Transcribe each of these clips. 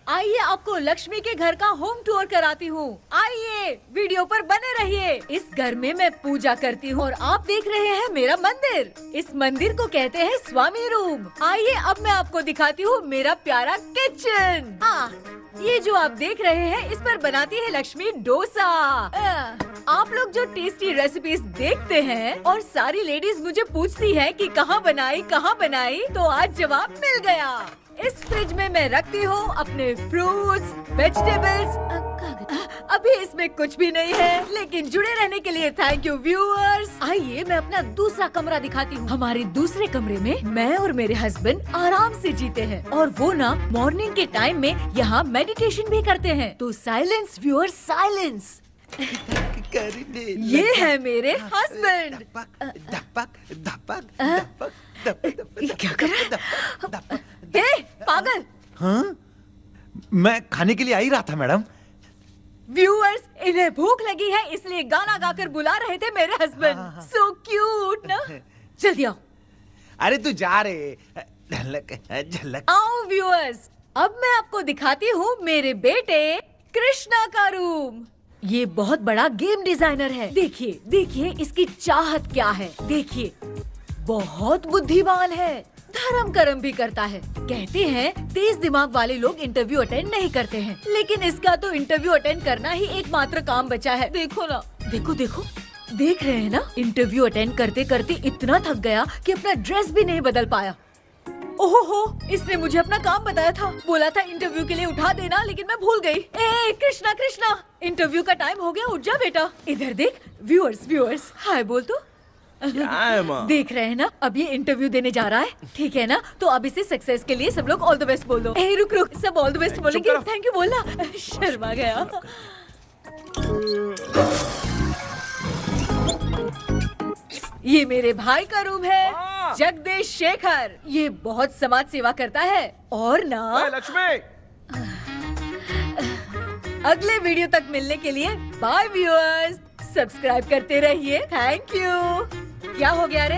आइए आपको लक्ष्मी के घर का होम टूर कराती हूँ। आइए वीडियो पर बने रहिए। इस घर में मैं पूजा करती हूँ और आप देख रहे हैं मेरा मंदिर। इस मंदिर को कहते हैं स्वामी रूम। आइए अब मैं आपको दिखाती हूँ मेरा प्यारा किचन। ये जो आप देख रहे हैं इस पर बनाती है लक्ष्मी डोसा। आप लोग जो टेस्टी रेसिपीज देखते हैं और सारी लेडीज मुझे पूछती हैं कि कहाँ बनाई, तो आज जवाब मिल गया। इस फ्रिज में मैं रखती हूँ अपने फ्रूट्स, वेजिटेबल्स। अभी इसमें कुछ भी नहीं है, लेकिन जुड़े रहने के लिए थैंक यू व्यूअर्स। आइए मैं अपना दूसरा कमरा दिखाती हूँ। हमारे दूसरे कमरे में मैं और मेरे हस्बैंड आराम से जीते हैं और वो ना मॉर्निंग के टाइम में यहाँ मेडिटेशन भी करते हैं। तो साइलेंस व्यूअर्स, साइलेंस। ये है मेरे हस्बैंड। क्या कर रहा है? पागल। हाँ? मैं खाने के लिए आ ही रहा था मैडम। व्यूअर्स, इन्हें भूख लगी है इसलिए गाना गाकर बुला रहे थे मेरे हस्बैंड। सो क्यूट ना। जल्दी आओ। अरे तू जा रे। झलक झलक। आओ व्यूअर्स, अब मैं आपको दिखाती हूँ मेरे बेटे कृष्णा का रूम। ये बहुत बड़ा गेम डिजाइनर है। देखिए देखिए इसकी चाहत क्या है। देखिए बहुत बुद्धिमान है, धर्म कर्म भी करता है। कहते हैं तेज दिमाग वाले लोग इंटरव्यू अटेंड नहीं करते हैं, लेकिन इसका तो इंटरव्यू अटेंड करना ही एकमात्र काम बचा है। देखो ना, देखो देखो, देख रहे हैं ना, इंटरव्यू अटेंड करते करते इतना थक गया कि अपना ड्रेस भी नहीं बदल पाया। ओहो, इसने मुझे अपना काम बताया था, बोला था इंटरव्यू के लिए उठा देना, लेकिन मैं भूल गई। ए कृष्णा कृष्णा, इंटरव्यू का टाइम हो गया, उठ जा बेटा। इधर देख। व्यूअर्स हाय बोल तो। क्या है माँ? देख रहे हैं ना, अब ये इंटरव्यू देने जा रहा है, ठीक है ना? तो अब इसे सक्सेस के लिए सब लोग ऑल द बेस्ट बोल दो। ए रुक, सब ऑल द बेस्ट बोलेंगे। थैंक यू बोलना। शर्मा गया। ये मेरे भाई का रूम है, जगदीश शेखर। ये बहुत समाज सेवा करता है और ना लक्ष्मी। अगले वीडियो तक मिलने के लिए बाय व्यूअर्स। सब्सक्राइब करते रहिए। Thank you. क्या हो गया रे?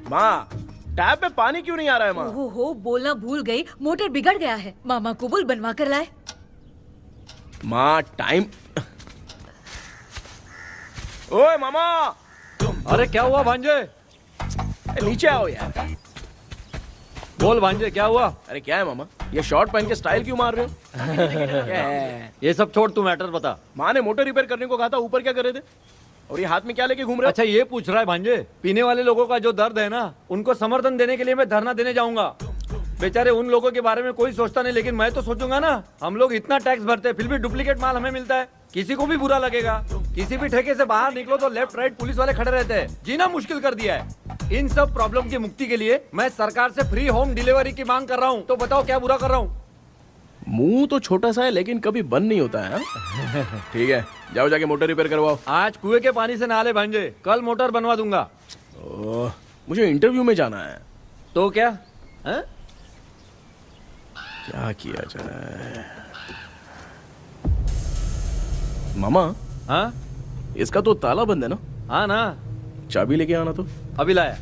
माँ, टैप में पानी क्यों नहीं आ रहा है माँ? ओहो, बोलना भूल गई, मोटर बिगड़ गया है। मामा को बोल बनवा कर लाए। माँ टाइम। ओए मामा। अरे क्या हुआ भांजे? नीचे आओ यार। बोल भांजे क्या हुआ? अरे क्या है मामा, ये शॉर्ट पहन के स्टाइल क्यों मार रहे हो? क्या है? ये सब छोड़, तू मैटर बता। माँ ने मोटर रिपेयर करने को कहा था, ऊपर क्या कर रहे थे? और ये हाथ में क्या लेके घूम रहे हो? अच्छा ये पूछ रहा है भांजे, पीने वाले लोगों का जो दर्द है ना, उनको समर्थन देने के लिए मैं धरना देने जाऊंगा। बेचारे उन लोगों के बारे में कोई सोचता नहीं, लेकिन मैं तो सोचूंगा ना। हम लोग इतना टैक्स भरते हैं, फिर भी डुप्लीकेट माल हमें मिलता है। किसी को भी बुरा लगेगा। किसी भी ठेके से बाहर निकलो तो लेफ्ट राइट पुलिस वाले खड़े रहते हैं। जीना मुश्किल कर दिया है। इन सब प्रॉब्लम की मुक्ति के लिए मैं सरकार से फ्री होम डिलीवरी की मांग कर रहा हूँ। तो बताओ क्या बुरा कर रहा हूँ? मुंह तो छोटा सा है लेकिन कभी बंद नहीं होता है। ठीक है, जाओ जाके मोटर रिपेयर करवाओ। आज कुएं के पानी से नहा ले भांजे, कल मोटर बनवा दूंगा। ओह, मुझे इंटरव्यू में जाना है। तो क्या है? क्या किया जाए? मामा। हाँ इसका तो ताला बंद है ना? हाँ ना। चाबी लेके आना तो। अभी लाया।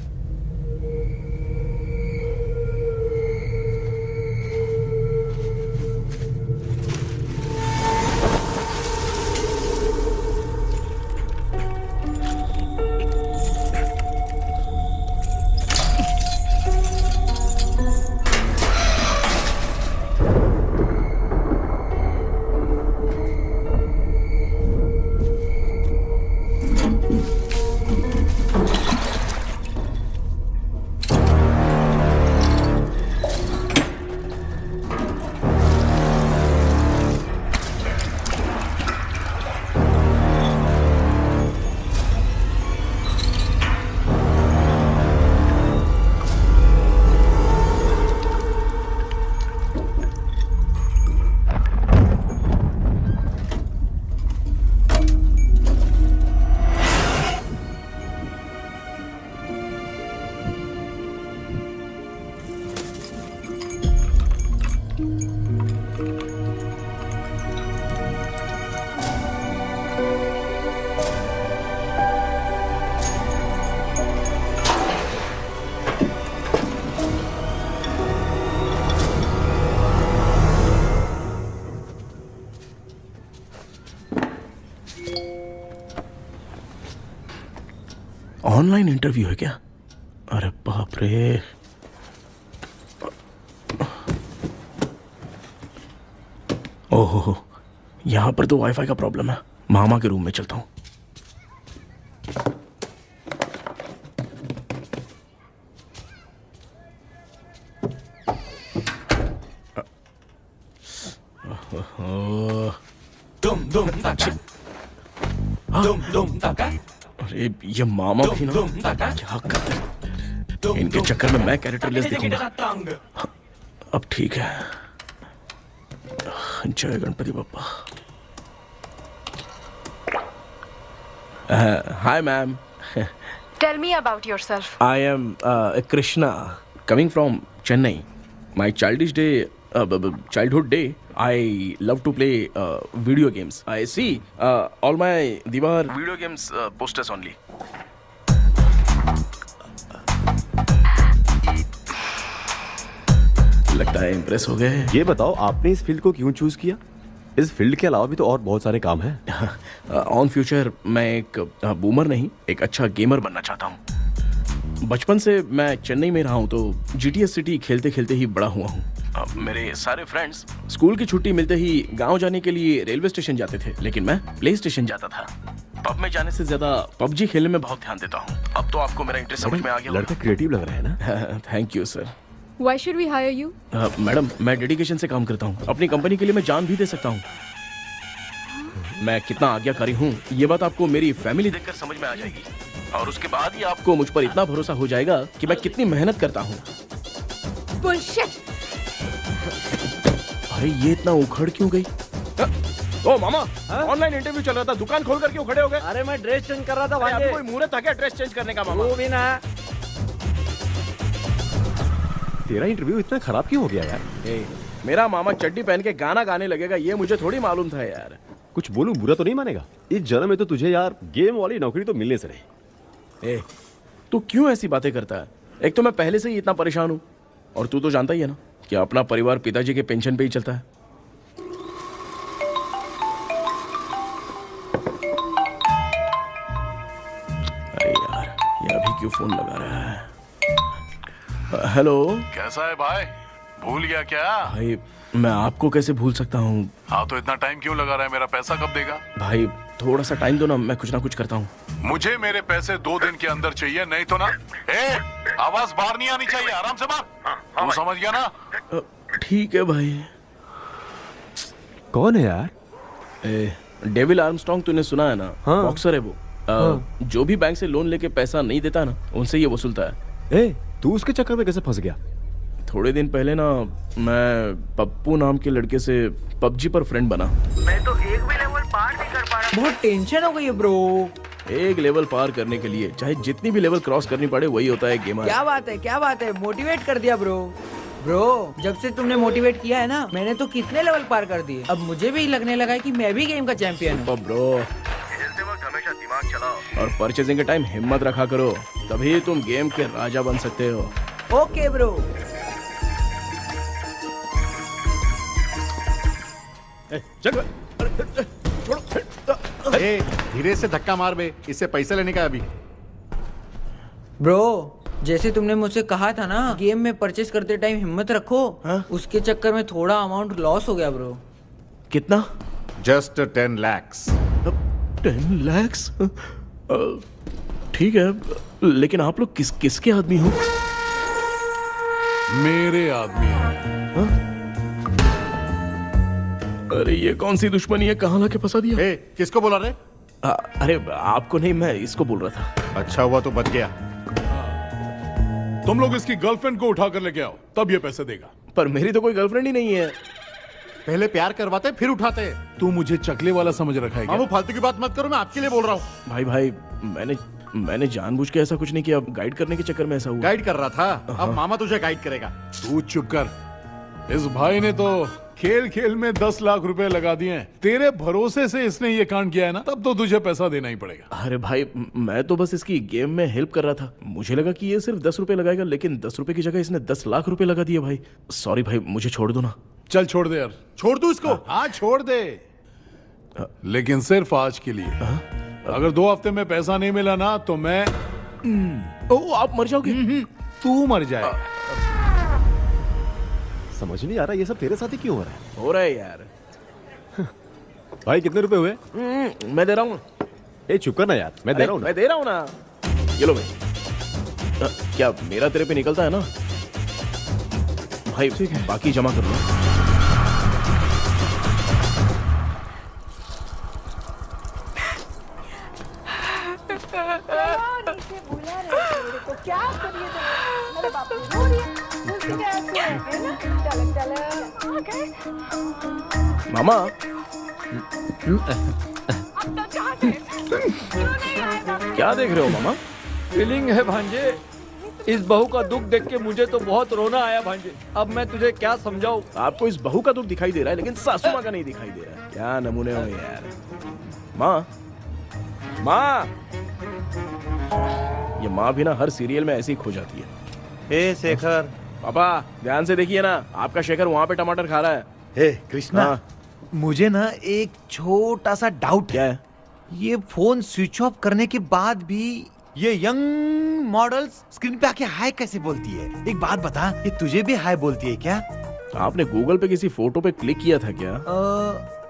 ऑनलाइन इंटरव्यू है क्या? अरे बाप रे। ओहो, यहाँ पर तो वाईफाई का प्रॉब्लम है। मामा के रूम में चलता हूँ। अरे ये मामा भी ना, क्या करते हैं? इनके चक्कर में मैं कैरेक्टरलेस दिखूंगा। अब ठीक है। जय Ganpati Bappa. Hi ma'am. Tell me about yourself. I am Krishna, coming from Chennai. My childhood day, I love to play video games. I see all my Diwar video games posters only. लगता है impress हो गए। ये बताओ आपने इस field को क्यों चूज किया? इस फील्ड के अलावा भी तो और बहुत सारे काम हैं। ऑन फ्यूचर मैं एक बूमर नहीं, एक अच्छा गेमर बनना चाहता हूँ। बचपन से मैं चेन्नई में रहा हूँ तो जीटीएस सिटी खेलते खेलते ही बड़ा हुआ हूँ। मेरे सारे फ्रेंड्स स्कूल की छुट्टी मिलते ही गांव जाने के लिए रेलवे स्टेशन जाते थे, लेकिन मैं प्ले स्टेशन जाता था। पब में जाने से ज्यादा पबजी खेलने में बहुत ध्यान देता हूँ। अब तो आपको मेरा इंटरेस्ट समझ में आ गया। लड़का क्रिएटिव लग रहा है ना। Thank you sir. Why should we hire you? Madam, मैं डेडिकेशन से काम करता हूँ। अपनी कंपनी के लिए मैं जान भी दे सकता हूँ। मैं कितना आज्ञाकारी हूँ ये बात आपको मेरी फैमिली देखकर समझ में आ जाएगी, और उसके बाद ही आपको मुझ पर इतना भरोसा हो जाएगा कि मैं कितनी मेहनत करता हूँ। बुलशिट। अरे ये इतना उखड़ क्यों गई? ओ मामा, ऑनलाइन इंटरव्यू चल रहा था, दुकान खोल कर क्यों खड़े हो गए? अरे मैं ड्रेस चेंज कर रहा था। अभी कोई मुहूर्त था क्या ड्रेस चेंज करने का मामा? वो भी ना। तेरा इंटरव्यू इतना खराब क्यों हो गया यार? मेरा मामा चड्डी पहन के गाना गाने लगेगा ये मुझे थोड़ी मालूम था यार। कुछ बोलूं बुरा तो नहीं मानेगा? इस जन्म में तो तुझे यार गेम वाली नौकरी तो मिलने से रही। तू क्यों ऐसी बातें करता है? एक तो मैं पहले से ही इतना परेशान हूँ, और तू तो जानता ही है ना कि अपना परिवार पिताजी के पेंशन पे ही चलता है। अरे यार, ये अभी क्यों फोन लगा रहा है? हेलो। कैसा है भाई? भूल गया क्या? भाई मैं आपको कैसे भूल सकता हूँ? हाँ तो इतना टाइम क्यों लगा रहा है? मेरा पैसा कब देगा? भाई थोड़ा सा टाइम दो ना, मैं कुछ ना कुछ करता हूँ। मुझे मेरे पैसे 2 दिन के अंदर चाहिए, नहीं तो ना। आवाज बाहर नहीं आनी चाहिए, आराम से बात। तू समझ गया ना? ठीक है भाई। कौन है यार? डेविल आर्मस्ट्रॉन्ग तूने सुना है ना? हाँ। बॉक्सर है वो। जो भी बैंक से लोन लेके पैसा नहीं देता ना, उनसे ये वसूलता है। तू उसके चक्कर में कैसे फंस गया? थोड़े दिन पहले ना मैं पप्पू नाम के लड़के से पबजी पर फ्रेंड बना। मैं तो एक भी लेवल पार नहीं कर पा रहा। बहुत टेंशन हो गई है ब्रो। एक लेवल पार करने के लिए चाहे जितनी भी लेवल क्रॉस करनी पड़े, वही होता है गेमर। क्या बात है, मोटिवेट कर दिया ब्रो। ब्रो, जब से तुमने मोटिवेट किया है ना, मैंने तो कितने लेवल पार कर दिए। अब मुझे भी लगने लगा है कि मैं भी गेम का चैंपियन हूँ। ब्रो, हमेशा दिमाग चलाओ और परचेजिंग के टाइम हिम्मत रखा करो, तभी तुम गेम के राजा बन सकते हो। Okay bro. धीरे से धक्का मार बे, इससे पैसे लेने का अभी। ब्रो, जैसे तुमने मुझसे कहा था ना गेम में परचेस करते टाइम हिम्मत रखो, उसके चक्कर में थोड़ा अमाउंट लॉस हो गया ब्रो। कितना? Just 10 lakhs। 10 lakhs? ठीक है, लेकिन आप लोग किसके आदमी हो? मेरे आदमी हैं। अरे ये कौन सी दुश्मनी है, कहाँ लाके फंसा दिया? किसको बोला रे? अरे आपको नहीं, मैं इसको बोल रहा था। अच्छा हुआ तो बच गया। तुम लोग इसकी गर्लफ्रेंड को उठा कर लेके आओ, तब ये पैसे देगा। पर मेरी तो कोई गर्लफ्रेंड ही नहीं है। पहले प्यार करवाते फिर उठाते। तू मुझे चकले वाला समझ रखा है क्या? वो फालतू की बात मत करो, मैं आपके लिए बोल रहा हूँ। भाई मैंने जानबूझ के ऐसा कुछ नहीं किया, गाइड करने के चक्कर में ऐसा हुआ। गाइड कर रहा था, अब मामा तुझे गाइड करेगा। तू चुप कर। इस भाई ने तो खेल खेल में 10 लाख रुपए लगा दिए हैं। तेरे भरोसे से इसने ये कांड किया है ना, तब तो तुझे पैसा देना ही पड़ेगा। अरे भाई, मैं तो बस इसकी गेम में हेल्प कर रहा था। मुझे लगा कि ये सिर्फ 10 रुपए लगाएगा, लेकिन 10 रुपए की जगह इसने 10 लाख रुपए लगा दिए। भाई सॉरी भाई, मुझे छोड़ दो ना। चल छोड़ दे यार। छोड़ दू इसको? हाँ छोड़ दे, लेकिन सिर्फ आज के लिए। अगर 2 हफ्ते में पैसा नहीं मिला ना, तो मैं ओ आप मर जाओगे। तू मर जाए। समझ नहीं आ रहा ये सब तेरे साथ ही क्यों हो रहा है? हो रहा है यार। भाई कितने रुपए हुए? मैं दे रहा हूँ। ए चुप कर ना यार, मैं दे रहा हूँ ना। मैं दे रहा हूँ ना। ये लो भाई। क्या मेरा तेरे पे निकलता है ना भाई? ठीक है, बाकी जमा कर लो। मामा क्या देख रहे हो मामा? फीलिंग है भांजे, इस बहू का दुख देख के मुझे तो बहुत रोना आया भांजे। अब मैं तुझे क्या समझाऊं? आपको इस बहू का दुख दिखाई दे रहा है लेकिन सासू माँ का नहीं दिखाई दे रहा है। क्या नमूने हो यार। माँ माँ, ये माँ भी ना हर सीरियल में ऐसी खो जाती है। हे शेखर। पापा ध्यान से देखिए ना, आपका शेखर वहाँ पे टमाटर खा रहा है। हे कृष्णा, हाँ। मुझे ना एक छोटा सा डाउट क्या है। है? ये फोन स्विच ऑफ करने के बाद भी ये यंग मॉडल्स स्क्रीन पे आके हाय कैसे बोलती है? एक बात बता, ये तुझे भी हाय बोलती है क्या? आपने गूगल पे किसी फोटो पे क्लिक किया था क्या?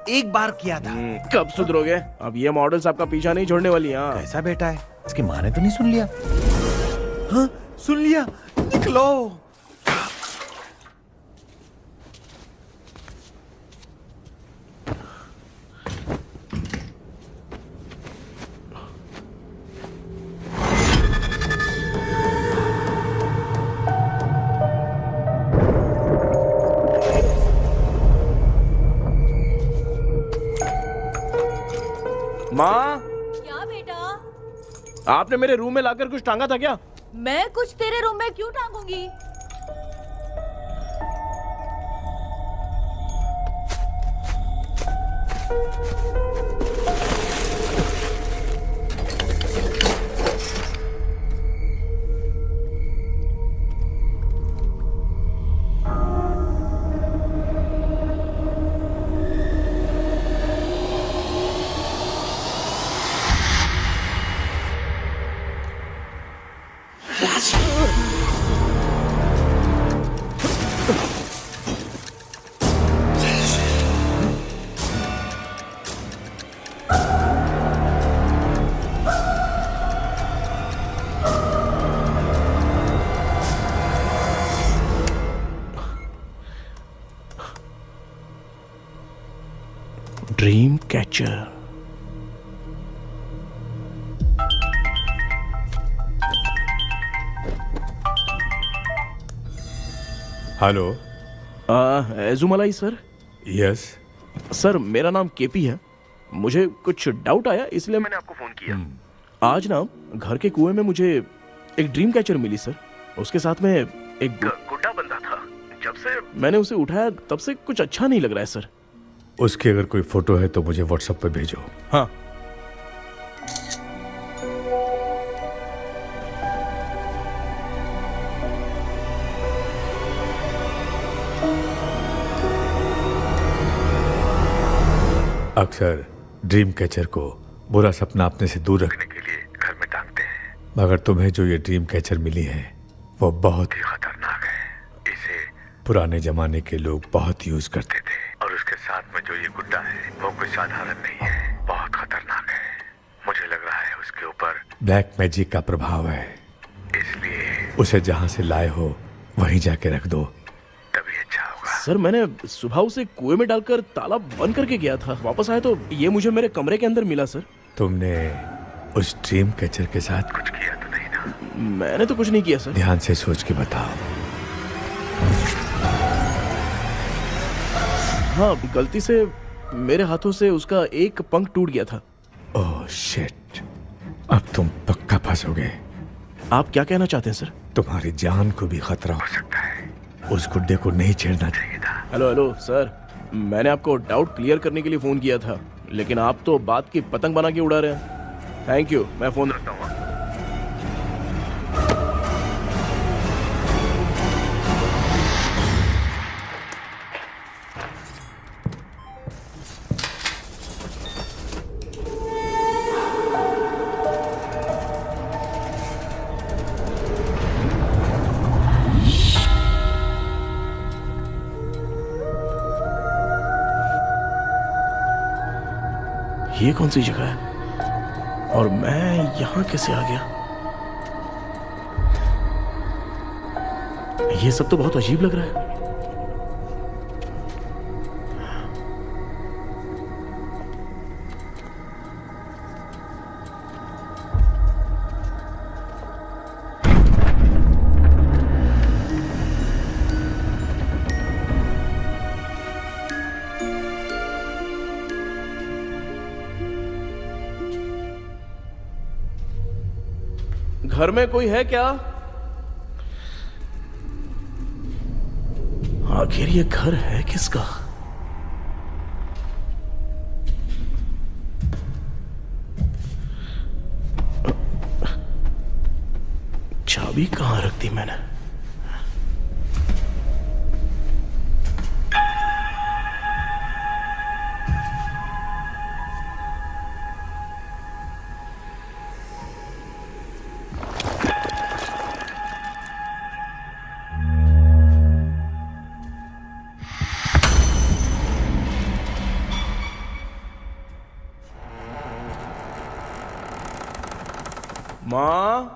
एक बार किया था। कब सुधरोगे? अब ये मॉडल्स आपका पीछा नहीं छोड़ने वाली। हाँ कैसा बेटा है? इसकी माँ ने तो नहीं सुन लिया? हाँ सुन लिया। निकलो। माँ, क्या बेटा? आपने मेरे रूम में लाकर कुछ टांगा था क्या? मैं कुछ तेरे रूम में क्यों टांगूंगी? Dream catcher. Hello. Ezhumalai sir. Yes. Sir मेरा नाम केपी है। मुझे कुछ डाउट आया इसलिए मैंने आपको फोन किया। आज ना घर के कुएं में मुझे एक ड्रीम कैचर मिली सर। उसके साथ में एक गुड्डा बंदा था। जब से मैंने उसे उठाया तब से कुछ अच्छा नहीं लग रहा है सर। उसकी अगर कोई फोटो है तो मुझे व्हाट्सएप पे भेजो। हाँ। अक्सर ड्रीम कैचर को बुरा सपना अपने से दूर रखने के लिए घर में टांगते हैं, मगर तुम्हें जो ये ड्रीम कैचर मिली है वो बहुत ही खतरनाक है। इसे पुराने जमाने के लोग बहुत यूज करते थे और उसके साथ में जो ये गुड्डा है वो कोई साधारण नहीं है, बहुत खतरनाक है। मुझे लग रहा है उसके ऊपर ब्लैक मैजिक का प्रभाव है, इसलिए उसे जहाँ से लाए हो वहीं जाके रख दो, तभी अच्छा होगा। सर मैंने सुबह उसे कुएं में डालकर ताला बंद करके गया था। वापस आया तो ये मुझे मेरे कमरे के अंदर मिला सर। तुमने उस ड्रीम कैचर के साथ कुछ किया तो नहीं ना? मैंने तो कुछ नहीं किया सर। ध्यान से सोच के बताओ। हाँ, गलती से मेरे हाथों से उसका एक पंख टूट गया था। ओह शिट, अब तुम पक्का फंसोगे। आप क्या कहना चाहते हैं सर? तुम्हारी जान को भी खतरा हो सकता है। उस गुड्डे को नहीं छेड़ना चाहिए था। हेलो हेलो सर, मैंने आपको डाउट क्लियर करने के लिए फोन किया था, लेकिन आप तो बात की पतंग बना के उड़ा रहे हैं। थैंक यू, मैं फोन रखता हूँ। ये कौन सी जगह है और मैं यहां कैसे आ गया? ये सब तो बहुत अजीब लग रहा है। घर में कोई है क्या? आखिर ये घर है किसका? चाबी कहां रख दी मैंने? माँ,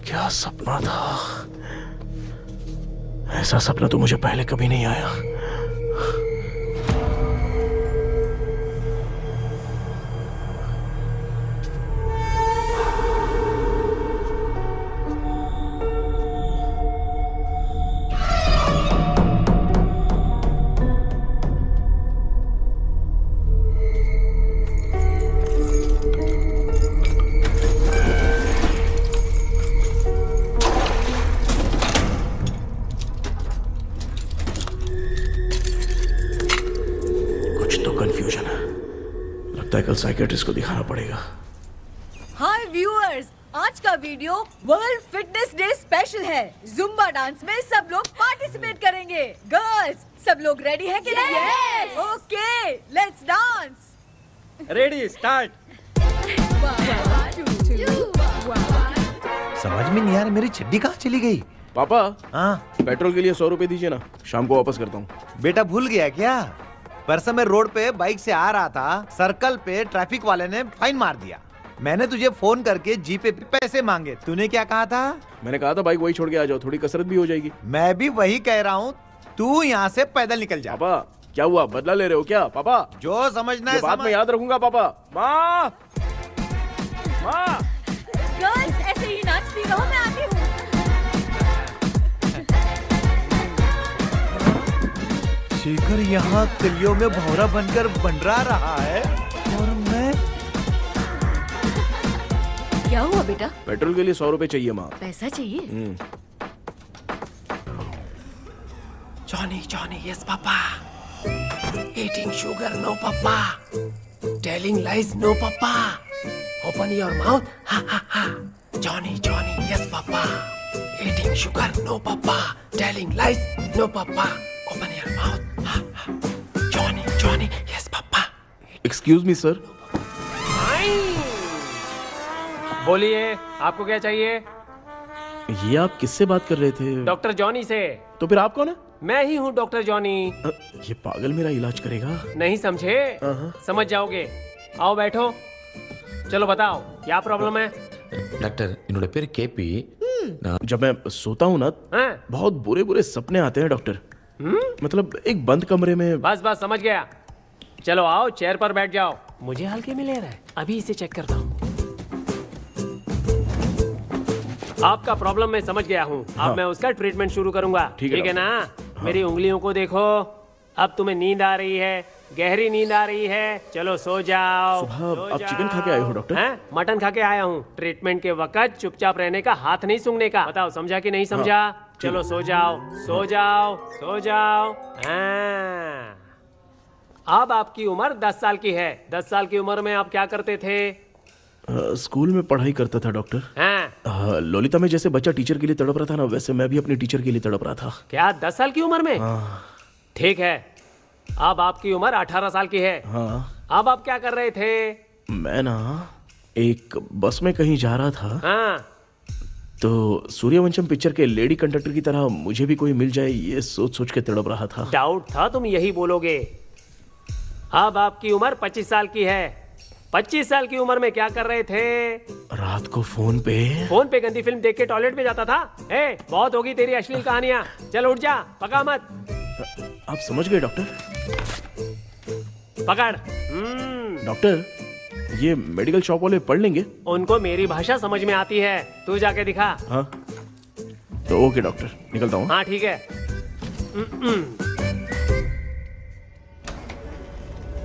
क्या सपना था? ऐसा सपना तो मुझे पहले कभी नहीं आया। कल साइकियाट्रिस्ट को दिखाना पड़ेगा। हाय व्यूअर्स, आज का का video world fitness day special है। जुम्बा डांस में सब लोग पार्टिसिपेट करेंगे। गर्ल्स सब लोग रेडी हैं कि नहीं? Okay, let's dance. Ready, start. समझ में नहीं आ रहा मेरी चड्डी कहाँ चली गई। पापा, हाँ पेट्रोल के लिए 100 रुपए दीजिए ना, शाम को वापस करता हूँ। बेटा भूल गया क्या? परसों मैं रोड पे बाइक से आ रहा था, सर्कल पे ट्रैफिक वाले ने फाइन मार दिया। मैंने तुझे फोन करके जीपे पे पैसे मांगे, तूने क्या कहा था? मैंने कहा था बाइक वही छोड़ के आ जाओ, थोड़ी कसरत भी हो जाएगी। मैं भी वही कह रहा हूँ, तू यहाँ से पैदल निकल जा। पापा क्या हुआ, बदला ले रहे हो क्या? पापा जो समझना है ये बात समझ। मैं याद रखूंगा। पापा, माँ, माँ। गर्ल्स ऐसे ही नाचती रहो, मैं आती हूँ। शेखर यहाँ कलियों में भौरा बनकर बंडरा रहा है और मैं। क्या हुआ बेटा? पेट्रोल के लिए 100 रुपए चाहिए माँ। पैसा चाहिए? Johnny, Johnny, yes, Papa. Eating sugar, no, Papa. Telling lies, no, Papa. Open your mouth, ha, ha, ha. Johnny, Johnny, yes, Papa. Eating sugar, no, Papa. Telling lies, no, Papa. Open your mouth, ha, ha. Johnny, Johnny, yes, Papa. Excuse me sir. बोलिए, आपको क्या चाहिए? ये आप किससे बात कर रहे थे? डॉक्टर जॉनी से। तो फिर आप कौन है? मैं ही हूँ डॉक्टर जॉनी। ये पागल मेरा इलाज करेगा? नहीं समझे? समझ जाओगे। आओ बैठो। चलो बताओ क्या प्रॉब्लम है? டாக்டர் என்னோட பேர் கேபி जब मैं सोता हूँ ना, बहुत बुरे बुरे सपने आते हैं डॉक्टर। मतलब एक बंद कमरे में। बस बस समझ गया। चलो आओ, चेयर पर बैठ जाओ। मुझे हल्के में ले रहा है, अभी इसे चेक करता हूँ। आपका प्रॉब्लम मैं समझ गया हूँ। अब मैं उसका ट्रीटमेंट शुरू करूंगा। ठीक है ना? मेरी उंगलियों को देखो। अब तुम्हें नींद आ रही है, गहरी नींद आ रही है। चलो सो जाओ। सुबह आप चिकन खा के आए हो डॉक्टर? हैं? मटन खा के आया हूँ। ट्रीटमेंट के वक्त चुपचाप रहने का, हाथ नहीं सूंघने का। बताओ समझा कि नहीं समझा? चलो सो जाओ, सो जाओ, सो जाओ। हाँ। अब आपकी उम्र 10 साल की है। 10 साल की उम्र में आप क्या करते थे? स्कूल में पढ़ाई करता था डॉक्टर। हाँ। ललिता में जैसे बच्चा टीचर के लिए तड़प रहा था ना, वैसे मैं भी अपने टीचर के लिए तड़प रहा था। क्या 10 साल की उम्र में? ठीक है। अब आपकी उम्र 18 साल की है। हाँ। अब आप क्या कर रहे थे? मैं ना एक बस में कहीं जा रहा था। हाँ। तो सूर्यवंशम पिक्चर के लेडी कंडक्टर की तरह मुझे भी कोई मिल जाए, ये सोच सोच के तड़प रहा था। डाउट था तुम यही बोलोगे। अब आपकी उम्र 25 साल की है। 25 साल की उम्र में क्या कर रहे थे? रात को फोन पे गंदी फिल्म देख के टॉयलेट में जाता था। ए, बहुत होगी तेरी अश्लील कहानियां। चल उठ जा, पका मत। आप समझ गए डॉक्टर? पकड़। डॉक्टर, ये मेडिकल शॉप वाले पढ़ लेंगे? उनको मेरी भाषा समझ में आती है। तू जाके दिखा। हाँ तो ओके डॉक्टर, निकलता हूँ। हाँ ठीक है।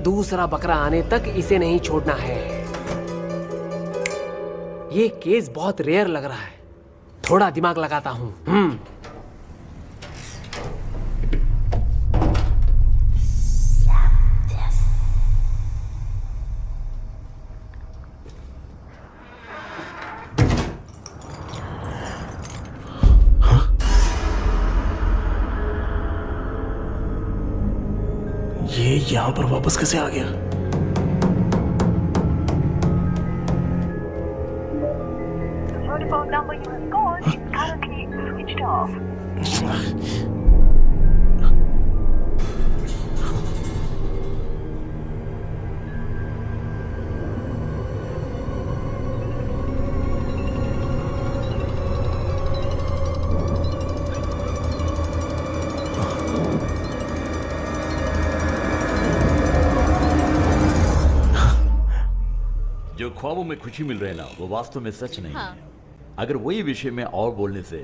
दूसरा बकरा आने तक इसे नहीं छोड़ना है। ये केस बहुत रेयर लग रहा है, थोड़ा दिमाग लगाता हूं। ये यहाँ पर वापस कैसे आ गया? जो ख्वाबों में खुशी मिल रहे ना, वो वास्तव में सच नहीं है। अगर वही विषय में और बोलने से,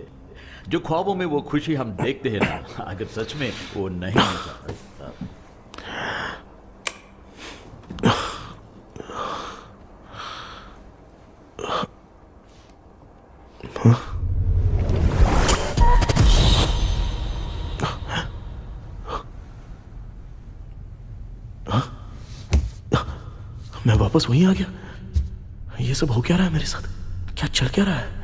जो ख्वाबों में वो खुशी हम देखते हैं ना, अगर सच में वो नहीं होता। मैं वापस वहीं आ गया। ये सब हो क्या रहा है मेरे साथ? क्या चल क्या रहा है?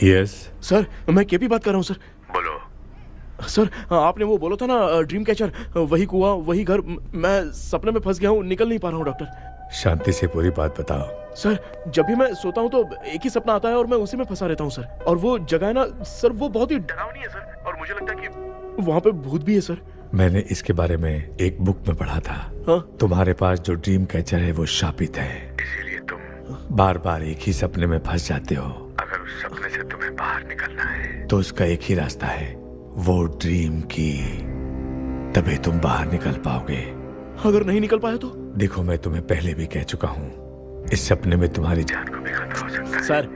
यस सर, मैं केपी बात कर रहा हूँ सर। बोलो सर, आपने वो बोला था ना ड्रीम कैचर, वही कुआं वही घर, मैं सपने में फंस गया हूँ, निकल नहीं पा रहा हूँ डॉक्टर। शांति से पूरी बात बताओ। सर, जब भी मैं सोता हूँ तो एक ही सपना आता है और मैं उसी में फंसा रहता हूँ सर। और वो जगह है ना सर, वो बहुत ही डरावनी है सर, और मुझे लगता है कि वहाँ पे भूत भी है सर। मैंने इसके बारे में एक बुक में पढ़ा था। हाँ? तुम्हारे पास जो ड्रीम कैचर है वो शापित है, इसीलिए तुम बार बार एक ही सपने में फंस जाते हो। अगर उस सपने से तुम्हें बाहर निकलना है तो उसका एक ही रास्ता है, वो ड्रीम की, तभी तुम बाहर निकल पाओगे। अगर नहीं निकल पाया तो? देखो, मैं तुम्हें पहले भी कह चुका हूँ, इस सपने में तुम्हारी जान को भी खतरा हो सकता है। सर,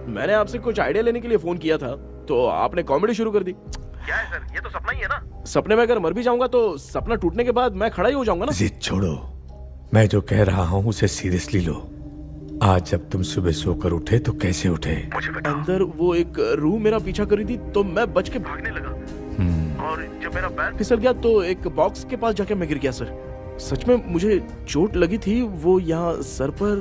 मैंने आपसे कुछ आइडिया लेने के लिए फोन किया था तो आपने कॉमेडी शुरू कर दी। क्या है सर, ये तो सपना ही है ना। सपने में अगर मर भी जाऊंगा तो सपना टूटने के बाद मैं खड़ा ही हो जाऊंगा ना। जिद छोड़ो, मैं जो कह रहा हूँ उसे सीरियसली लो। आज जब तुम सुबह सोकर उठे तो कैसे उठे? मुझे बता। अंदर वो एक रूह मेरा पीछा करी थी तो मैं बच के भागने लगा और जब मेरा पैर फिसल गया तो एक बॉक्स के पास जाके मैं गिर गया सर। सच में मुझे चोट लगी थी, वो यहाँ सर पर।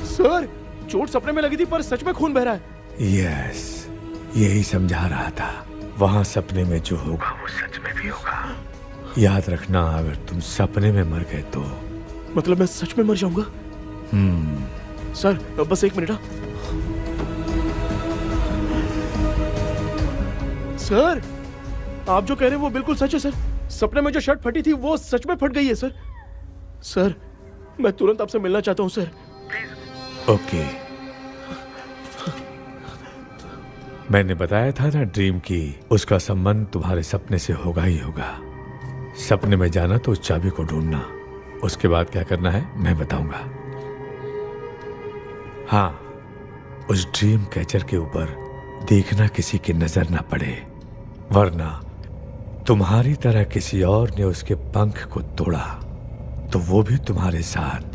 सर चोट सपने में लगी थी पर सच में खून बह रहा है। यस, यही समझा रहा था। वहाँ सपने में जो होगा वो सच में भी होगा। याद रखना, अगर तुम सपने में मर गए तो मतलब मैं सच में मर जाऊंगा? सर बस 1 मिनट। सर आप जो कह रहे हैं वो बिल्कुल सच है सर। सपने में जो शर्ट फटी थी वो सच में फट गई है सर। सर मैं तुरंत आपसे मिलना चाहता हूँ सर। ओके। मैंने बताया था ना ड्रीम की उसका संबंध तुम्हारे सपने से होगा ही होगा। सपने में जाना तो उस चाबी को ढूंढना, उसके बाद क्या करना है मैं बताऊंगा। हाँ, उस ड्रीम कैचर के ऊपर देखना किसी की नजर ना पड़े, वरना तुम्हारी तरह किसी और ने उसके पंख को तोड़ा तो वो भी तुम्हारे साथ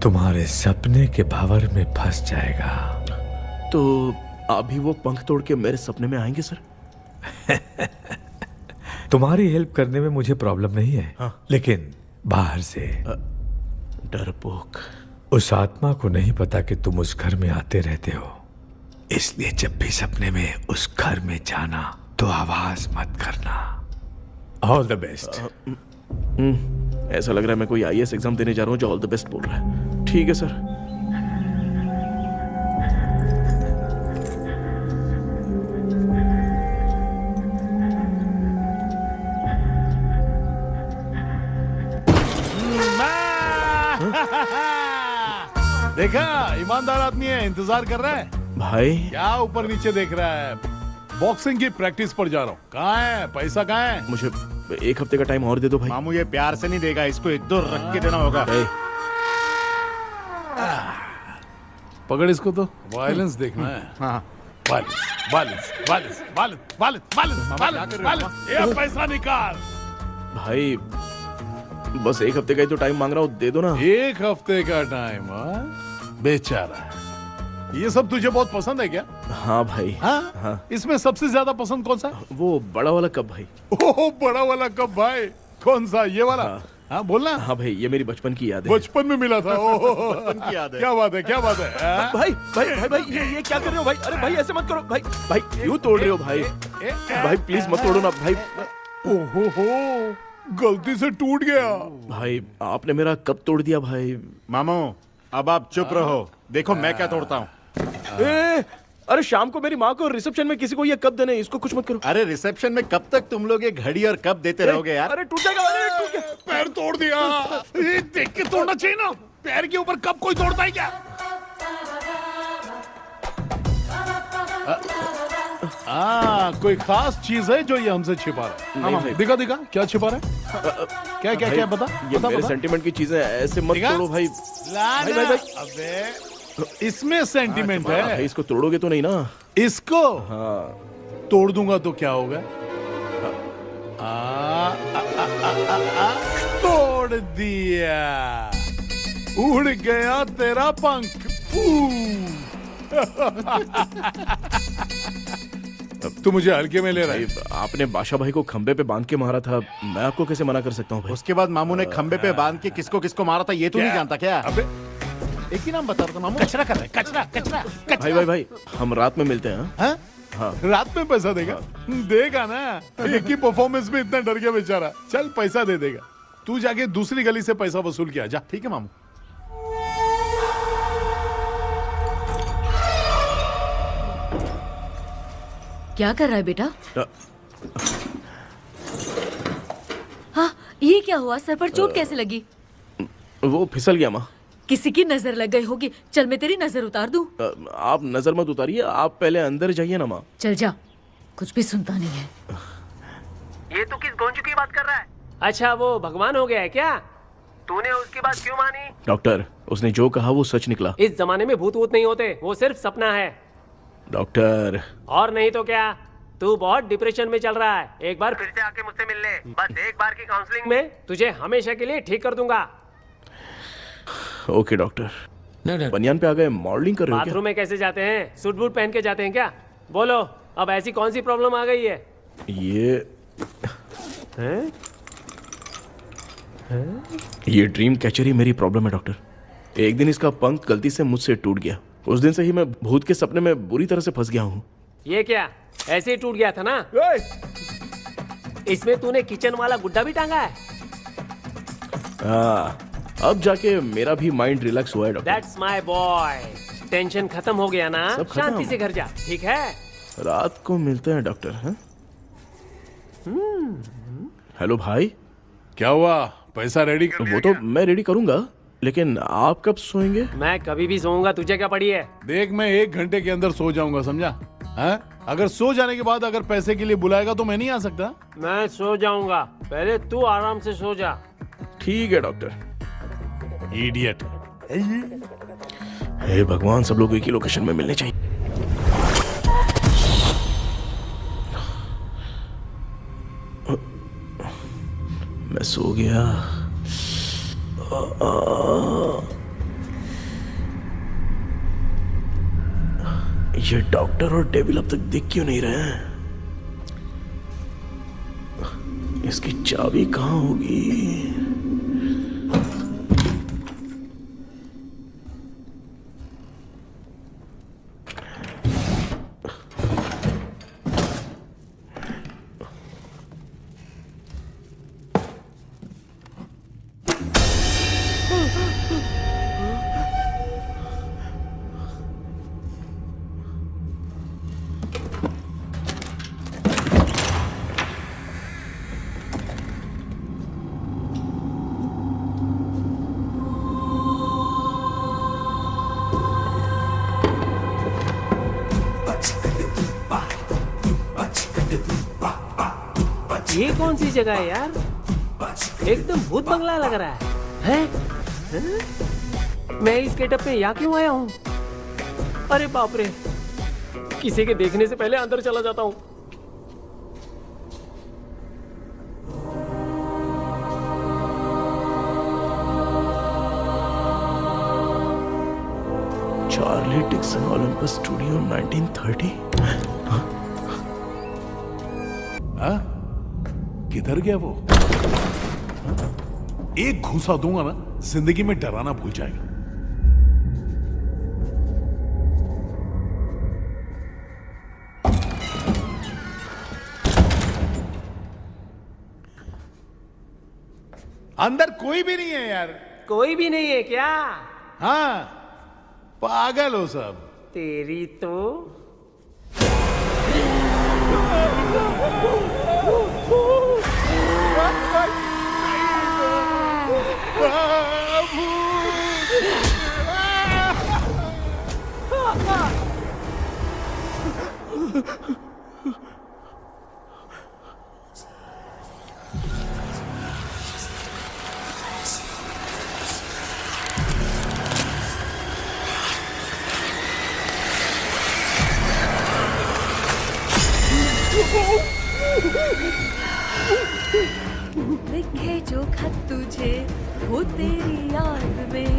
तुम्हारे सपने के भंवर में फंस जाएगा। तो आप भी वो पंख तोड़ के मेरे सपने में आएंगे सर? तुम्हारी हेल्प करने में मुझे प्रॉब्लम नहीं है। हाँ। लेकिन बाहर से डरपोक। उस आत्मा को नहीं पता कि तुम उस घर में आते रहते हो, इसलिए जब भी सपने में उस घर में जाना तो आवाज मत करना। All the best. ऐसा लग रहा है मैं कोई IAS एग्जाम देने जा रहा हूँ जो ऑल द बेस्ट बोल रहा है। ठीक है सर। देखा, ईमानदार आदमी है, इंतजार कर रहा है। भाई क्या ऊपर नीचे देख रहा है? बॉक्सिंग की प्रैक्टिस पर जा रहा हूँ। कहाँ है पैसा? कहाँ है? मुझे 1 हफ्ते का टाइम और दे दो भाई। मामू ये प्यार से नहीं देगा, इसको 1-2 रख के देना होगा। पकड़ इसको, तो वायलेंस देखना है। हाँ। ये पैसा निकाल भाई। बस 1 हफ्ते का ही तो टाइम मांग रहा हूँ, दे दो ना। 1 हफ्ते का टाइम? बेचारा, ये सब तुझे बहुत पसंद है क्या? हाँ भाई। हाँ? इसमें सबसे ज्यादा पसंद कौन सा? वो बड़ा वाला कप भाई। ओह, बड़ा वाला कप भाई। कौन सा? ये वाला? हाँ बोलना। हाँ भाई, ये मेरी बचपन की याद है। बचपन में मिला था। बचपन की याद है। क्या बात है, क्या बात है। भाई भाई भाई भाई ये क्या कर रहे हो भाई? अरे भाई ऐसे मत करो भाई। भाई क्यों तोड़ रहे हो भाई? भाई प्लीज मत तोड़ो ना भाई। ओहो, गलती से टूट गया। भाई आपने मेरा कप तोड़ दिया भाई। मामू अब आप चुप रहो, देखो मैं क्या तोड़ता हूँ। अरे शाम को मेरी माँ को रिसेप्शन में किसी को ये कप देने, इसको कुछ मत करो। अरे रिसेप्शन में कब तक तुम लोग ये घड़ी और कप देते रहोगे यार? अरे टूट जाएगा। अरे टूट गया। पैर तोड़ दिया। ये देख के तोड़ना चाहिए ना, पैर के ऊपर कप कोई तोड़ता है क्या? कोई खास चीज है जो ये हमसे छिपा रहा है? नहीं, दिखा दिखा, क्या छिपा रहा है? क्या क्या क्या? बता। ये मेरे सेंटीमेंट की चीजें ऐसे मत तोड़ो भाई। भाई भाई भाई, अबे इसमें सेंटीमेंट है। भाई इसको तोड़ोगे तो नहीं ना? इसको? हाँ। तोड़ दूंगा तो क्या होगा? तोड़ दिया, उड़ गया तेरा पंख। तू मुझे हल्के में ले रहा है। आपने बादशाह भाई को खंबे पे बांध के मारा था, मैं आपको कैसे मना कर सकता हूँ भाई? उसके बाद मामू ने खंबे पे बांध के किसको किसको मारा था ये तू नहीं जानता क्या? अबे एक ही नाम बता रहा था मामू। कचरा कर रहा है, कचरा कचरा कचरा। भाई भाई भाई हम रात में मिलते हैं। हाँ? हाँ। रात में पैसा देगा? देगा ना, एक ही परफॉर्मेंस में इतना डर गया बेचारा। चल पैसा दे देगा, तू जाके दूसरी गली से पैसा वसूल किया जा। ठीक है मामू। क्या कर रहा है बेटा? हाँ, ये क्या हुआ? सर पर चोट कैसे लगी? वो फिसल गया माँ। किसी की नजर लग गई होगी। चल मैं तेरी नजर उतार दूं। आप नजर मत उतारिए, आप पहले अंदर जाइए ना माँ। चल जा, कुछ भी सुनता नहीं है। ये तो किस गोंचू की बात कर रहा है? अच्छा वो भगवान हो गया है क्या? तूने उसकी बात क्यों मानी? डॉक्टर, उसने जो कहा वो सच निकला। इस जमाने में भूत वूत नहीं होते, वो सिर्फ सपना है। डॉक्टर। और नहीं तो क्या? तू बहुत डिप्रेशन में चल रहा है, एक बार फिर से आके मुझसे मिल ले, बस एक बार की काउंसलिंग में तुझे हमेशा के लिए ठीक कर दूंगा। Okay doctor. बनियान पे आ गए, मॉडलिंग कर रहे हो क्या? बाथरूम में कैसे जाते हैं? सूट बूट पहन के जाते हैं क्या? बोलो, अब ऐसी कौन सी प्रॉब्लम आ गई है? ये ड्रीम कैचर ही मेरी प्रॉब्लम है डॉक्टर। एक दिन इसका पंख गलती से मुझसे टूट गया। उस दिन से ही मैं भूत के सपने में बुरी तरह से फंस गया हूँ। ये क्या ऐसे ही टूट गया था ना? इसमें तूने किचन वाला गुड्डा भी टांगा है? अब जाके मेरा भी माइंड रिलैक्स हुआ है doctor. That's my boy। Tension खत्म हो गया ना? शांति से घर जा, ठीक है? रात को मिलते हैं डॉक्टर। हैं? हेलो भाई, क्या हुआ? पैसा रेडी कर? वो तो मैं रेडी करूंगा, लेकिन आप कब सोएंगे? मैं कभी भी सोऊंगा, तुझे क्या पड़ी है? देख, मैं 1 घंटे के अंदर सो जाऊंगा, समझा? हैं? अगर सो जाने के बाद अगर पैसे के लिए बुलाएगा तो मैं नहीं आ सकता। मैं सो जाऊंगा, पहले तू आराम से सो जा। ठीक है डॉक्टर। इडियट। हे भगवान, सब लोग एक ही लोकेशन में मिलने चाहिए। मैं सो गया। ये डॉक्टर और डेविल अब तक दिख क्यों नहीं रहे हैं? इसकी चाबी कहाँ होगी? ये कौन सी जगह है यार? एकदम भूत बंगला लग रहा है। मैं इस गेटअप में यहाँ क्यों आया हूँ? अरे बाप रे, किसी के देखने से पहले अंदर चला जाता हूँ। Charlie Dixon Olympus studio 1930। किधर गया वो? एक घूसा दूंगा ना, जिंदगी में डराना भूल जाएगा। अंदर कोई भी नहीं है यार। कोई भी नहीं है क्या? हाँ, पागल हो सब। तेरी तो लिखे जो खत तुझे वो तेरी याद में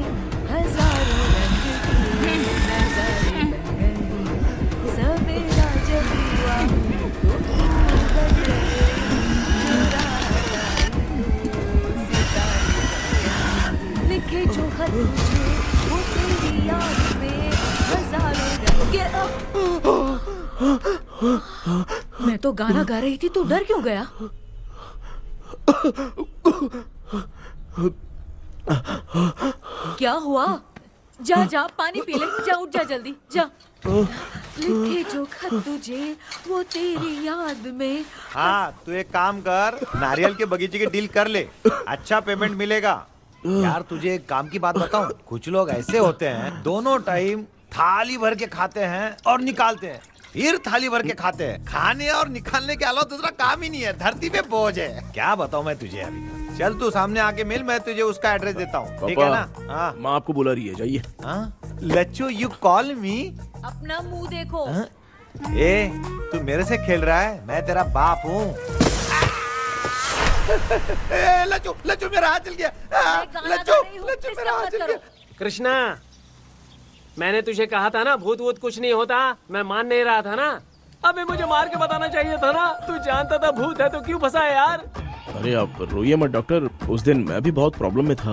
हजारों रंग की नजारे बन गए। सवेरा जब हुआ तो बन गए, लिखे जो खत तुझे वो तेरी याद में हजारों रंग के। मैं तो गाना गा रही थी, तू डर क्यों गया? क्या हुआ? जा जा पानी पी ले, जा उठ जा जल्दी जा। लिखे जो खत तुझे वो तेरी याद में। हाँ, तू एक काम कर, नारियल के बगीचे की डील कर ले, अच्छा पेमेंट मिलेगा। यार तुझे एक काम की बात बताऊं, कुछ लोग ऐसे होते हैं दोनों टाइम थाली भर के खाते हैं और निकालते हैं, फिर थाली भर के खाते हैं। खाने और निकालने के अलावा दूसरा काम ही नहीं है, धरती पे बोझ है। क्या बताऊं मैं तुझे अभी। चल तू सामने आके मिल, मैं तुझे उसका एड्रेस देता हूँ, ठीक है ना? हाँ, माँ आपको बुला रही है, जाइए। लच्चू, यू कॉल मी? अपना मुंह देखो। ए, तू मेरे से खेल रहा है? मैं तेरा बाप हूँ। लज्जू, लज्जू मेरा हाथ जल गया। लज्जू, लज्जू मेरा हाथ जल गया। कृष्णा, मैंने तुझे कहा था ना भूत वूत कुछ नहीं होता, मैं मान नहीं रहा था ना। अबे मुझे मार के बताना चाहिए था ना, तू जानता था भूत है तो क्यों फंसा है यार। अरे आप रोइए मत डॉक्टर, उस दिन मैं भी बहुत प्रॉब्लम में था।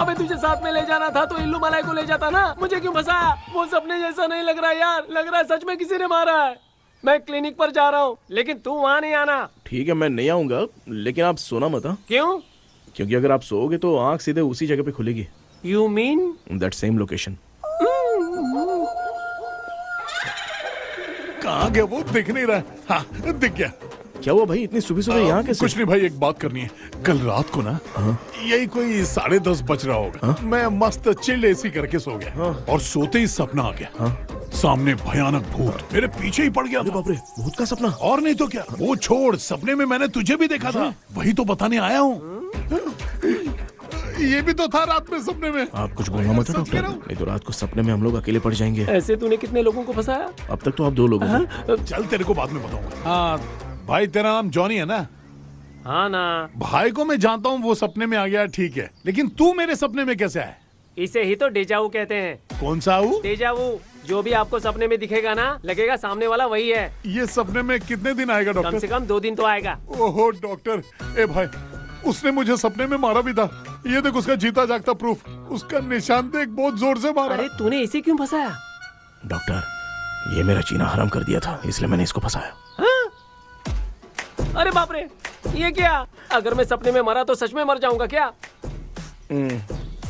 अबे तुझे साथ में ले जाना था तो इल्लू मलाई को ले जाता ना, मुझे क्यों फंसाया? वो सपने जैसा नहीं लग रहा यार, लग रहा है सच में किसी ने मारा है। मैं क्लिनिक पर जा रहा हूँ, लेकिन तू वहाँ नहीं आना। ठीक है, मैं नहीं आऊंगा, लेकिन आप सोना मत। क्यों? क्योंकि अगर आप सोओगे तो आंख सीधे उसी जगह पे खुलेगी। You mean that same location. कहाँ गया वो? दिख नहीं रहा। हाँ, दिख गया। क्या हुआ भाई, इतनी सुबह सुबह यहाँ कैसे? कुछ नहीं भाई, एक बात करनी है। कल रात को ना यही कोई 10:30 बज रहा होगा, मैं मस्त चिल एसी करके सो गया और सोते ही सपना आ गया। सामने भयानक भूत मेरे पीछे ही पड़ गया। बाप रे, भूत का सपना? और नहीं तो क्या। वो छोड़, सपने में मैंने तुझे भी देखा था, वही तो बताने आया हूँ। ये भी तो था रात में सपने में। आप कुछ बोलना मत डॉक्टर, नहीं तो रात को सपने में हम लोग अकेले पड़ जाएंगे। ऐसे तूने कितने लोगों को फंसाया? अब तक तो आप 2 लोगों को। चल तेरे को बाद में बताऊंगा। हाँ भाई, तेरा नाम जॉनी है ना? हाँ ना। भाई को मैं जानता हूँ, वो सपने में आ गया, ठीक है, लेकिन तू मेरे सपने में कैसे आया? इसे ही तो डेजावू कहते हैं। कौन सा वो? डेजावू, जो भी आपको सपने में दिखेगा ना, लगेगा सामने वाला वही है। ये सपने में कितने दिन आएगा डॉक्टर? कम से कम 2 दिन तो आएगा। ओहो डॉक्टर, ए भाई, उसने मुझे सपने में मारा भी था। ये देख उसका जीता जागता प्रूफ, उसका निशान देख, बहुत जोर से मारा। अरे तूने इसे क्यों फंसाया? डॉक्टर, ये मेरा जीना हराम कर दिया था, इसलिए मैंने इसको फंसाया। अरे बाप रे, ये क्या? अगर मैं सपने में मरा तो सच में मर जाऊंगा क्या?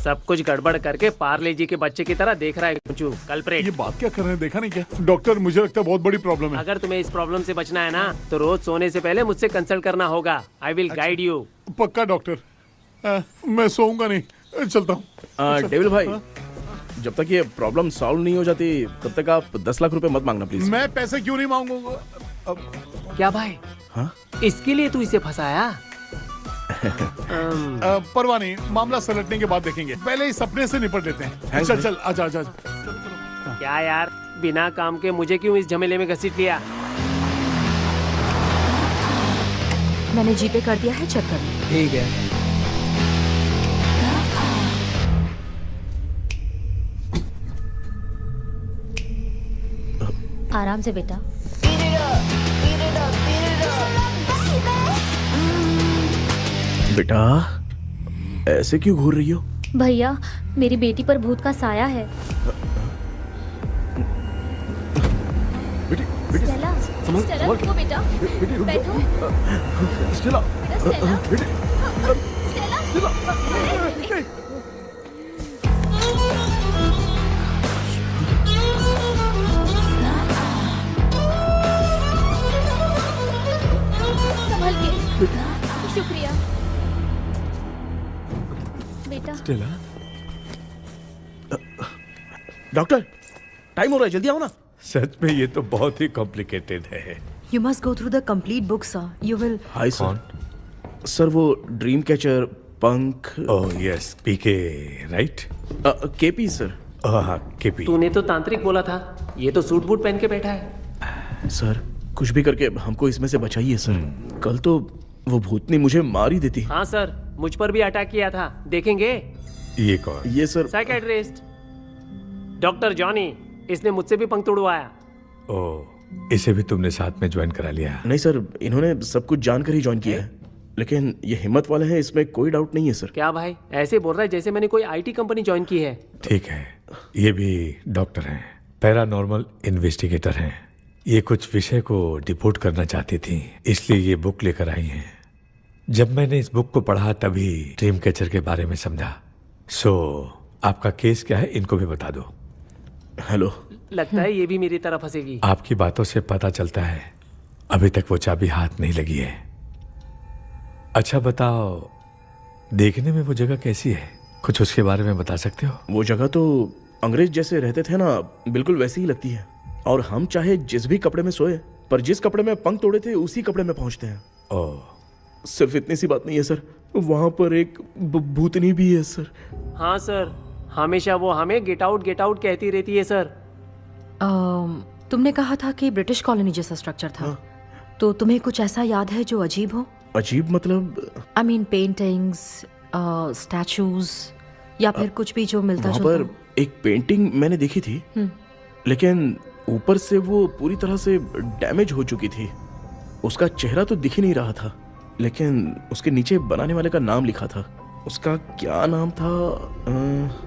सब कुछ गड़बड़ करके पार्ले जी के बच्चे की तरह देख रहा है कुचू, कल्प्रेट। ये बात क्या कर रहे हैं, देखा नहीं क्या? डॉक्टर, मुझे लगता है बहुत बड़ी प्रॉब्लम है। अगर तुम्हें इस प्रॉब्लम से बचना है ना, तो रोज सोने से पहले मुझसे कंसल्ट करना होगा। I will guide you. पक्का डॉक्टर, मैं सोऊंगा नहीं, चलता हूँ। डेविल भाई, जब तक ये प्रॉब्लम सॉल्व नहीं हो जाती तब तक आप 10 लाख रुपए मत मांगना प्लीज। मैं पैसे क्यों नहीं मांगूंगा? क्या भाई? हाँ? इसके लिए तू इसे फंसाया? परवाह नहीं, मामला सलटने के बाद देखेंगे, पहले इस सपने से निपट लेते हैं। चल चल, आजा आजा। क्या यार, बिना काम के मुझे क्यों इस झमेले में घसीट लिया? मैंने जीपे कर दिया है, चेक कर लो। ठीक है। आराम से बेटा। बेटा, ऐसे क्यों घूर रही हो? भैया, मेरी बेटी पर भूत का साया है। स्टेला, स्टेला रुको बेटा, बैठो। स्टेला, संभल के। शुक्रिया बेटा। स्टेला, डॉक्टर, टाइम हो रहा है, जल्दी आओ ना। सच में ये तो बहुत ही कॉम्प्लिकेटेड है। You must go through the complete book, sir. You will. Hi sir. Sir, वो ड्रीम कैचर, पंख। ओह यस, पीके राइट? KP sir. हाँ, केपी। तूने तो तांत्रिक बोला था, ये तो सूट बूट पहन के बैठा है। सर, कुछ भी करके हमको इसमें से बचाइए सर। कल तो वो भूतनी मुझे मार ही देती। हाँ सर, मुझ पर भी अटैक किया था, देखेंगे। ये कौन? ये सर साइकियाट्रिस्ट डॉक्टर जॉनी, इसने मुझसे भी पंख तोड़वाया। ओह, इसे भी तुमने साथ में ज्वाइन करा लिया? नहीं सर, इन्होंने सब कुछ जानकर ही ज्वाइन किया है, लेकिन ये हिम्मत वाले हैं, इसमें कोई डाउट नहीं है सर। क्या भाई, ऐसे बोल रहा है जैसे मैंने कोई आईटी कंपनी ज्वाइन की है। ठीक है, ये भी डॉक्टर हैं, पैरानॉर्मल इन्वेस्टिगेटर हैं। ये कुछ विषय को डिपोर्ट करना चाहती थी, इसलिए ये बुक लेकर आई हैं। जब मैंने इस बुक को पढ़ा तभी ड्रीम कैचर के बारे में समझा। सो आपका केस क्या है, इनको भी बता दो। हेलो। लगता है ये भी मेरी तरफ फंसेगी। आपकी बातों से पता चलता है अभी तक वो चाबी हाथ नहीं लगी है। अच्छा बताओ, देखने में वो जगह कैसी है, कुछ उसके बारे में बता सकते हो? वो जगह तो अंग्रेज जैसे रहते थे ना, बिल्कुल वैसी ही लगती है। और हम चाहे जिस भी कपड़े में सोए, पर जिस कपड़े में पंख तोड़े थे उसी कपड़े में पहुंचते हैं। ओह, सिर्फ इतनी सी बात नहीं है सर, वहां पर एक भूतनी भी है सर। हाँ सर, हमेशा वो हमें गेट आउट कहती रहती है सर। तुमने कहा था कि ब्रिटिश कॉलोनी जैसा स्ट्रक्चर था। तो तुम्हें कुछ ऐसा याद है जो अजीब हो? अजीब मतलब? आई मीन पेंटिंग्स, स्टैचूज या फिर कुछ भी जो मिलता वहाँ जुलता पर एक पेंटिंग मैंने देखी थी, लेकिन ऊपर से वो पूरी तरह से डैमेज हो चुकी थी। उसका चेहरा तो दिख ही नहीं रहा था, लेकिन उसके नीचे बनाने वाले का नाम लिखा था। उसका क्या नाम था?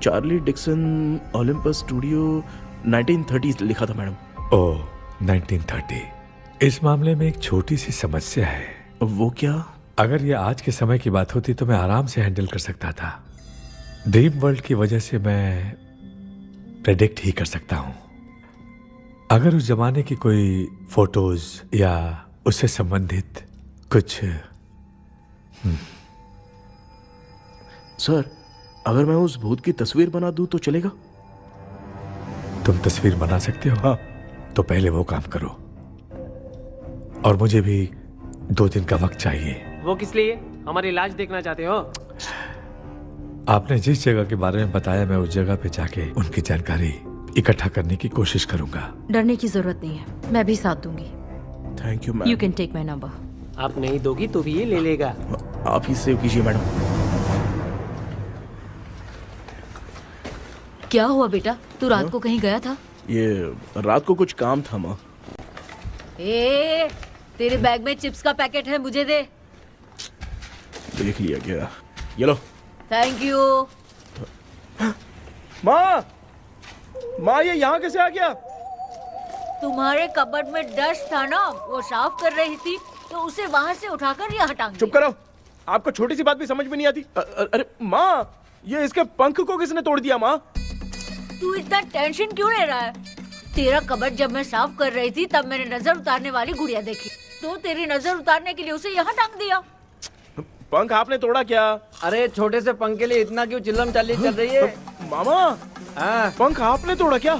चार्ली डिक्सन ओलंपस स्टूडियो 1930 लिखा था मैडम। ओह, 1930। इस मामले में एक छोटी सी समस्या है। वो क्या? अगर ये आज के समय की बात होती तो मैं आराम से हैंडल कर सकता था। ड्रीम वर्ल्ड की वजह से मैं प्रेडिक्ट ही कर सकता हूं। अगर उस जमाने की कोई फोटोज या उससे संबंधित कुछ सर, अगर मैं उस भूत की तस्वीर बना दूं तो चलेगा? तुम तस्वीर बना सकते हो? हाँ। तो पहले वो काम करो, और मुझे भी 2 दिन का वक्त चाहिए। वो किस लिए? हमारी इलाज देखना चाहते हो? आपने जिस जगह के बारे में बताया, मैं उस जगह पे जाके उनकी जानकारी इकट्ठा करने की कोशिश करूंगा। डरने की जरूरत नहीं है, मैं भी साथ दूंगी। Thank you ma'am. You can take my number. आप नहीं दोगी तो भी ये ले लेगा। आप ही सेव कीजिए मैडम। क्या हुआ बेटा? तू रात को कहीं गया था? ये रात को कुछ काम था माँ। ए, तेरे बैग में चिप्स का पैकेट है, मुझे दे। देख लिया क्या? ये लो। Thank you. माँ, माँ ये यहाँ कैसे आ गया? तुम्हारे कबर्ड में डस्ट था ना, वो साफ कर रही थी तो उसे वहाँ से उठाकर यहाँ टांग चुप करो, आपको छोटी सी बात भी समझ में नहीं आती। अरे माँ, ये इसके पंख को किसने तोड़ दिया? माँ तू इतना टेंशन क्यों ले रहा है? तेरा कबर्ड जब मैं साफ कर रही थी तब मैंने नजर उतारने वाली गुड़िया देखी, तो तेरी नजर उतारने के लिए उसे यहाँ टांग दिया। पंख आपने तोड़ा क्या? अरे छोटे से पंख के लिए इतना क्यों चिल्लम चाली चल रही है? मामा, पंख आपने तोड़ा क्या?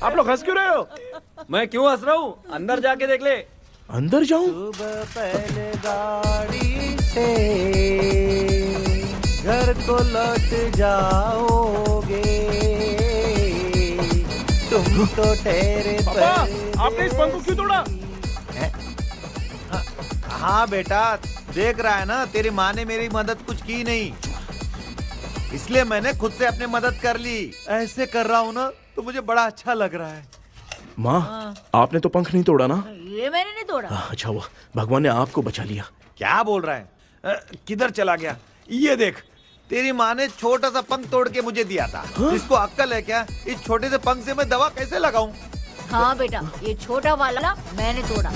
आप लोग हंस क्यों रहे हो? मैं क्यों हंस रहा हूँ? अंदर जाके देख ले। अंदर जाऊं? सुबह पहले गाड़ी से घर को लौट जाओगे, तुम तो ठहरे। पापा, आपने इस पंख को क्यों तोड़ा? हाँ बेटा, देख रहा है ना, तेरी माँ ने मेरी मदद कुछ की नहीं, इसलिए मैंने खुद से अपनी मदद कर ली। ऐसे कर रहा हूँ ना तो मुझे बड़ा अच्छा लग रहा है। माँ, आपने तो पंख नहीं तोड़ा ना? ये मैंने नहीं तोड़ा। अच्छा हुआ, भगवान ने आपको बचा लिया। क्या बोल रहा है? किधर चला गया? ये देख, तेरी माँ ने छोटा सा पंख तोड़ के मुझे दिया था। इसको अक्ल है क्या? इस छोटे से पंख से मैं दवा कैसे लगाऊं? हाँ बेटा, ये छोटा वाला मैंने तोड़ा।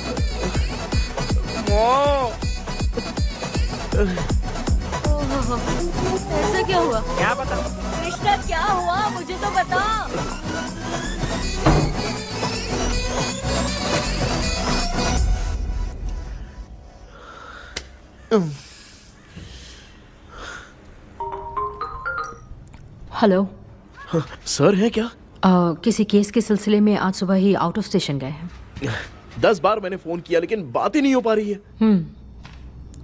ऐसा क्या हुआ? क्या बता? कृष्णा क्या हुआ? मुझे तो बता। हेलो सर है क्या? किसी केस के सिलसिले में आज सुबह ही आउट ऑफ स्टेशन गए हैं। 10 बार मैंने फोन किया लेकिन बात ही नहीं हो पा रही है।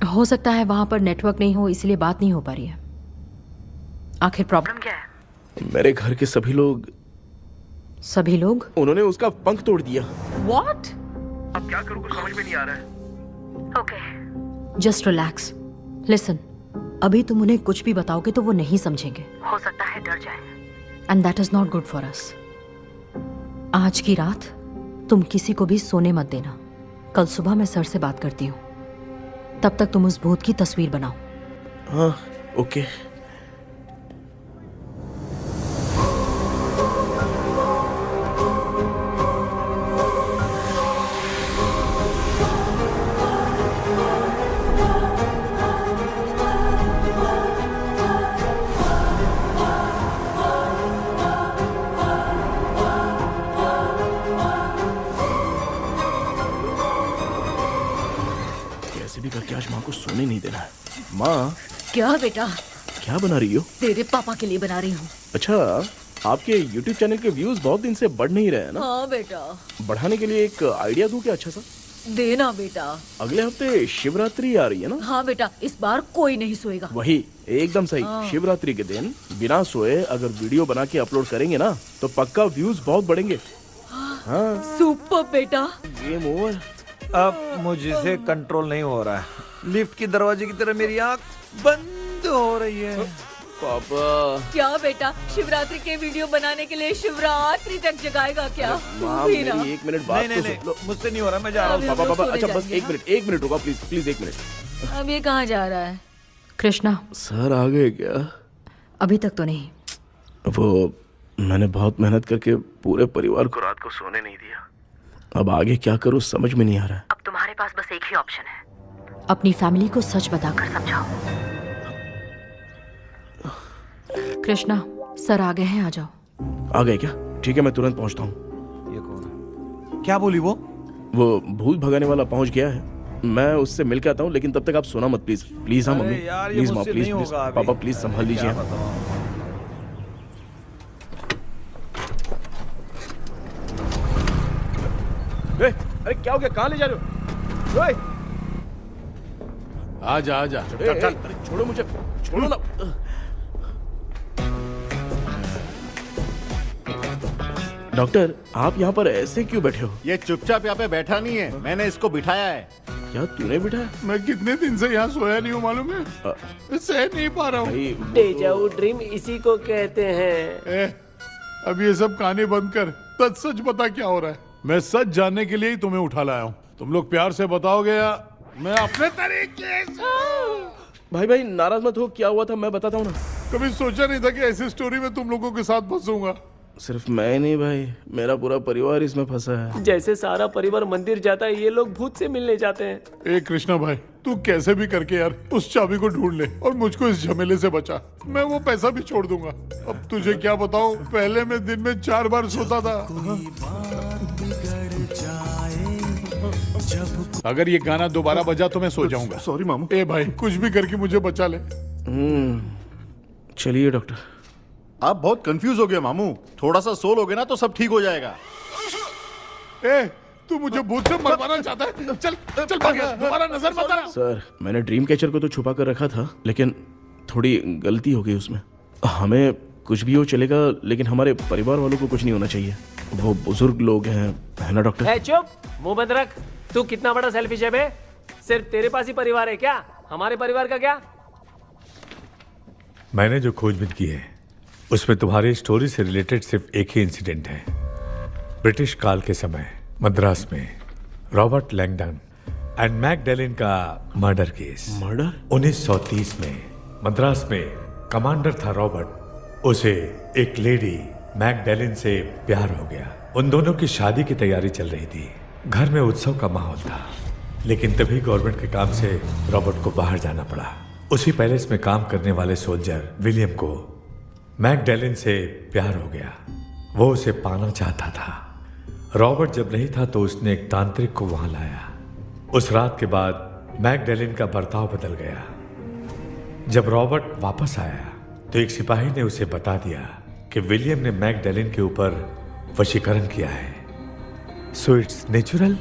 हो सकता है वहां पर नेटवर्क नहीं हो, इसलिए बात नहीं हो पा रही है। आखिर प्रॉब्लम क्या है? मेरे घर के सभी लोग उन्होंने उसका पंख तोड़ दिया। What? अब क्या करूं कुछ समझ में नहीं आ रहा है। Okay, just relax. लिसन, अभी तुम उन्हें कुछ भी बताओगे तो वो नहीं समझेंगे। हो सकता है डर जाए। And that is not good for us. आज की रात तुम किसी को भी सोने मत देना। कल सुबह मैं सर से बात करती हूँ, तब तक तुम उस भूत की तस्वीर बनाओ। हाँ, ओके। करके आज माँ को सोने नहीं देना है। माँ। क्या बेटा? क्या बना रही हो? तेरे पापा के लिए बना रही हूँ। अच्छा, आपके YouTube चैनल के व्यूज बहुत दिन से बढ़ नहीं रहे हैं ना? हाँ बेटा। बढ़ाने के लिए एक आइडिया दूं क्या अच्छा सा? देना बेटा। अगले हफ्ते शिवरात्रि आ रही है ना? हाँ बेटा, इस बार कोई नहीं सोएगा। वही, एकदम सही। हाँ। शिवरात्रि के दिन बिना सोए अगर वीडियो बना के अपलोड करेंगे ना तो पक्का व्यूज बहुत बढ़ेंगे। हाँ। सुपर बेटा। Game over. अब मुझसे कंट्रोल नहीं हो रहा है। लिफ्ट की दरवाजे की तरह मेरी आंख बंद हो रही है। पापा। क्या बेटा, शिवरात्रि के वीडियो बनाने के लिए शिवरात्रि तक जगाएगा क्या? माँ, वीरा। मेरी 1 मिनट बात तो सुन लो। मुझसे नहीं हो रहा, मैं जा रहा हूँ। पापा पापा, सोने अच्छा बस जाएंगे, 1 मिनट रुको प्लीज प्लीज 1 मिनट। अब ये कहाँ जा रहा है? कृष्णा, सर आ गए क्या? अभी तक तो नहीं। वो मैंने बहुत मेहनत करके पूरे परिवार को रात को सोने नहीं दिया। अब आगे क्या करूँ समझ में नहीं आ रहा है। अब तुम्हारे पास बस एक ही ऑप्शन है, अपनी फैमिली को सच बताकर समझाओ। कृष्णा, सर आ गए हैं, आ जाओ। आ गए क्या? ठीक है, मैं तुरंत पहुंचता हूँ। ये कौन है? क्या बोली वो? वो भूत भगाने वाला पहुंच गया है, मैं उससे मिल के आता हूँ, लेकिन तब तक आप सोना मत प्लीज। प्लीज। हाँ मम्मी, प्लीज माँ, प्लीज प्लीज। पापा प्लीज संभाल लीजिए। अरे क्या हो गया, कहाँ ले जा रहे हो? ओए! आजा आजा। अरे छोड़ो मुझे, छोड़ो ना। डॉक्टर, आप यहाँ पर ऐसे क्यों बैठे हो? ये चुपचाप यहाँ पे बैठा नहीं है, मैंने इसको बिठाया है। क्या तूने बिठाया? मैं कितने दिन से यहाँ सोया नहीं हूँ मालूम है? सह नहीं पा रहा हूँ। डेजाऊ ड्रीम इसी को कहते हैं। अब ये सब कहानी बंद कर, सच बता क्या हो रहा है। मैं सच जानने के लिए ही तुम्हें उठा लाया हूँ। तुम लोग प्यार से बताओगे या मैं अपने तरीके से? भाई नाराज मत हो, क्या हुआ था मैं बताता हूँ ना। कभी सोचा नहीं था कि ऐसी स्टोरी में तुम लोगों के साथ फंसूंगा। सिर्फ मैं नहीं भाई, मेरा पूरा परिवार इसमें फंसा है। जैसे सारा परिवार मंदिर जाता है, ये लोग भूत से मिलने जाते हैं। ए कृष्णा भाई, तू कैसे भी करके यार उस चाबी को ढूंढ ले और मुझको इस झमेले से बचा। मैं वो पैसा भी छोड़ दूंगा। अब तुझे क्या बताऊं, पहले मैं दिन में 4 बार सोता था। अगर ये गाना दोबारा बजा तो मैं सो जाऊंगा। सॉरी मामू। ए भाई, कुछ भी करके मुझे बचा ले। चलिए डॉक्टर। आप बहुत कंफ्यूज हो गए मामू, थोड़ा सा सो लोगे ना तो सब ठीक हो जाएगा। ए, तू मुझे भूत से मरवाना चाहता है? चल चल भाग, दोबारा नजर मत आना। सर, मैंने ड्रीम कैचर को तो छुपा कर रखा था, लेकिन थोड़ी गलती हो गई उसमें। हमें कुछ भी हो चलेगा, लेकिन हमारे परिवार वालों को कुछ नहीं होना चाहिए। वो बुजुर्ग लोग हैं, है ना डॉक्टर? चुप, मुंह बंद रख। तू कितना बड़ा सेल्फिश है बे? सिर्फ तेरे पास ही परिवार है क्या? हमारे परिवार का क्या? मैंने जो खोजबीन की है उसमें तुम्हारी स्टोरी से रिलेटेड सिर्फ एक ही इंसिडेंट है। ब्रिटिश काल के समय मद्रास में रॉबर्ट लैंगडन एंड मैकडैलिन का मर्डर केस। मर्डर? 1930 में मद्रास में कमांडर था रॉबर्ट, उसे एक लेडी मैकडैलिन से प्यार हो गया। उन दोनों की शादी की तैयारी चल रही थी, घर में उत्सव का माहौल था। लेकिन तभी गवर्नमेंट के काम से रॉबर्ट को बाहर जाना पड़ा। उसी पैलेस में काम करने वाले सोल्जर विलियम को मैकडैलिन से प्यार हो गया, वो उसे पाना चाहता था। रॉबर्ट जब नहीं था तो उसने एक तांत्रिक को वहां लाया। उस रात के बाद मैकडैलिन का बर्ताव बदल गया। जब रॉबर्ट वापस आया तो एक सिपाही ने उसे बता दिया कि विलियम ने मैकडैलिन के ऊपर वशीकरण किया है। So it's natural.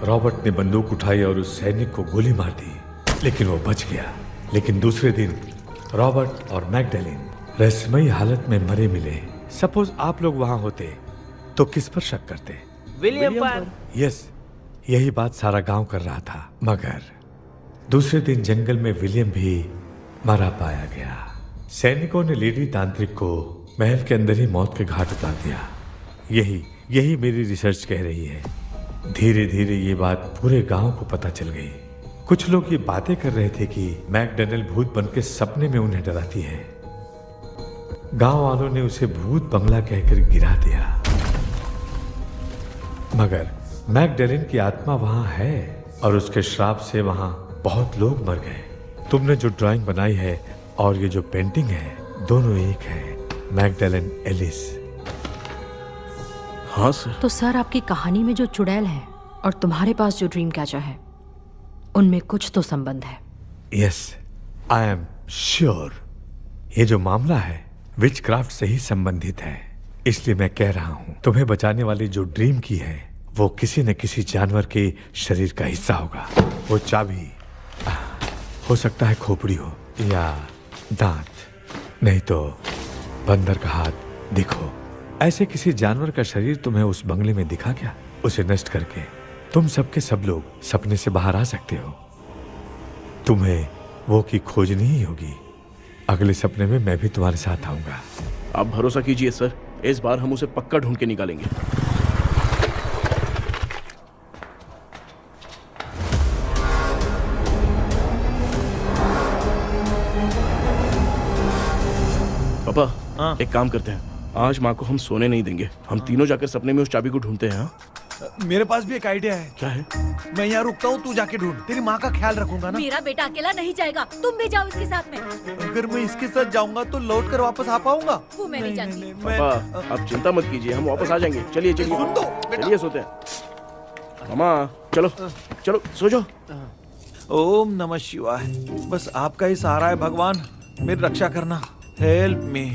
रॉबर्ट ने बंदूक उठाई और उस सैनिक को गोली मार दी, लेकिन वो बच गया। लेकिन दूसरे दिन रॉबर्ट और मैकडैलिन रहस्यमयी हालत में मरे मिले। सपोज आप लोग वहां होते तो किस पर शक करते? विलियम पर। यस, यही बात सारा गांव कर रहा था। मगर दूसरे दिन जंगल में विलियम भी मरा पाया गया। सैनिकों ने लेडी तांत्रिक को महल के अंदर ही मौत के घाट उतार दिया। यही मेरी रिसर्च कह रही है। धीरे धीरे ये बात पूरे गांव को पता चल गई। कुछ लोग ये बातें कर रहे थे कि मैकडैलिन भूत बन के सपने में उन्हें डराती है। गांव वालों ने उसे भूत बंगला कहकर गिरा दिया। मगर मैकडैलिन की आत्मा वहां है और उसके श्राप से वहां बहुत लोग मर गए। तुमने जो ड्राइंग बनाई है और ये जो पेंटिंग है, दोनों एक है। मैकडैलिन एलिस। हाँ सर। तो सर, आपकी कहानी में जो चुड़ैल है और तुम्हारे पास जो ड्रीम कैचर है, उनमें कुछ तो संबंध है। Yes, I am sure. ये जो मामला है विचक्राफ्ट से ही संबंधित है। इसलिए मैं कह रहा हूं, तुम्हें बचाने वाली जो ड्रीम की है वो किसी न किसी जानवर के शरीर का हिस्सा होगा। वो चाबी हो सकता है खोपड़ी हो या दांत, नहीं तो बंदर का हाथ। दिखो, ऐसे किसी जानवर का शरीर तुम्हें उस बंगले में दिखा क्या? उसे नष्ट करके तुम सबके सब लोग सपने से बाहर आ सकते हो। तुम्हें वो की खोजनी ही होगी। अगले सपने में मैं भी तुम्हारे साथ आऊंगा। आप भरोसा कीजिए सर, इस बार हम उसे पक्का ढूंढ के निकालेंगे। पापा, एक काम करते हैं, आज माँ को हम सोने नहीं देंगे। हम तीनों जाकर सपने में उस चाबी को ढूंढते हैं। मेरे पास भी एक आइडिया है। क्या है? मैं यहाँ रुकता हूँ, तू जाके ढूंढ। तेरी माँ का ख्याल रखूंगा ना। मेरा बेटा अकेला नहीं जाएगा, तुम भी जाओ इसके साथ में। अगर मैं इसके साथ जाऊंगा तो लौट कर वापस आ पाऊंगा? वो मैं नहीं जानती। पापा, आप चिंता मत कीजिए, हम वापस आ जाएंगे। चलिए चलिए, सुन दो, चलिए सोते हैं। मामा चलो चलो सो जाओ। ओम नमः शिवाय। बस आपका ही सहारा है भगवान, मेरी रक्षा करना। Help me.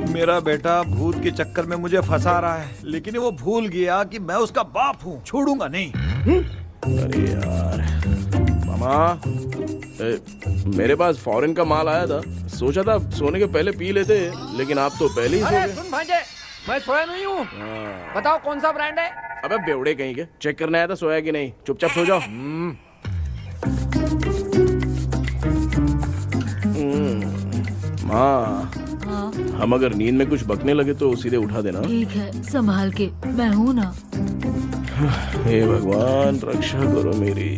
मेरा बेटा भूत के चक्कर में मुझे फंसा रहा है, लेकिन वो भूल गया कि मैं उसका बाप हूँ। छोड़ूंगा नहीं। अरे यार मामा, मेरे पास फॉरेन का माल आया था, सोचा था सोने के पहले पी लेते, लेकिन आप तो पहले ही सो अरे गए। सुन भांजे, मैं सोया नहीं हूँ। बताओ कौन सा ब्रांड है? अबे बेवड़े कहीं के, चेक करने आया था सोया कि नहीं। चुपचाप सो जाओ। माँ, हम अगर नींद में कुछ बकने लगे तो सीधे उठा देना। ठीक है, संभाल के, मैं हूँ ना। हे भगवान, रक्षा करो मेरी।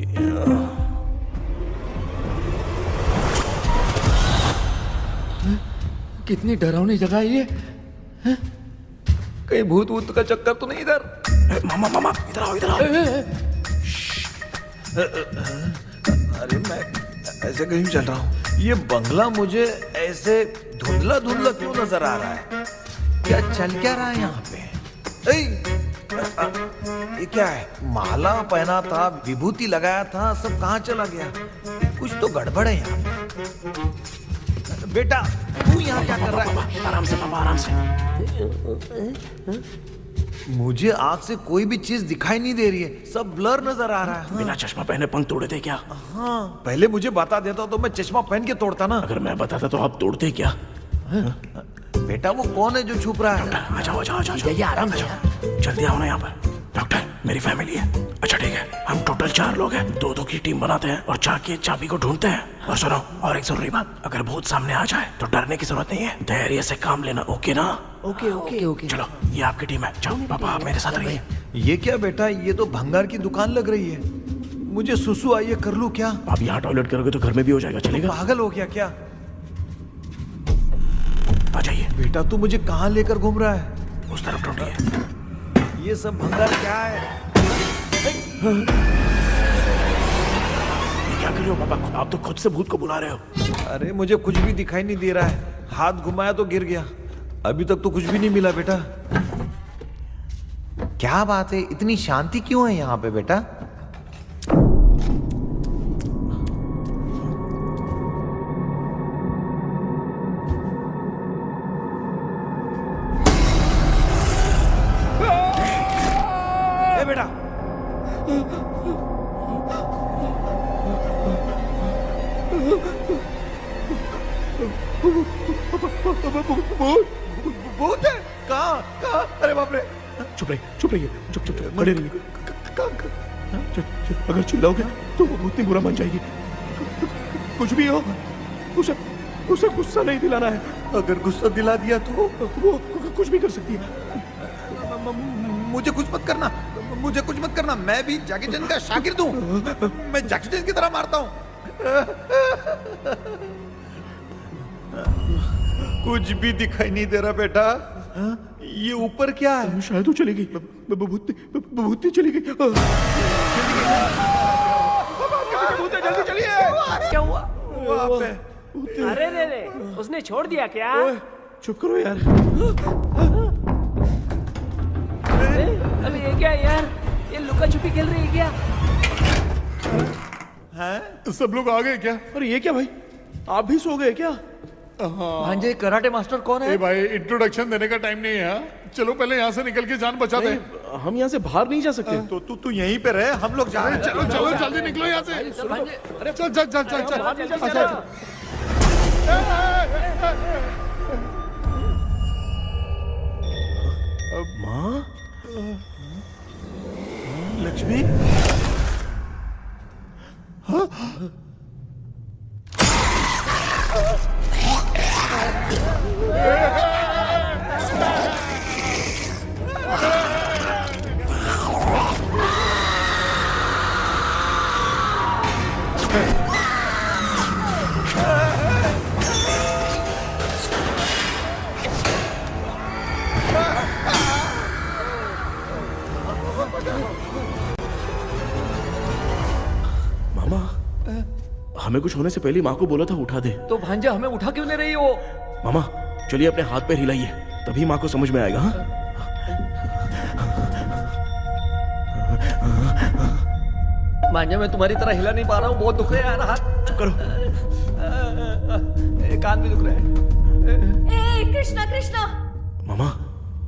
कितनी डरावनी जगह है ये। कहीं भूत वूत का चक्कर तो नहीं इधर? मामा मामा, इधर आओ इधर आओ। अरे मैं ऐसे कहीं चल रहा हूँ। ये बंगला मुझे ऐसे धुंधला धुंधला क्यों नजर आ रहा है? क्या चल क्या रहा है यहाँ पे? ये क्या है? माला पहना था, विभूति लगाया था, सब कहाँ चला गया? कुछ तो गड़बड़ है यहाँ पे। बेटा, तू यहाँ क्या कर रहा है? आराम से पापा, आराम से। मुझे आँख से कोई भी चीज दिखाई नहीं दे रही है, सब ब्लर नजर आ रहा है। बिना चश्मा पहने पंख तोड़े थे क्या? हाँ, पहले मुझे बता देता तो मैं चश्मा पहन के तोड़ता ना। अगर मैं बताता तो आप तोड़ते क्या? बेटा, वो कौन है जो छुप रहा है? आ जाओ आ जाओ आ जाओ, ये आराम से जल्दी आओ ना यहाँ पर। डॉक्टर, मेरी फैमिली है। अच्छा ठीक है, हम टोटल 4 लोग हैं, 2-2 की टीम बनाते हैं और जाके चाबी को ढूंढते हैं। और सुनो, और एक जरूरी बात, अगर भूत सामने आ जाए तो डरने की जरूरत नहीं है, धैर्य से काम लेना। ओके ना? Okay okay okay. चलो, ये आपकी टीम है। जाओ पापा, आप मेरे साथ रहिए। ये क्या बेटा, ये तो भंगार की दुकान लग रही है। मुझे सुसु आई है, कर लूं क्या? आप यहाँ टॉयलेट करोगे तो घर में भी हो जाएगा, चलेगा? पागल हो गया क्या? आ जाइए। बेटा, तू मुझे कहाँ लेकर घूम रहा है? उस तरफ ढूंढिए। ये सब भंगार क्या है? क्या कर रहे हो पापा? आप तो खुद से भूत को बुला रहे हो। अरे मुझे कुछ भी दिखाई नहीं दे रहा है, हाथ घुमाया तो गिर गया। अभी तक तो कुछ भी नहीं मिला बेटा। क्या बात है, इतनी शांति क्यों है यहाँ पे बेटा? ए बेटा, भूत है? कहाँ कहाँ? अरे बाप रे! चुप रहिए, चुप रहिए, चुप चुप चुप खड़े रहिए। अगर चिल्लाओगे तो वो भूतनी बुरा मान जाएगी। कुछ भी हो, उसे गुस्सा नहीं दिलाना है। अगर गुस्सा दिला दिया तो वो कुछ भी कर सकती है। मुझे कुछ मत करना, मुझे कुछ मत करना। मैं भी जैकी चैन का शागिर्द हूँ। मैं जैकी चैन की तरह मारता हूँ। कुछ भी दिखाई नहीं दे रहा बेटा। ये ऊपर क्या है? शायद वो चली गई, भूतनी चली गई। जल्दी चलिए। क्या हुआ? वहाँ पे। अरे रे, उसने छोड़ दिया क्या? चुप करो यार। अरे ये क्या यार, ये लुका छुपी खेल रही है क्या? हैं? सब लोग आ गए क्या? अरे ये क्या भाई, आप भी सो गए क्या? भांजे, कराटे मास्टर कौन है? भाई, इंट्रोडक्शन देने का टाइम नहीं है। चलो पहले यहाँ से निकल के जान बचाते हैं। हम यहाँ से बाहर नहीं जा सकते। तो तू यहीं पे रहे, हम लोग जा रहे हैं। चलो चलो जल्दी निकलो यहाँ से। अरे चल चल चल चल चल। माँ, लक्ष्मी, मामा, हमें कुछ होने से पहले माँ को बोला था उठा दे। तो भांजा हमें उठा क्यों नहीं रही वो? मामा चलिए अपने हाथ पैर हिलाइए, तभी माँ को समझ में आएगा। हाँ? भांजा मैं तुम्हारी तरह हिला नहीं पा रहा हूँ, बहुत दुख रहा है यार हाथ। चुप करो। कान भी दुख रहा है। ए कृष्णा कृष्णा। मामा,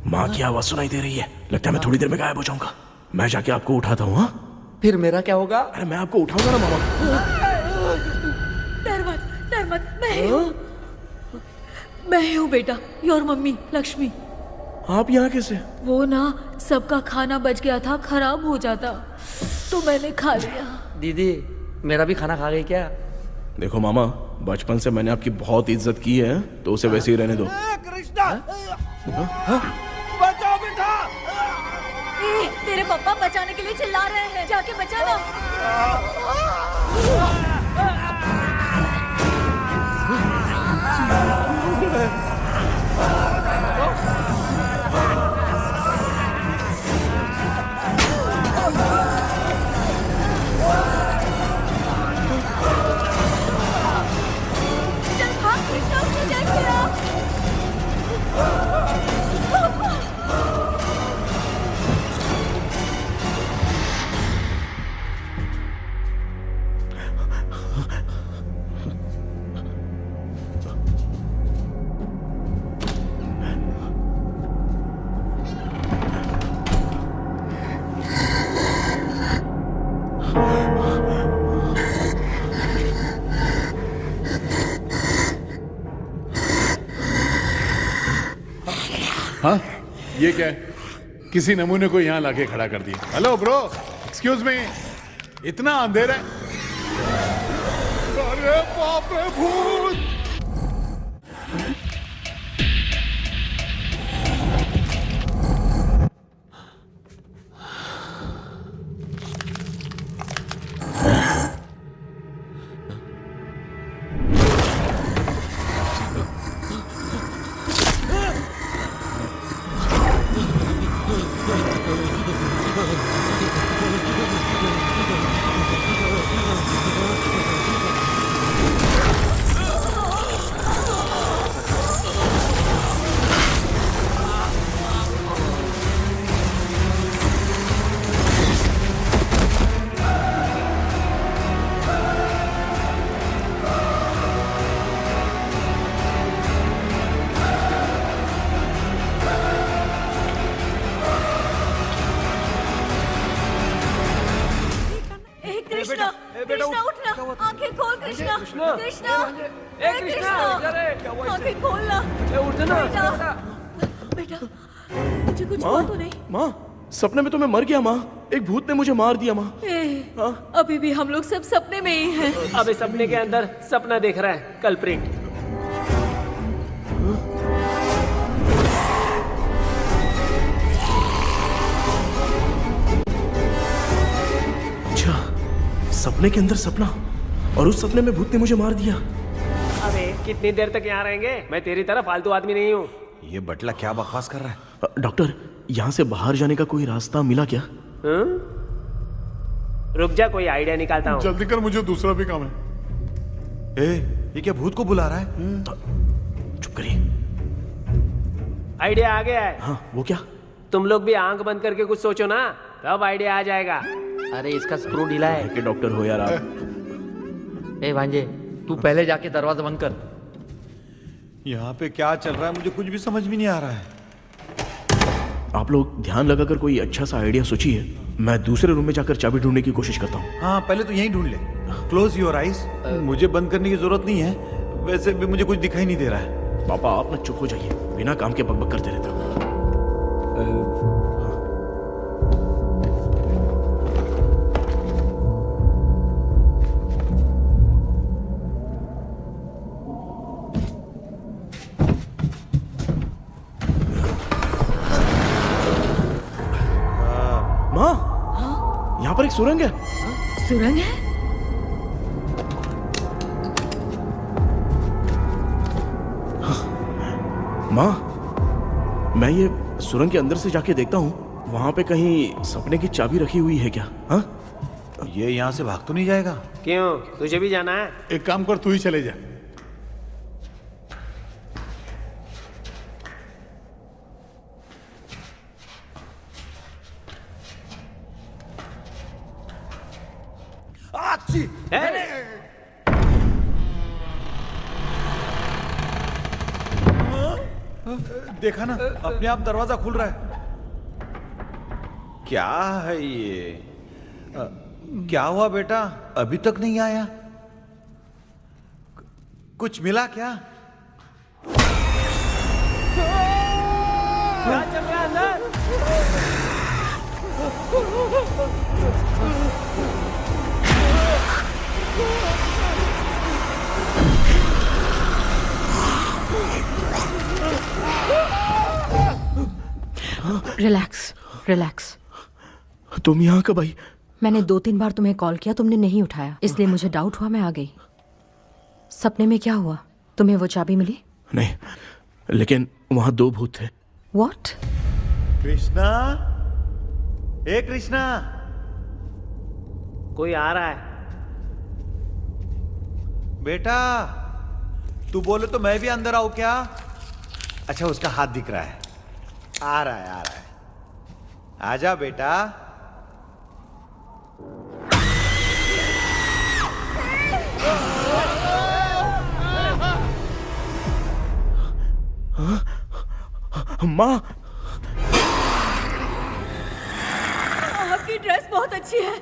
माँ की आवाज सुनाई दे रही है, लगता है मैं थोड़ी देर में गायब हो जाऊंगा। मैं जाके आपको उठाता हूँ। हाँ फिर मेरा क्या होगा? अरे मैं आपको उठाऊंगा ना मामा। डर मत, मैं हूँ बेटा, योर मम्मी लक्ष्मी। आप यहाँ कैसे? वो ना सबका खाना बच गया था, खराब हो जाता तो मैंने खा लिया। दीदी मेरा भी खाना खा गई क्या? देखो मामा, बचपन से मैंने आपकी बहुत इज्जत की है, तो उसे वैसे ही रहने दो। कृष्णा, बचाओ बेटा। तेरे पापा बचाने के लिए चिल्ला रहे हैं, जाके बचाना। चल भाग कृष्णा, उसने देख लिया। हाँ, ये क्या है? किसी नमूने को यहाँ लाके खड़ा कर दिया। हेलो ब्रो, एक्सक्यूज मी, इतना अंधेरा है। अरे बाप रे, भूत! कृष्णा उठना, आंखें खोल कृष्णा, कृष्णा, आंखें खोलना। बेटा मुझे कुछ हुआ तो नहीं? माँ, सपने में तो मैं मर गया माँ, एक भूत ने मुझे मार दिया माँ। अभी भी हम लोग सब सपने में ही हैं। अबे सपने के अंदर सपना देख रहा है कल्प्रिट। सपने के अंदर सपना, और उस सपने में भूत ने मुझे मार दिया। अबे कितनी देर तक यहाँ रहेंगे? मैं तेरी तरह फालतू आदमी नहीं हूँ। ये बटला क्या बकवास कर रहा है? डॉक्टर, यहाँ से बाहर जाने का कोई रास्ता मिला क्या? रुक जा, कोई आइडिया निकालता हूँ। जल्दी कर, मुझे दूसरा भी काम है। ये क्या भूत को बुला रहा है? चुप करिए। आइडिया आ गया है। हाँ, वो क्या? तुम लोग भी आंख बंद करके कुछ सोचो ना, तब आइडिया आ जाएगा। अरे इसका स्क्रू ढीला है। कि डॉक्टर हो यार आप। ए भांजे, तू पहले जाके दरवाजा बंद कर। यहाँ पे क्या चल रहा है मुझे कुछ भी समझ में नहीं आ रहा है। आप लोग ध्यान लगाकर कोई अच्छा सा आइडिया सोचिए, मैं दूसरे रूम में जाकर चाबी ढूंढने की कोशिश करता हूँ। हाँ पहले तो यहीं ढूंढ ले। Close your eyes. मुझे बंद करने की जरूरत नहीं है, वैसे भी मुझे कुछ दिखाई नहीं दे रहा है। पापा आप ना चुप हो जाइए, बिना काम के बकबक करते रहते हो। माँ, यहाँ पर एक सुरंग है। सुरंग है? माँ, मैं ये सुरंग के अंदर से जाके देखता हूँ, वहां पे कहीं सपने की चाबी रखी हुई है क्या? हाँ? ये यहाँ से भाग तो नहीं जाएगा? क्यों, तुझे भी जाना है? एक काम कर, तू ही चले जा। देखा ना, अपने आप दरवाजा खुल रहा है। क्या है ये? क्या हुआ बेटा, अभी तक नहीं आया? कुछ मिला क्या? क्या चल रहा है अंदर? Relax relax. तुम यहाँ कब आई? मैंने 2-3 बार तुम्हें कॉल किया, तुमने नहीं उठाया, इसलिए मुझे डाउट हुआ, मैं आ गई। सपने में क्या हुआ? तुम्हें वो चाबी मिली? नहीं, लेकिन वहां 2 भूत थे। व्हाट? कृष्णा, ए कृष्णा, कोई आ रहा है। बेटा तू बोले तो मैं भी अंदर आऊं क्या? अच्छा उसका हाथ दिख रहा है, आ रहा है आ रहा है। आजा बेटा। माँ, आपकी ड्रेस बहुत अच्छी है,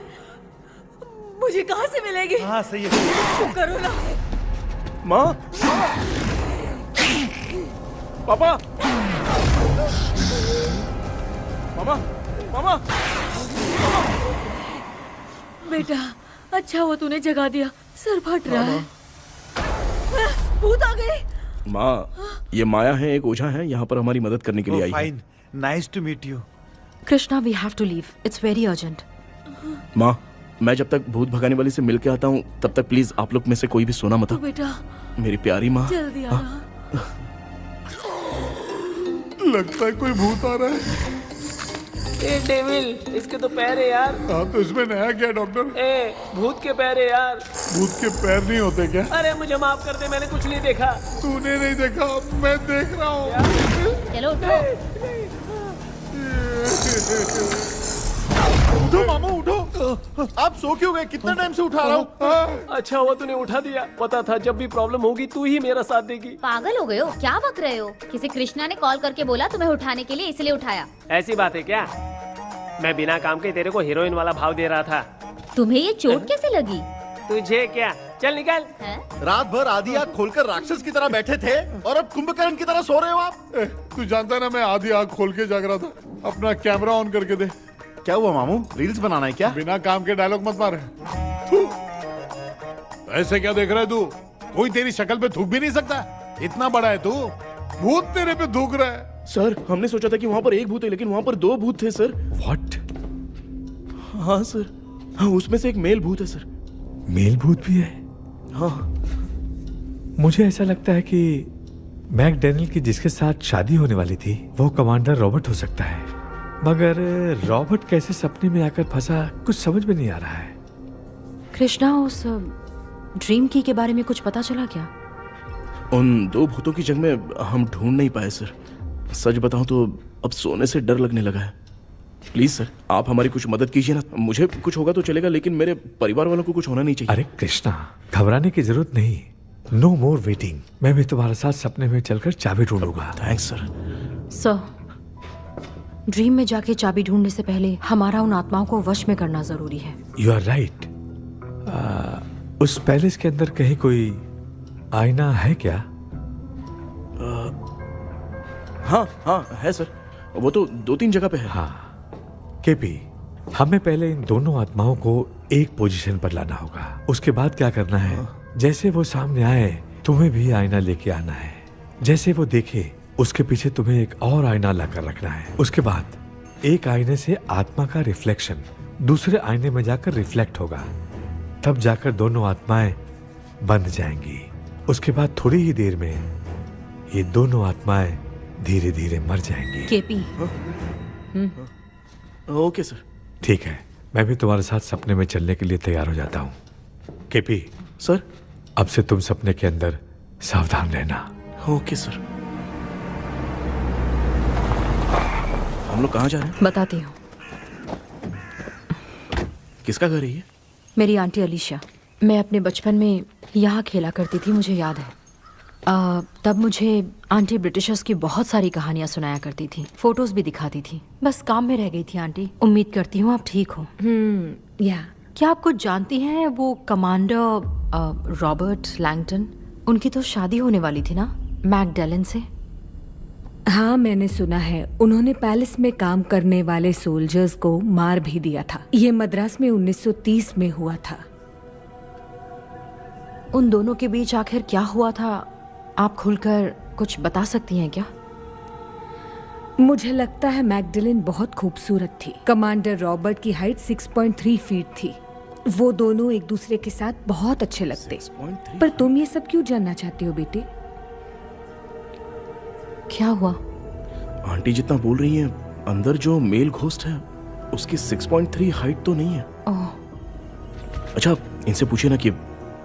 मुझे कहाँ से मिलेगी? हाँ सही है। शुक्र हो ना। माँ, पापा, मामा, मामा, बेटा अच्छा हुआ तूने जगा दिया, सर फट रहा है। भूत आ गए। माँ, ये माया है, एक ओझा है, यहाँ पर हमारी मदद करने के लिए आई है। Fine, nice to meet you. Krishna, we have to leave, it's very urgent. माँ, मैं जब तक भूत भगाने वाली से मिल के आता हूँ तब तक प्लीज आप लोग में से कोई भी सोना मत। बेटा मेरी प्यारी माँ, जल्दी आना। लगता है कोई भूत आ रहा है। ए डेविल, इसके तो पैर है यार। हाँ तो इसमें नया क्या डॉक्टर? ए भूत के पैर है यार। भूत के पैर नहीं होते क्या? अरे मुझे माफ कर दे, मैंने कुछ नहीं देखा। तूने नहीं देखा, मैं देख रहा हूँ। चलो उठो। उठो मामू उठो। आप सो क्यों गए? कितना टाइम से उठा रहा हूँ। अच्छा हुआ तूने उठा दिया, पता था जब भी प्रॉब्लम होगी तू ही मेरा साथ देगी। पागल हो गए हो क्या? बक रहे हो? किसी कृष्णा ने कॉल करके बोला तुम्हें उठाने के लिए, इसलिए उठाया। ऐसी बात है क्या? मैं बिना काम के तेरे को हीरोइन वाला भाव दे रहा था। तुम्हें ये चोट कैसे लगी? तुझे क्या, चल निकल। रात भर आधी आंख खोलकर राक्षस की तरह बैठे थे और अब कुंभकर्ण की तरह सो रहे हो आप। तू जानता है ना मैं आधी आंख खोल के जाग रहा था। अपना कैमरा ऑन करके दे। क्या हुआ मामू, रील्स बनाना है क्या? बिना काम के डायलॉग मत मार। ऐसे क्या देख रहा है तू? कोई तेरी शक्ल पे थूक भी नहीं सकता, इतना बड़ा है तू। भूत तेरे पे थूक रहा है। सर हमने सोचा था कि वहाँ पर एक भूत है, लेकिन वहाँ पर 2 भूत थे सर। व्हाट? हाँ सर, हाँ उसमें से एक मेल भूत है सर। मेल भूत भी है? हाँ। मुझे ऐसा लगता है कि मैकडैनियल की जिसके साथ शादी होने वाली थी वो कमांडर रॉबर्ट हो सकता है, मगर रॉबर्ट कैसे सपने में आकर फंसा कुछ समझ में नहीं आ रहा है। कृष्णा, उस ड्रीम की के बारे में कुछ पता चला क्या? उन 2 भूतों की जंग में हम ढूंढ नहीं पाए सर। सच बताऊं तो अब सोने से डर लगने लगा है। प्लीज सर आप हमारी कुछ मदद कीजिए ना। मुझे कुछ होगा तो चलेगा, लेकिन मेरे परिवार वालों को कुछ होना नहीं चाहिए। अरे कृष्णा, घबराने की जरूरत नहीं। No more waiting. मैं भी तुम्हारे साथ सपने में चलकर चाबी ढूंढूंगा। Thanks sir. सर, ड्रीम में जाके चाबी ढूंढने से पहले हमारा उन आत्माओं को वश में करना जरूरी है। You are right. उस पैलेस के अंदर कहीं कोई आईना है क्या? हाँ हाँ है सर, वो तो 2-3 जगह पे है। हाँ केपी, हमें पहले इन दोनों आत्माओं को एक पोजीशन पर लाना होगा। उसके बाद क्या करना है, जैसे वो सामने आए तुम्हें भी आईना लेके आना है। जैसे वो देखे उसके पीछे तुम्हें एक और आईना लाकर रखना है। उसके बाद एक आईने से आत्मा का रिफ्लेक्शन दूसरे आईने में जाकर रिफ्लेक्ट होगा, तब जाकर दोनों आत्माएं बंद जाएंगी। उसके बाद थोड़ी ही देर में ये दोनों आत्माएं धीरे धीरे मर जाएंगी। केपी। Okay sir. ठीक है, मैं भी तुम्हारे साथ सपने में चलने के लिए तैयार हो जाता हूँ। केपी सर, अब से तुम सपने के अंदर सावधान रहना। Okay sir. हम लोग कहाँ जा रहे हैं? बताती हूँ। किसका घर है ये? मेरी आंटी अलीशा। मैं अपने बचपन में यहाँ खेला करती थी, मुझे याद है। तब मुझे आंटी ब्रिटिशर्स की बहुत सारी कहानियाँ सुनाया करती थी, फोटोज भी दिखाती थी। बस काम में रह गई थी आंटी। उम्मीद करती हूँ आप ठीक हो। या क्या आप कुछ जानती हैं वो कमांडर रॉबर्ट लैंगटन? उनकी तो शादी होने वाली थी ना मैकडलेन से। हाँ, मैंने सुना है उन्होंने पैलेस में काम करने वाले सोल्जर्स को मार भी दिया था। ये मद्रास में 1930 में हुआ था। उन दोनों के बीच आखिर क्या हुआ था, आप खुलकर कुछ बता सकती हैं क्या? मुझे लगता है मैकडलेन बहुत खूबसूरत थी। कमांडर रॉबर्ट की हाइट 6.3 फीट थी। वो दोनों एक दूसरे के साथ बहुत अच्छे लगते। पर तुम ये सब क्यों जानना चाहती हो बेटे? क्या हुआ? आंटी जितना बोल रही है, अंदर जो मेल घोस्ट है उसकी 6.3 हाइट तो नहीं है। अच्छा, इनसे पूछिए ना कि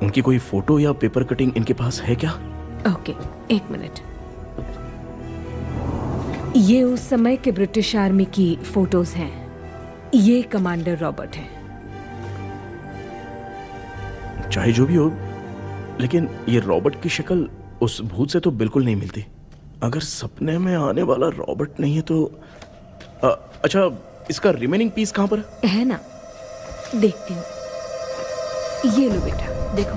उनकी कोई फोटो या पेपर कटिंग इनके पास है क्या? ओके, एक मिनट। ये उस समय के ब्रिटिश आर्मी की फोटोज हैं। ये कमांडर रॉबर्ट है। चाहे जो भी हो, लेकिन ये रॉबर्ट की शक्ल उस भूत से तो बिल्कुल नहीं मिलती। अगर सपने में आने वाला रॉबर्ट नहीं है तो अच्छा, इसका रिमेनिंग पीस कहाँ पर है ना? देखती हूँ। ये लो बेटा, देखो।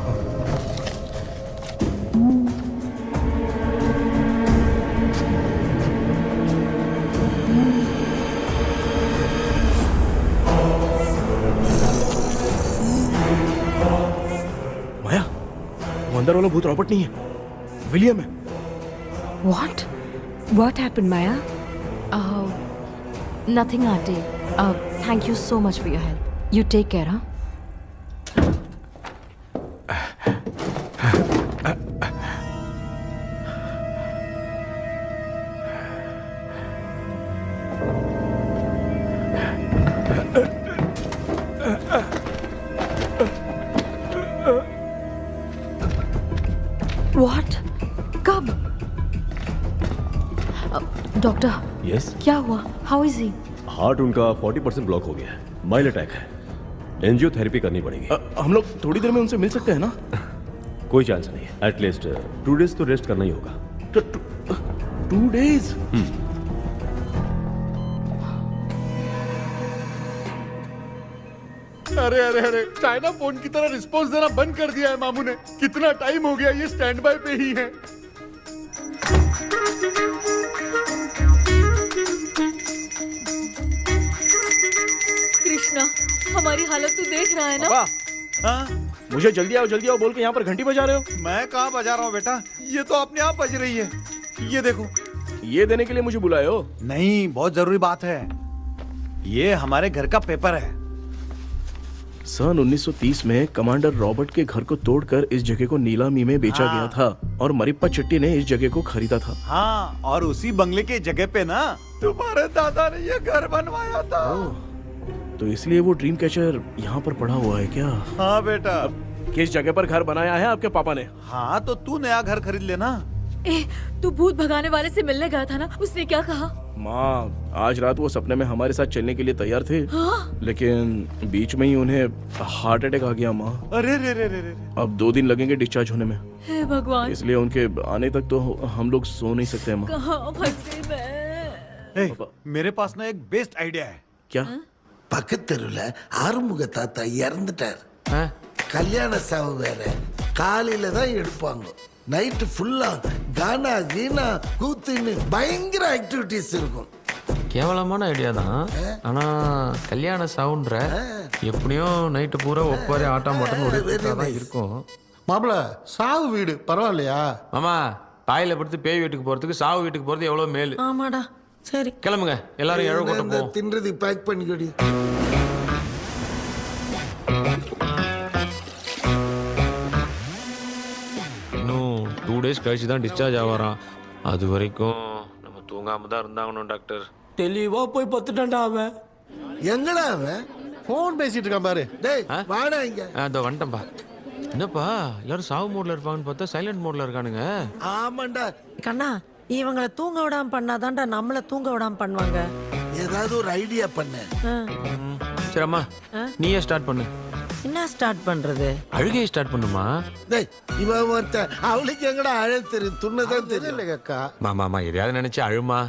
माया, वो अंदर वाला भूत रॉबर्ट नहीं है, विलियम है। What? What happened, Maya? Nothing, auntie. Thank you so much for your help. You take care, huh? What? कब? डॉक्टर। यस। क्या हुआ? How is he? हार्ट उनका 40% ब्लॉक हो गया है। माइल्ड अटैक है। एंजियोथेरेपी करनी पड़ेगी। हम लोग थोड़ी देर में उनसे मिल सकते हैं ना? कोई चांस नहीं है। एटलीस्ट 2 डेज तो रेस्ट करना ही होगा। 2 डेज? अरे अरे अरे, चाइना फोन की तरह रिस्पॉन्स देना बंद कर दिया है मामू ने। कितना टाइम हो गया ये स्टैंड बाय पे ही है। कृष्णा, हमारी हालत तू देख रहा है ना? हाँ? मुझे जल्दी आओ बोल के यहाँ पर घंटी बजा रहे हो। मैं कहाँ बजा रहा हूँ बेटा, ये तो अपने आप बज रही है। ये देखो। ये देने के लिए मुझे बुलाए हो? नहीं, बहुत जरूरी बात है। ये हमारे घर का पेपर है। सन 1930 में कमांडर रॉबर्ट के घर को तोड़कर इस जगह को नीलामी में बेचा गया था और मरिप्पा चिट्टी ने इस जगह को खरीदा था। हाँ, और उसी बंगले की जगह पे ना तुम्हारे दादा ने ये घर बनवाया था। तो इसलिए वो ड्रीम कैचर यहाँ पर पड़ा हुआ है क्या? हाँ बेटा। किस जगह पर घर बनाया है आपके पापा ने? हाँ, तो तू नया घर खरीद लेना। तू भूत भगाने वाले से मिलने गया था ना, उसने क्या कहा? माँ, आज रात वो सपने में हमारे साथ चलने के लिए तैयार थे। हाँ? लेकिन बीच में ही उन्हें हार्ट अटैक आ गया माँ। अरे रे रे रे रे। अब 2 दिन लगेंगे डिस्चार्ज होने में। हे भगवान। इसलिए उनके आने तक तो हम लोग सो नहीं सकते माँ। कहाँ फंसे मैं? मेरे पास ना एक बेस्ट आइडिया है। क्या? பக்கத்தெருவுல ஆறுமுக தாத்தா இறந்துட்டார். கல்யாண சாவு வேற. காலையில தான் எடுப்பாங்க. நைட்டு ஃபுல்லா கானா கீனா கூத்துன்னு பயங்கர ஆக்டிவிட்டிஸ் இருக்கும். கேவலமான ஐடியா தான். ஆனா கல்யாண சவுண்ட்ற எப்படியும் நைட்டு பூரா ஒப்பாரி ஆட்டம் பாட்டம் ஒரு தான் இருக்கும். மாப்பிள சாவு வீடு பரவாயில்லையா? மாமா தாயில படுத்து பேய் வீட்டுக்கு போறதுக்கு சாவு வீட்டுக்கு போறது எவ்வளவு மேலு. ஆமாடா. சரி கிளம்புங்க எல்லாரும் எழவு கொண்டு போவோம். தின்றது பேக் பண்ணிக்கடி. இன்னும் 2 days கழிச்சு தான் டிஸ்சார்ஜ் ஆவாராம். அது வரைக்கும் நம்ம தூங்காம தான் இருந்தாங்கணும் டாக்டர். தெளிவா போய் பத்துட்டான்டா அவன். எங்கடா அவன்? ஃபோன் பேசிட்டு இருக்கான் பாரு. டேய் வாடா இங்க. அதோ வந்துட்டேன்பா. என்னப்பா எல்லாரும் சாவு மோட்ல இருப்பாங்கன்னு பார்த்தா சைலண்ட் மோட்ல இருக்கானுங்க. ஆமாண்டா. கண்ணா இவங்களை தூங்க விடாம பண்ணாதான்டா நம்மள தூங்க விடாம பண்ணுவாங்க. ஏதாவது ஒரு ஐடியா பண்ணு. சரி அம்மா நீயே ஸ்டார்ட் பண்ணு. என்ன ஸ்டார்ட் பண்றது? அழுகையை ஸ்டார்ட் பண்ணுமா? டேய் இவன் ஒருத்த அவளுக்கு எங்கடா அழ தெரியும்? துண்ணதான் தெரியல அக்கா. மாமா எதையாவது நினைச்சு அழுமா.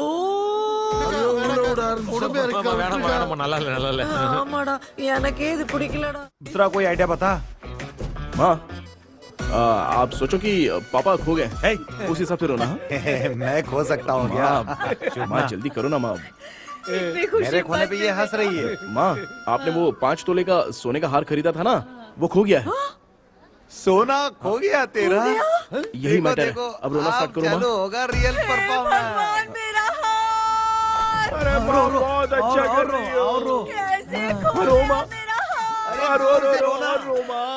ஓ வேணாமா நல்லா இல்ல. ஆமாடா எனக்கே இது பிடிக்கலடா. दूसरा कोई आइडिया बता। माँ आप सोचो कि पापा खो गए, उस हिसाब से रोना। मैं खो सकता हूँ क्या? माँ जल्दी करो ना माँ। मेरे खोने पे ये हंस रही है। माँ आपने वो 5 तोले का सोने का हार खरीदा था ना, वो खो गया है। सोना खो गया तेरा? यही मैटर है। अब रोना स्टार्ट करो माँ। चालू होगा रियल परफॉर्मेंस। मेरा हार। अरे माँ बहुत अच्छा कर रही हो। कैसे खो रो माँ। मेरा हार? रो माँ।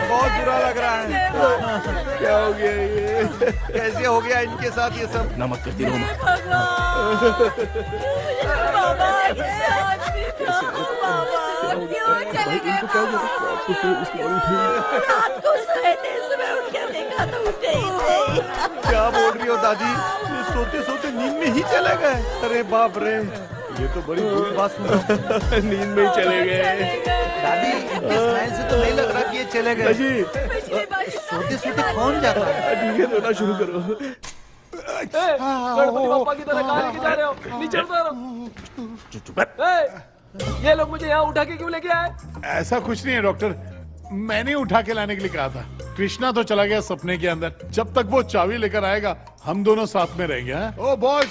बहुत बुरा लग रहा है। क्या हो गया ये? कैसे हो गया इनके साथ ये सब? ना मत करती रो माँ। बाबा ये आदमी था। बाबा क्यों चले गए? रात को सोए थे, सुबह उठ के देखा तो उठे ही नहीं। क्या बोल रही हो दादी? ये सोते सोते नींद में ही चले गए? अरे बाप रे, ये तो बड़ी बुरी बात सुना। नींद में ही चले गए। दादी इनके स्माइल से तो नहीं लग रहा कि ये चले गए। सोते सोते कौन जाता है? ठीक है रोना शुरू करो। गणपति बप्पा की तरह कहाँ लेके जा रहे हो? नीचे उतारो। ये लोग मुझे यहाँ उठा के क्यों लेके आए? ऐसा कुछ नहीं है डॉक्टर, मैंने उठा के लाने के लिए कहा था। कृष्णा तो चला गया सपने के अंदर, जब तक वो चाबी लेकर आएगा हम दोनों साथ में रहेंगे। ओ बॉयज,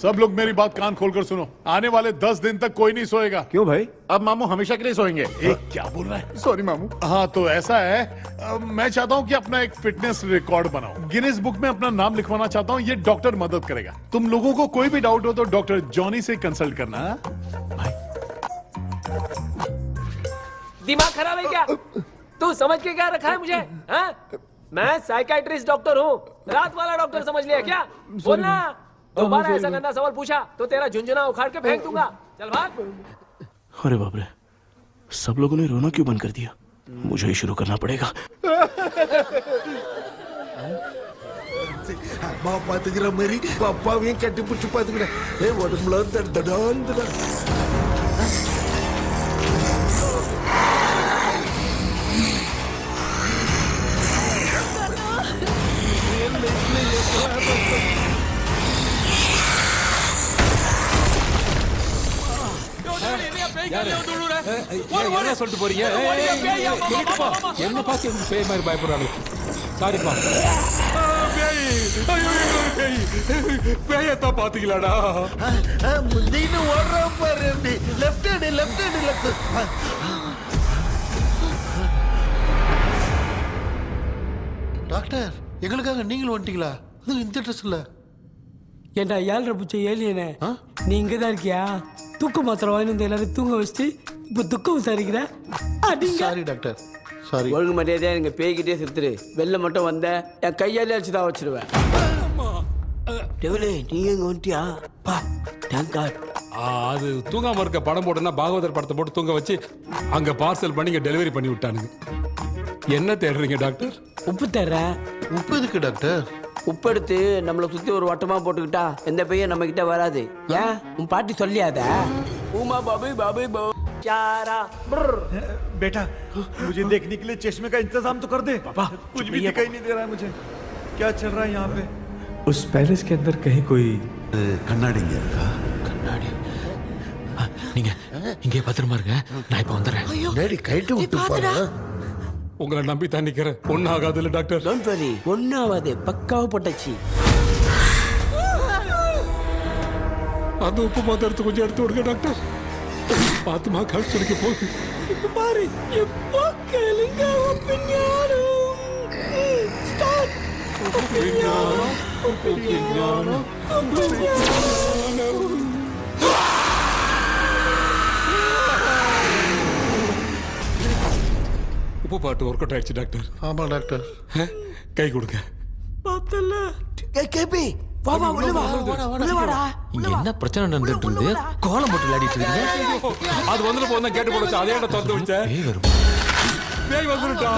सब लोग मेरी बात कान खोलकर सुनो, आने वाले 10 दिन तक कोई नहीं सोएगा। क्यों भाई? अब मामू हमेशा के लिए सोएंगे। क्या बोल रहा है? सॉरी मामू। हाँ तो ऐसा है, मैं चाहता हूँ कि अपना एक फिटनेस रिकॉर्ड बनाओ, गिनीज बुक में अपना नाम लिखवाना चाहता हूँ। ये डॉक्टर मदद करेगा। तुम लोगों को कोई भी डाउट हो तो डॉक्टर जॉनी से कंसल्ट करना। दिमाग खराब है क्या? तू समझ के क्या रखा है मुझे? हाँ? मैं साइकाइट्रिस्ट डॉक्टर हूँ, रात वाला डॉक्टर समझ लिया क्या? बोलना। दोबारा ऐसा गंदा सवाल पूछा तो तेरा झुंझुना उखाड़ के फेंक दूंगा। चल भाग। अरे बाप रे, सब लोगों ने रोना क्यों बंद कर दिया? मुझे ही शुरू करना पड़ेगा। அம்மா பாத்துக்கிற மாதிரி அப்பாவையும் கட்டி பிடிச்சி பாத்துக்கிறேன். உடம்புல சொல்லிட்டு போறீங்க? என்ன பார்த்து பேய் மாதிரி பயப்படுறாங்க. சாரிப்பா. பேயத்தான் பாத்தீங்களாடா? முந்தின்னு ஓடுற பாரு. Left hand left hand left. Doctor எங்களுக்காக நீங்களும் வந்துட்டீங்களா? அது இந்த ட்ரெஸ் இல்ல. ஏண்டா 7:30 பூச்ச ஏலியனே, நீ இங்க தான் இருக்கியா? தூக்க மாத்திரை வாங்கி வந்து எல்லாரும் தூங்க வச்சுட்டு இப்ப துக்கம் விசாரிக்கிற. Sorry doctor, sorry. ஒழுங்கு மரியாதையா நீங்க பேய்கிட்டே செத்துரு. வெளில மட்டும் வந்த என் கையாலே அடிச்சுதான் வச்சிருவேன். டெவிலே நீ எங்க வந்துட்டியா? பா தேங்க் காட். அது தூங்காம இருக்க படம் போட்டுனா பாகவதர் படத்தை போட்டு தூங்க வச்சு அங்க பார்சல் பண்ணி இங்க டெலிவரி பண்ணி விட்டானுங்க. என்ன தேடுறீங்க டாக்டர்? உப்பு தர்றேன். உப்பு எதுக்கு டாக்டர்? உப்பு எடுத்து நம்மளை சுத்தி ஒரு வட்டமா போட்டுக்கிட்டா எந்த பையன் நம்ம கிட்ட வராது. ஏன் உன் பாட்டி சொல்லியாத? ஊமா பாபு பாபு பாபு. चारा। बेटा मुझे देखने के लिए चश्मे का इंतजाम तो कर दे। पापा कुछ भी दिखाई नहीं दे रहा है मुझे। क्या चल रहा है यहाँ पे? उस पैलेस के अंदर कहीं कोई கண்ணாடி இங்க இருக்கா? கண்ணாடி நீங்க இங்கே பத்திரமா இருங்க, நான் இப்ப வந்துடுறேன். டேடி கைட்டு விட்டு பாரு. உங்களை நம்பி தான் நிக்கிறேன். ஒன்னும் ஆகாது இல்ல டாக்டர்? டோன்ட் வரி, ஒன்னும் ஆகாது, பக்காவா போட்டாச்சு. அந்த உப்பு மாத்திரத்தை கொஞ்சம் எடுத்து விடுங்க டாக்டர். பாத்துமா கல் சுடிக்க போகுது. இப்ப பாரு, எப்போ கேளுங்க ஒப்பிஞானம். ஸ்டார்ட். ஒப்பிஞானம், ஒப்பிஞானம், ஒப்பிஞானம். உப்பு பாட்டு ஒர்க் அவுட் ஆயிடுச்சு டாக்டர். ஆமா டாக்டர். கை கொடுங்க. பார்த்தல. கேபி வா வா உள்ள வா. உள்ள வாடா. இங்க என்ன பிரச்சனை நடந்துட்டு இருந்து கோலம் போட்டு விளையாடிட்டு இருக்கீங்க? அது வந்துட்டு போனா கேட்டு போடுச்சு. அதே இடம் திறந்து வச்சேன். பேய் வந்துட்டா.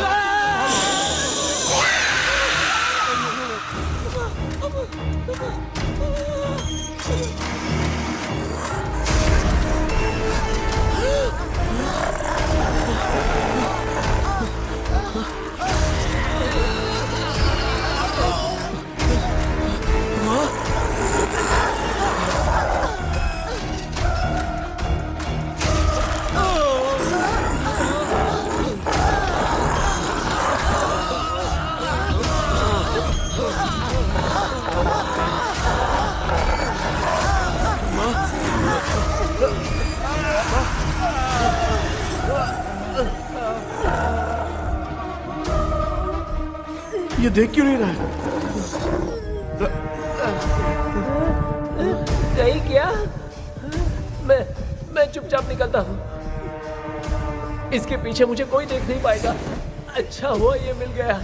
ये देख क्यों नहीं रहा है? नहीं क्या? मैं चुपचाप निकलता हूँ। इसके पीछे मुझे कोई देख नहीं पाएगा। अच्छा हुआ ये मिल गया।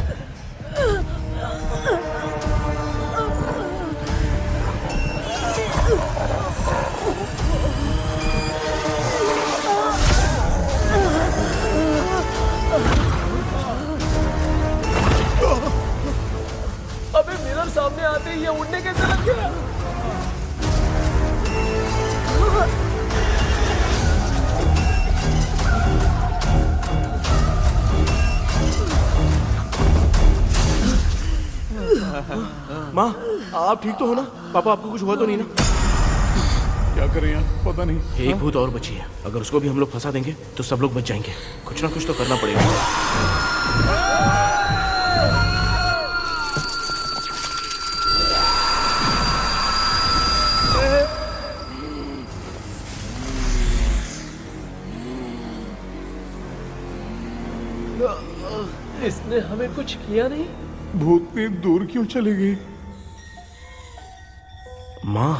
अबे मिरर सामने आते ही ये उड़ने कैसे लग गया? माँ आप ठीक तो हो ना? पापा आपको कुछ हुआ तो नहीं ना? क्या करें यार, पता नहीं। एक भूत और बची है, अगर उसको भी हम लोग फंसा देंगे तो सब लोग बच जाएंगे। कुछ ना कुछ तो करना पड़ेगा। इसने हमें कुछ किया नहीं। भूतनी दूर क्यों चली गई? माँ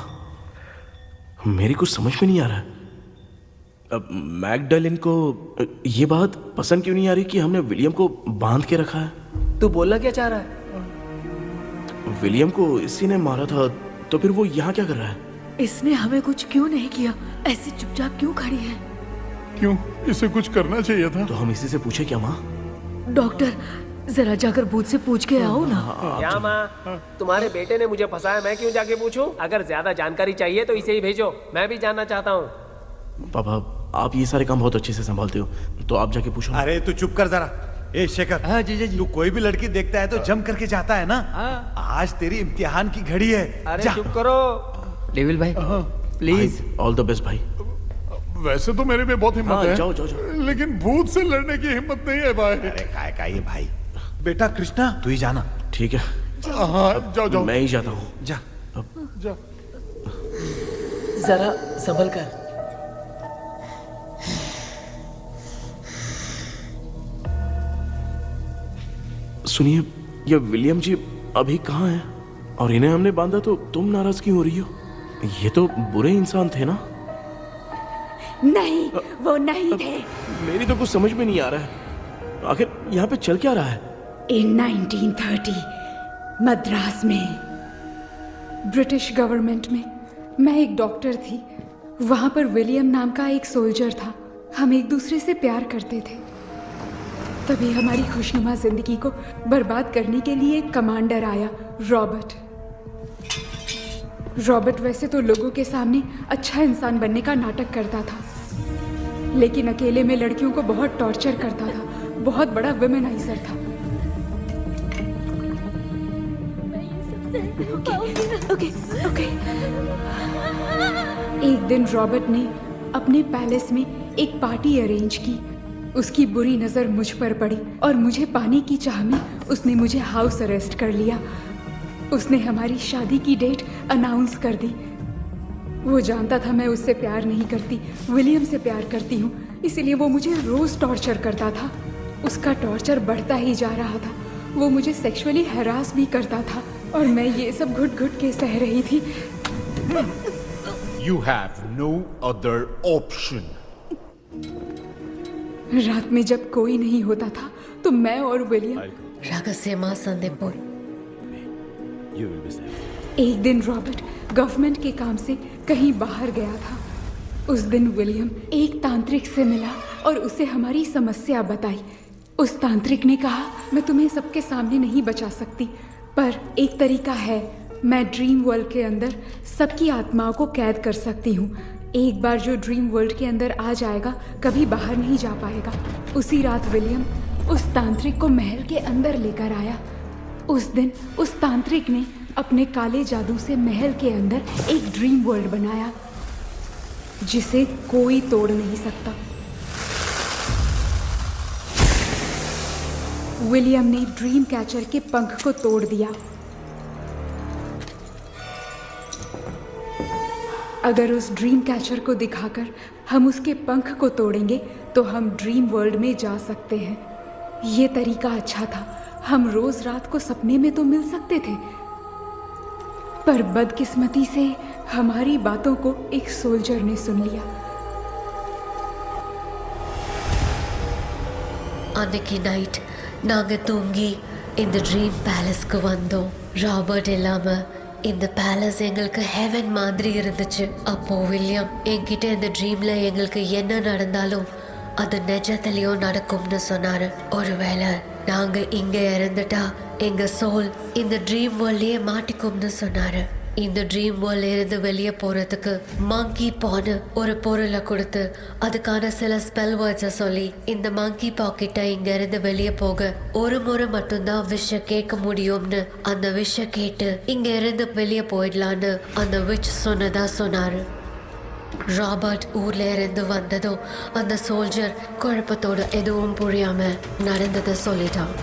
मेरी कुछ समझ में नहीं आ रहा है। अब मैगडालिन को ये बात पसंद क्यों नहीं आ रही कि हमने विलियम को बांध के रखा है? तू बोलना क्या चाह रहा है? विलियम को इसी ने मारा था, तो फिर वो यहाँ क्या कर रहा है? इसने हमें कुछ क्यों नहीं किया? ऐसे चुपचाप क्यों खड़ी है? क्यों, इसे कुछ करना चाहिए था। तो हम इसी से पूछे क्या माँ? डॉक्टर जरा जाकर भूत से पूछ के आओ ना। क्या माँ, तुम्हारे बेटे ने मुझे फंसाया, मैं क्यों जाके पूछूं? अगर ज्यादा जानकारी चाहिए तो इसे ही भेजो, मैं भी जानना चाहता हूँ। पापा आप ये सारे काम बहुत अच्छे से संभालते हो, तो आप जाके पूछो। अरे तू चुप कर जरा। ए शेखर, हाँ जी जी। तू कोई भी लड़की देखता है तो जम करके जाता है ना। आज तेरी इम्तिहान की घड़ी है। अरे चुप करो डेविल भाई, प्लीज। ऑल द बेस्ट भाई। वैसे तो मेरे में बहुत हिम्मत है। जाओ जाओ जाओ। लेकिन भूत से लड़ने की हिम्मत नहीं है भाई। अरे काय का ये भाई। बेटा कृष्णा तू ही जाना। ठीक है। हाँ जाओ जाओ। मैं ही जाता हूँ। जा जा। जरा संभल कर। सुनिए, ये विलियम जी अभी कहाँ हैं? और इन्हें हमने बांधा तो तुम नाराज क्यों हो रही हो? ये तो बुरे इंसान थे ना? नहीं, वो नहीं थे। मेरी तो कुछ समझ में नहीं आ रहा है। आखिर यहाँ पे चल क्या रहा है? In 1930 मद्रास में ब्रिटिश गवर्नमेंट में मैं एक डॉक्टर थी। वहाँ पर विलियम नाम का एक सोल्जर था। हम एक दूसरे से प्यार करते थे। तभी हमारी खुशनुमा जिंदगी को बर्बाद करने के लिए एक कमांडर आया, रॉबर्ट। रॉबर्ट वैसे तो लोगों के सामने अच्छा इंसान बनने का नाटक करता था, लेकिन अकेले में लड़कियों को बहुत टॉर्चर करता था। बहुत बड़ा वुमेनाइजर था। ओके। एक दिन रॉबर्ट ने अपने पैलेस में एक पार्टी अरेंज की। उसकी बुरी नजर मुझ पर पड़ी और मुझे पाने की चाह में उसने मुझे हाउस अरेस्ट कर लिया। उसने हमारी शादी की डेट अनाउंस कर दी। वो जानता था मैं उससे प्यार नहीं करती, विलियम से प्यार करती हूँ, इसीलिए वो मुझे रोज टॉर्चर करता था। उसका टॉर्चर बढ़ता ही जा रहा था। वो मुझे सेक्सुअली हरास भी करता था और मैं ये सब घुट घुट के सह रही थी। You have no other option. रात में जब कोई नहीं होता था तो मैं और विलियम रहस्यमा संदेपुर। एक दिन रॉबर्ट गवर्नमेंट के काम से कहीं बाहर गया था। उस दिन विलियम एक तांत्रिक से मिला और उसे हमारी समस्या बताई। उस तांत्रिक ने कहा, मैं तुम्हें सबके सामने नहीं बचा सकती, पर एक तरीका है। मैं ड्रीम वर्ल्ड के अंदर सबकी आत्माओं को कैद कर सकती हूँ। एक बार जो ड्रीम वर्ल्ड के अंदर आ जाएगा कभी बाहर नहीं जा पाएगा। उसी रात विलियम उस तांत्रिक को महल के अंदर लेकर आया। उस दिन उस तांत्रिक ने अपने काले जादू से महल के अंदर एक ड्रीम वर्ल्ड बनाया जिसे कोई तोड़ नहीं सकता। विलियम ने ड्रीम कैचर के पंख को तोड़ दिया। अगर उस ड्रीम कैचर को दिखाकर हम उसके पंख को तोड़ेंगे तो हम ड्रीम वर्ल्ड में जा सकते हैं। ये तरीका अच्छा था। हम रोज रात को सपने में तो मिल सकते थे, पर बदकिस्मती से हमारी बातों को एक सोल्जर ने सुन लिया। அன்னைக்கு நைட் நாங்க தூங்கி இந்த ட்ரீம் பேலஸ்க்கு வந்தோம். ராபர்ட் இல்லாம இந்த பேலஸ் எங்களுக்கு ஹெவன் மாதிரி இருந்துச்சு. அப்போ வில்லியம் என்கிட்ட இந்த ட்ரீம்ல எங்களுக்கு என்ன நடந்தாலும் அது நிஜத்திலையும் நடக்கும்னு சொன்னாரு. ஒருவேளை நாங்க இங்க இறந்துட்டா எங்க சோல் இந்த ட்ரீம் வேர்ல்ட்லயே மாட்டிக்கும்னு சொன்னாரு. இந்த ட்ரீம் வேர்ல்ட்ல இருந்து வெளியே போறதுக்கு மங்கி பான்னு ஒரு பொருளை கொடுத்து அதுக்கான சில ஸ்பெல் வேர்ட்ஸை சொல்லி இந்த மங்கி பாக்கெட்டை இங்க இருந்து வெளியே போக ஒரு முறை மட்டும்தான் விஷ கேட்க முடியும்னு அந்த விஷ கேட்டு இங்க இருந்து வெளியே போயிடலான்னு அந்த விச் சொன்னதா சொன்னாரு. ராபர்ட் ஊர்ல இருந்து வந்ததும் அந்த சோல்ஜர் குழப்பத்தோட எதுவும் புரியாம நடந்ததை சொல்லிட்டான்.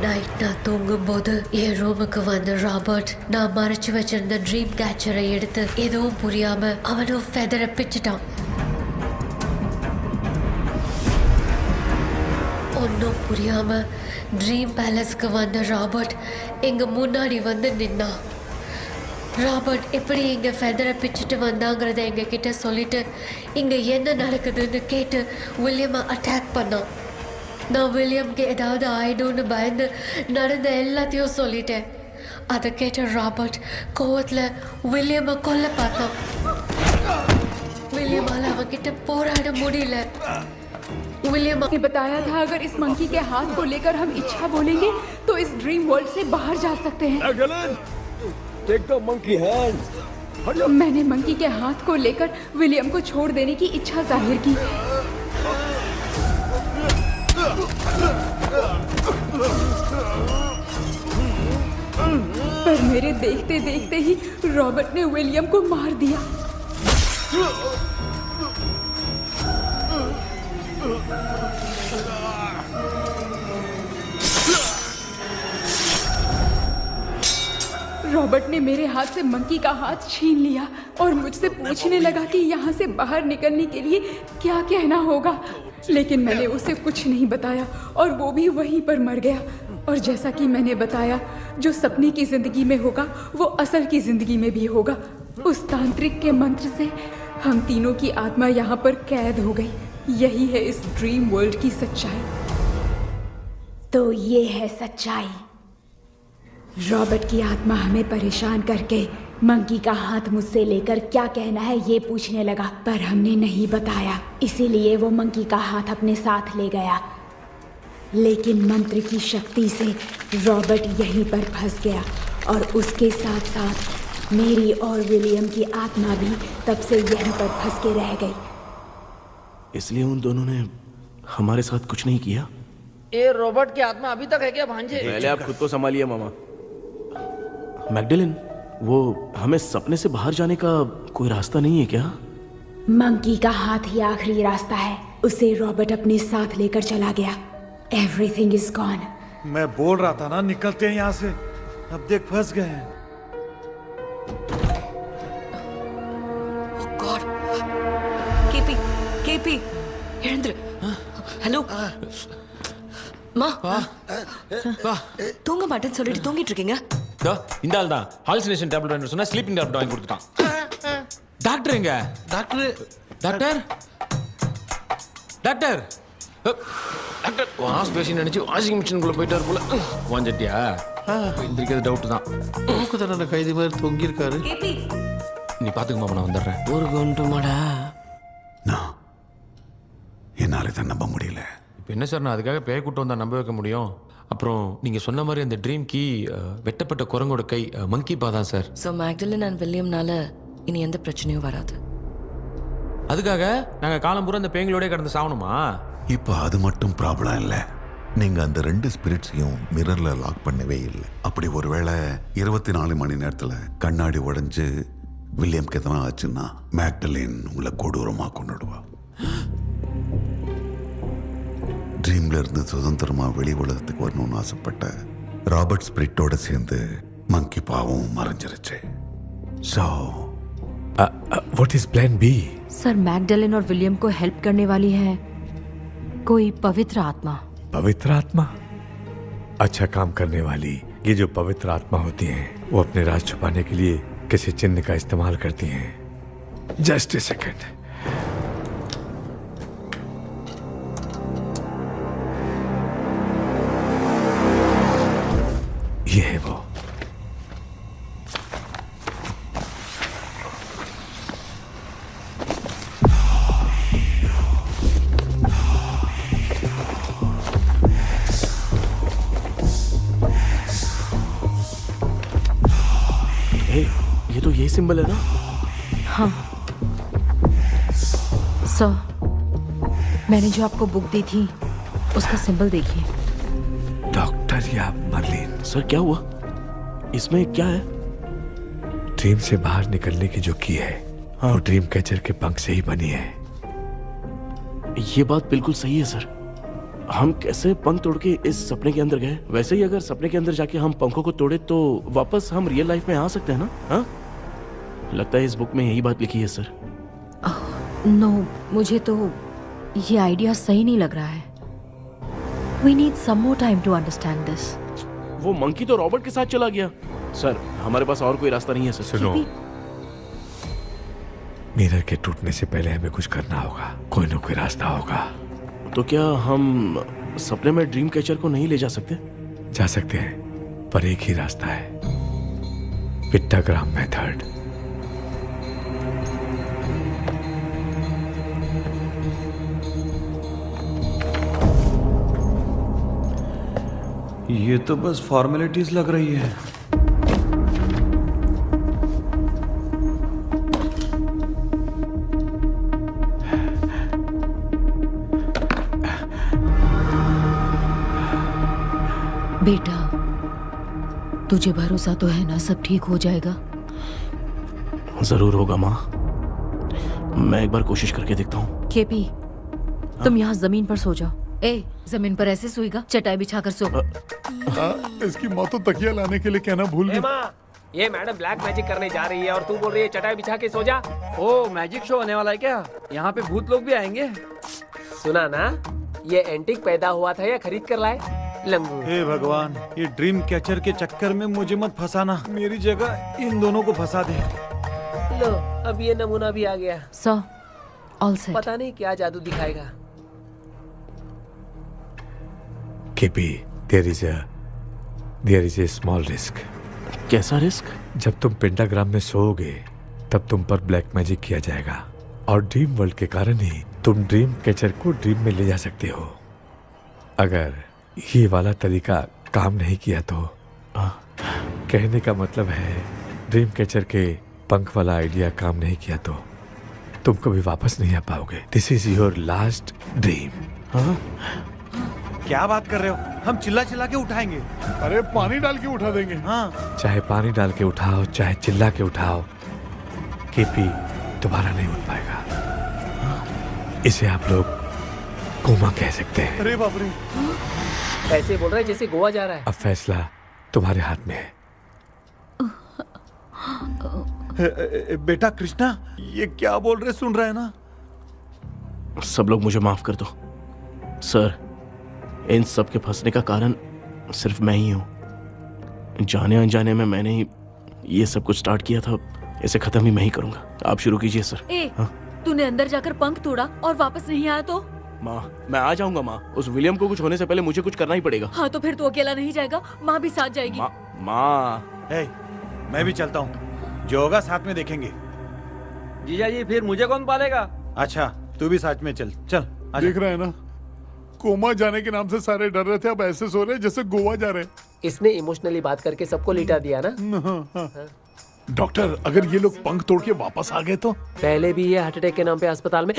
நைட் நான் தூங்கும்போது என் ரூமுக்கு வந்த ராபர்ட் நான் மறைச்சு வச்சிருந்த ட்ரீம் கேச்சரை எடுத்து எதுவும் புரியாம அவனும் ஃபெதரை பிச்சுட்டான். ஒன்னும் புரியாம ட்ரீம் பேலஸ்க்கு வந்த ராபர்ட் எங்க முன்னாடி வந்து நின்னான். ராபர்ட் எப்படி இங்க ஃபெதரை பிச்சுட்டு வந்தாங்கிறத எங்க கிட்ட சொல்லிட்டு இங்க என்ன நடக்குதுன்னு கேட்டு வில்லியமை அட்டாக் பண்ணான். நான் வில்லியம்க்கு ஏதாவது ஆயிடும்னு பயந்து நடந்த எல்லாத்தையும் சொல்லிட்டேன். அதை கேட்ட ராபர்ட் கோவத்துல வில்லியமை கொல்ல பார்த்தான். विलियम அவன்கிட்ட போராட முடியல. विलियम ने बताया था अगर इस मंकी के हाथ को लेकर हम इच्छा बोलेंगे तो इस ड्रीम वर्ल्ड से बाहर जा सकते हैं। Take the monkey hands. मैंने मंकी के हाथ को लेकर विलियम को छोड़ देने की इच्छा जाहिर की। पर मेरे देखते देखते ही रॉबर्ट ने विलियम को मार दिया। रॉबर्ट ने मेरे हाथ से मंकी का हाथ छीन लिया और मुझसे पूछने लगा कि यहाँ से बाहर निकलने के लिए क्या कहना होगा, लेकिन मैंने उसे कुछ नहीं बताया और वो भी वहीं पर मर गया। और जैसा कि मैंने बताया, जो सपने की जिंदगी में होगा वो असल की जिंदगी में भी होगा। उस तांत्रिक के मंत्र से हम तीनों की आत्मा यहाँ पर कैद हो गई। यही है इस ड्रीम वर्ल्ड की सच्चाई। तो ये है सच्चाई। रॉबर्ट की आत्मा हमें परेशान करके मंकी का हाथ मुझसे लेकर क्या कहना है ये पूछने लगा, पर हमने नहीं बताया, इसीलिए वो मंकी का हाथ अपने साथ ले गया। लेकिन मंत्र की शक्ति से रॉबर्ट यहीं पर फंस गया और उसके साथ साथ मेरी और विलियम की आत्मा भी तब से यहीं पर फंस के रह गई। इसलिए उन दोनों ने हमारे साथ कुछ नहीं किया। ये रॉबर्ट की आत्मा अभी तक है क्या भांजे? पहले आप खुद को संभालिए मामा। मैगडेलिन, वो हमें सपने से बाहर जाने का कोई रास्ता नहीं है क्या? मंकी का हाथ ही आखिरी रास्ता है। उसे रॉबर्ट अपने साथ लेकर चला गया। Everything is gone. मैं बोल रहा था ना निकलते हैं यहाँ से। अब देख फंस गए हैं। गॉड, केपी वीरेंद्र, ஹலோ மா தூங்க மாட்டேன்னு சொல்லிட்டு தூங்கிட்டு இருக்கீங்க? இந்த ஆள் தான் ஹாலுசினேஷன் டேப்லெட் வாங்கி சொன்னா ஸ்லீப்பிங் டேப்லெட் வாங்கி கொடுத்துட்டான். டாக்டர் எங்க? டாக்டர் டாக்டர் வாஷ் பேஷன் நினைச்சு வாஷிங் மிஷினுக்குள்ள போயிட்டாரு போல. வாஞ்சிட்டியா? எந்திரிக்கிறது டவுட் தான். தூக்கத்தண்டனை கைதி மாதிரி தொங்கியிருக்காரு. நீ பாத்துக்கமா, நான் வந்துடுறேன். ஒரு கொண்டுமாடா. என்னால இதை நம்ப முடியல. இப்போ என்ன சார், நான் அதுக்காக பேய் கூட்டம் வந்தா நம்ப வைக்க முடியும்? அப்புறம் நீங்க சொன்ன மாதிரி அந்த ட்ரீம் கீ வெட்டப்பட்ட குரங்கோட கை மங்கி பா தான் சார். ஸோ மேக்டலின் அண்ட் வில்லியம்னால இனி எந்த பிரச்சனையும் வராது. அதுக்காக நாங்க காலம் பூரா அந்த பேய்களோட கடந்து சாவணுமா? இப்போ அது மட்டும் ப்ராப்ளம் இல்லை. நீங்க அந்த 2 ஸ்பிரிட்ஸையும் மிரர்ல லாக் பண்ணவே இல்லை. அப்படி ஒருவேளை 24 மணி நேரத்துல கண்ணாடி உடைஞ்சு வில்லியம்க்கு எதனா ஆச்சுன்னா மேக்டலின் உங்களை கொடூரமா கொண்டுடுவா. ட்ரீம்ல இருந்து சுதந்திரமா வெளி உலகத்துக்கு வரணும்னு ஆசைப்பட்ட ராபர்ட் ஸ்பிரிட்டோட சேர்ந்து மங்கி பாவம் மறைஞ்சிருச்சு. So, what is plan B? Sir, Magdalene और विलियम को हेल्प करने वाली है कोई पवित्र आत्मा। पवित्र आत्मा? अच्छा काम करने वाली ये जो पवित्र आत्मा होती हैं, वो अपने राज छुपाने के लिए किसी चिन्ह का इस्तेमाल करती हैं। Just a second. ये है वो। ये तो यही सिंबल है ना? हाँ सर, मैंने जो आपको बुक दी थी उसका सिंबल देखिए। डॉक्टर या मर्लिन? सर क्या हुआ? इसमें क्या है? ड्रीम से बाहर निकलने की जो की है, वो ड्रीम कैचर के पंख से ही बनी है। ये बात बिल्कुल सही है सर। हम कैसे पंख तोड़ के इस सपने के अंदर गए? वैसे ही अगर सपने के अंदर जाके हम पंखों को तोड़े तो वापस हम रियल लाइफ में आ सकते हैं ना? हाँ, लगता है इस बुक में यही बात लिखी है सर। नो, मुझे तो ये आइडिया सही नहीं लग रहा है। We need some more time to understand this. वो मंकी तो रॉबर्ट के साथ चला गया। सर, हमारे पास और कोई रास्ता नहीं है सर। सुनो, मिरर के टूटने से पहले हमें कुछ करना होगा। कोई ना कोई रास्ता होगा। तो क्या हम सपने में ड्रीम कैचर को नहीं ले जा सकते? जा सकते हैं, पर एक ही रास्ता है, पिट्टाग्राम मेथड। ये तो बस फॉर्मेलिटीज लग रही है। बेटा, तुझे भरोसा तो है ना सब ठीक हो जाएगा? जरूर होगा माँ। मैं एक बार कोशिश करके देखता हूँ। केपी, तुम यहाँ जमीन पर सो जाओ। ए, जमीन पर ऐसे सोएगा? चटाई बिछाकर सो। इसकी माँ तो तकिया लाने के लिए कहना भूल गई। ये मैडम ब्लैक मैजिक करने जा रही है और तू बोल रही है चटाई बिछा के सो जा। ओ, मैजिक शो होने वाला है क्या? यहाँ पे भूत लोग भी आएंगे? सुना ना, ये एंटीक पैदा हुआ था या खरीद कर लाए? लंगू। हे भगवान, ये ड्रीम कैचर के चक्कर में मुझे मत फंसाना। मेरी जगह इन दोनों को फंसा दे। लो, अब ये नमूना भी आ गया। Sir, all set. पता नहीं क्या जादू दिखाएगा। KP, there is a small risk। कैसा रिस्क? जब तुम पेंटाग्राम में सोओगे तब तुम पर ब्लैक मैजिक किया जाएगा और ड्रीम वर्ल्ड के कारण ही तुम ड्रीम कैचर को ड्रीम में ले जा सकते हो। अगर ये वाला तरीका काम नहीं किया तो कहने का मतलब है ड्रीम कैचर के पंख वाला आइडिया काम नहीं किया तो तुम कभी वापस नहीं आ पाओगे। This is your last dream. हाँ? क्या बात कर रहे हो? हम चिल्ला चिल्ला के उठाएंगे। अरे पानी डाल के उठा देंगे। हाँ। चाहे पानी डाल के उठाओ चाहे चिल्ला के उठाओ, केपी दोबारा नहीं उठ पाएगा। इसे आप लोग कोमा कह सकते हैं। अरे बाप रे। ऐसे बोल रहा है जैसे गोवा जा रहा है। अब फैसला तुम्हारे हाथ में है। बेटा कृष्णा, ये क्या बोल रहे सुन रहे हैं ना? सब लोग मुझे माफ कर दो सर। इन सब के फंसने का कारण सिर्फ मैं ही हूं। जाने अनजाने में मैंने ही ये सब कुछ स्टार्ट किया था। इसे खत्म ही मैं ही करूंगा। आप शुरू कीजिए सर। तूने अंदर जाकर पंख तोड़ा और वापस नहीं आया तो? माँ, मैं आ जाऊंगा माँ। उस विलियम को कुछ होने से पहले मुझे कुछ करना ही पड़ेगा। हाँ तो फिर तू अकेला नहीं जाएगा, माँ भी साथ जाएगी। माँ, मैं भी चलता हूँ। जो होगा साथ में देखेंगे। जीजा जी फिर मुझे कौन पालेगा? अच्छा तू भी साथ में चल। चल देख रहे हैं ना, कोमा जाने के नाम से सारे डर रहे थे, अब ऐसे सो रहे जैसे गोवा जा रहे। इसने इमोशनली बात करके सबको लिटा दिया ना। डॉक्टर, अगर ये लोग पंख तोड़ के वापस आ गए तो? पहले भी ये हार्ट अटैक के नाम पे अस्पताल में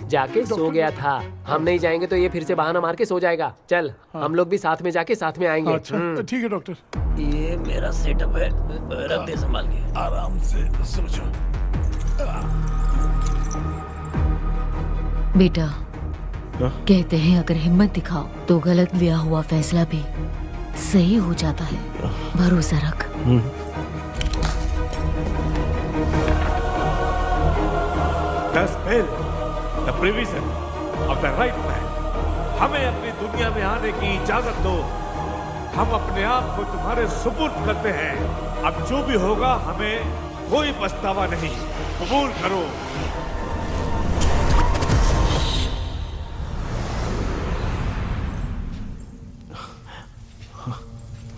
जाके सो गया था। हम नहीं जाएंगे तो ये फिर से बहाना मार के सो जाएगा। चल हम लोग भी साथ में जाके साथ में आएंगे। अच्छा ठीक है डॉक्टर। ये मेरा सेटअप है, रख दे संभाल के। आराम से सोचो। बेटा, कहते हैं अगर हिम्मत दिखाओ तो गलत लिया हुआ फैसला भी सही हो जाता है। भरोसा रख। The spirit, the provision of the right man. हमें अपनी दुनिया में आने की इजाजत दो। हम अपने आप को तुम्हारे सुपुर्द करते हैं। अब जो भी होगा हमें कोई पछतावा नहीं। कबूल करो।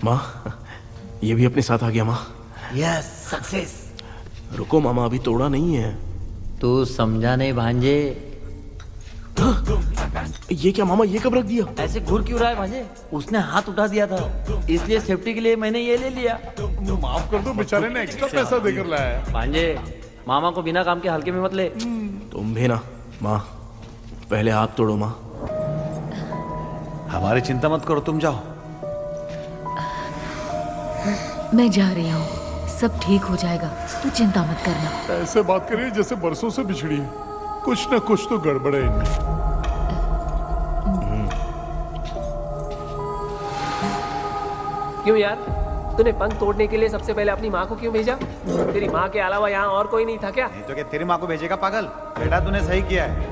माँ, ये भी अपने साथ आ गया। माँ यस, सक्सेस। रुको मामा, अभी तोड़ा नहीं है। तू समझा नहीं भांजे। ये क्या मामा, ये कब रख दिया? ऐसे घूर क्यों रहा है भांजे? उसने हाथ उठा दिया था, इसलिए सेफ्टी के लिए मैंने ये ले लिया। माफ कर दो, बेचारे ने एक्स्ट्रा पैसा देकर लाया है। भांजे, मामा को बिना काम के हल्के में मत ले। तुम भी ना। माँ, पहले आप तोड़ो। माँ, हमारी चिंता मत करो, तुम जाओ। मैं जा रही हूँ, सब ठीक हो जाएगा, तू चिंता मत करना। ऐसे बात करिए जैसे बरसों से बिछड़ी है। कुछ न कुछ तो गड़बड़ है इनमें। क्यों यार, तूने पंख तोड़ने के लिए सबसे पहले अपनी माँ को क्यों भेजा? तेरी माँ के अलावा यहाँ और कोई नहीं था क्या? नहीं तो क्या तेरी माँ को भेजेगा पागल? बेटा तूने सही किया है।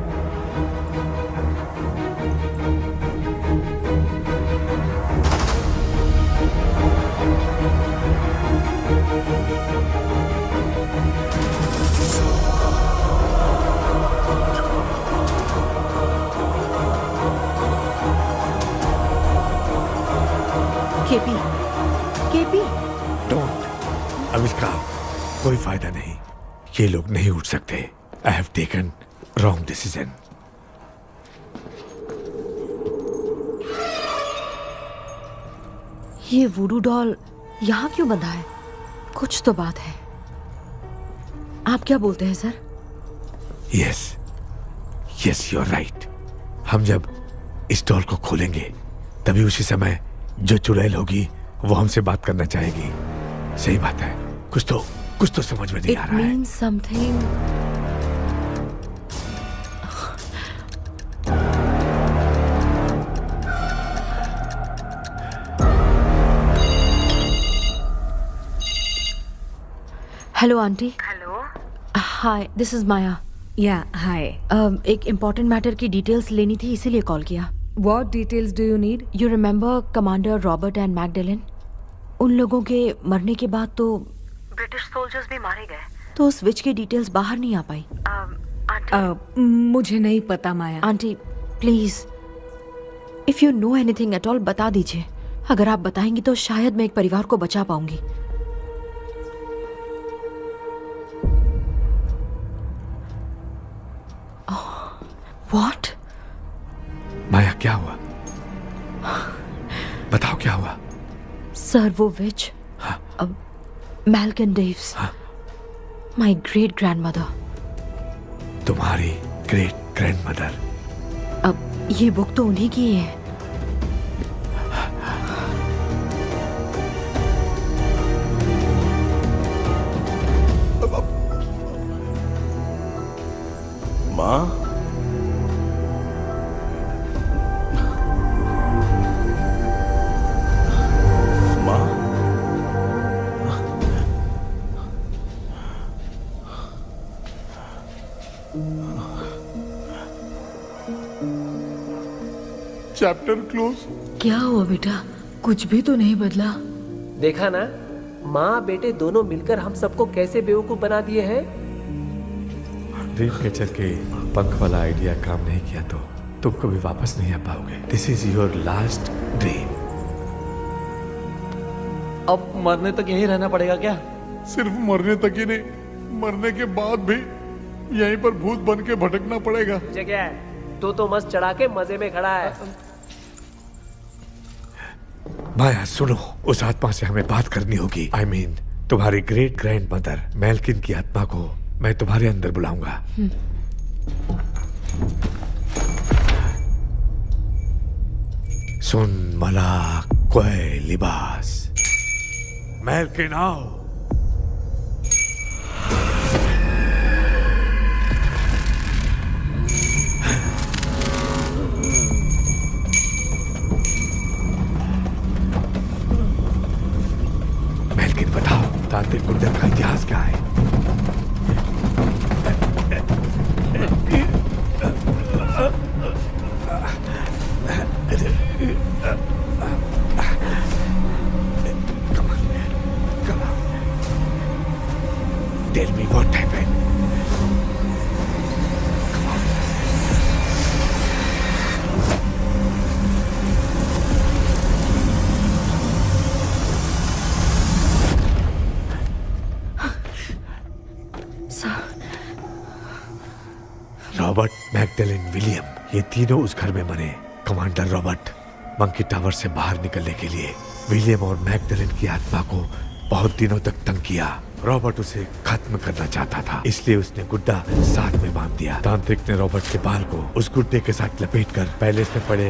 KP, KP. डोंट। अब इसका कोई फायदा नहीं। ये लोग नहीं उठ सकते। I have taken wrong decision. ये वुडू डॉल यहाँ क्यों बंधा है? कुछ तो बात है। आप क्या बोलते हैं sir? Yes, yes, you are right. हम जब इस डॉल को खोलेंगे तभी उसी समय जो चुड़ैल होगी वो हमसे बात करना चाहेगी। सही बात है। कुछ तो समझ में नहीं आ रहा है। It means something. Hello aunty. Hello. Hi, this is Maya. Yeah hi. एक इम्पोर्टेंट मैटर की डिटेल्स लेनी थी, इसीलिए कॉल किया। What details do you need? You remember commander Robert and Magdalene? उन लोगों के मरने के बाद तो ब्रिटिश सोल्जर्स भी मारे गए। तो स्विच की डिटेल्स बाहर नहीं आ पाई। मुझे नहीं पता Maya. Aunty please, if you know anything at all बता दीजिए। अगर आप बताएंगी तो शायद मैं एक परिवार को बचा पाऊंगी। What? माया, क्या हुआ? बताओ क्या हुआ? सर वो विच मैल्कन डेव्स, माय ग्रेट ग्रैंडमदर। तुम्हारी ग्रेट ग्रैंडमदर? अब ये बुक तो उन्हीं की है। माँ, चैप्टर क्लोज। क्या हुआ बेटा? कुछ भी तो नहीं बदला। देखा ना, माँ बेटे दोनों मिलकर हम सबको कैसे बेवकूफ बना दिए हैं। ड्रीम कैचर के पंख वाला आइडिया काम नहीं किया तो तुम कभी वापस नहीं आ पाओगे। This is your last dream. अब मरने तक यहीं रहना पड़ेगा क्या? सिर्फ मरने तक ही नहीं, मरने के बाद भी यहीं पर भूत बन के भटकना पड़ेगा। मुझे क्या है, तो मस्त चढ़ा के मजे में खड़ा है। माया सुनो, उस आत्मा से हमें बात करनी होगी। I mean, तुम्हारी ग्रेट ग्रैंड मदर मेल्किन की आत्मा को मैं तुम्हारे अंदर बुलाऊंगा। सुन मला कोई लिबास, मेल्किन आओ। मेल्किन बताओ, तांत्रिक गुंडा का इतिहास क्या है? Tell me what happened. Robert, Magdalene, William, ये तीनों उस घर में मरे। कमांडर रॉबर्ट मंकी टावर से बाहर निकलने के लिए विलियम और मैगडेलिन की आत्मा को बहुत दिनों तक तंग किया। रॉबर्ट उसे खत्म करना चाहता था, इसलिए उसने गुड्डा साथ में बांध दिया। तांत्रिक ने रॉबर्ट के बाल को उस गुड्डे के साथ लपेटकर पैलेस में पड़े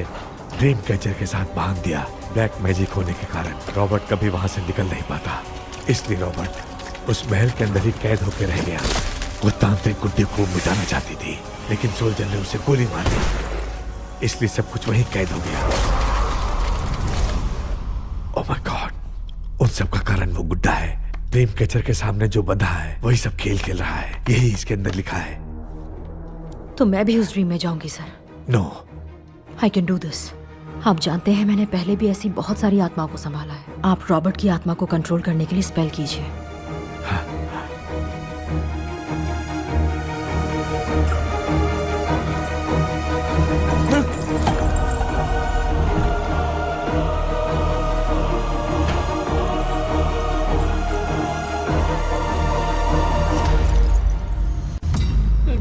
ड्रीम कैचर के साथ बांध दिया। ब्लैक मैजिक होने के कारण रॉबर्ट कभी वहां से निकल नहीं पाता, इसलिए रॉबर्ट उस महल के अंदर ही कैद होकर रह गया। वो तांत्रिक गुड्डे को मिटाना चाहती थी, लेकिन सोल्जर ने उसे गोली मार दी, इसलिए सब कुछ वहीं कैद हो गया। ओह माय गॉड, उन सब का कारण वो गुड्डा है। ड्रीम कैचर के सामने जो बंधा है वही सब खेल खेल रहा है, यही इसके अंदर लिखा है। तो मैं भी उस ड्रीम में जाऊंगी sir? No, I can do this. आप जानते हैं मैंने पहले भी ऐसी बहुत सारी आत्माओं को संभाला है। आप रॉबर्ट की आत्मा को कंट्रोल करने के लिए स्पेल कीजिए।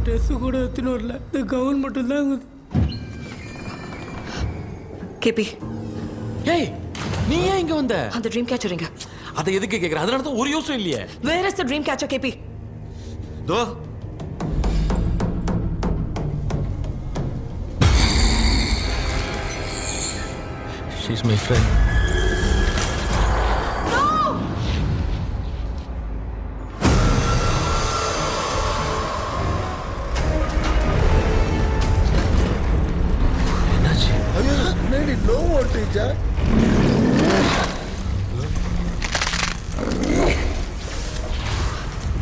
ட்ரெஸ் கூட எடுத்துன்னு வரல, இந்த கவுன் மட்டும்தான். கேபி, ஏய் நீ ஏன் இங்க வந்த? அந்த ட்ரீம் கேச்சர் எங்க? அதை எதுக்கு கேக்குற? அதனால தான் ஒரு யூஸும் இல்லையே. Where is the dream catcher, கேபி? தோ she's my friend. No voltage.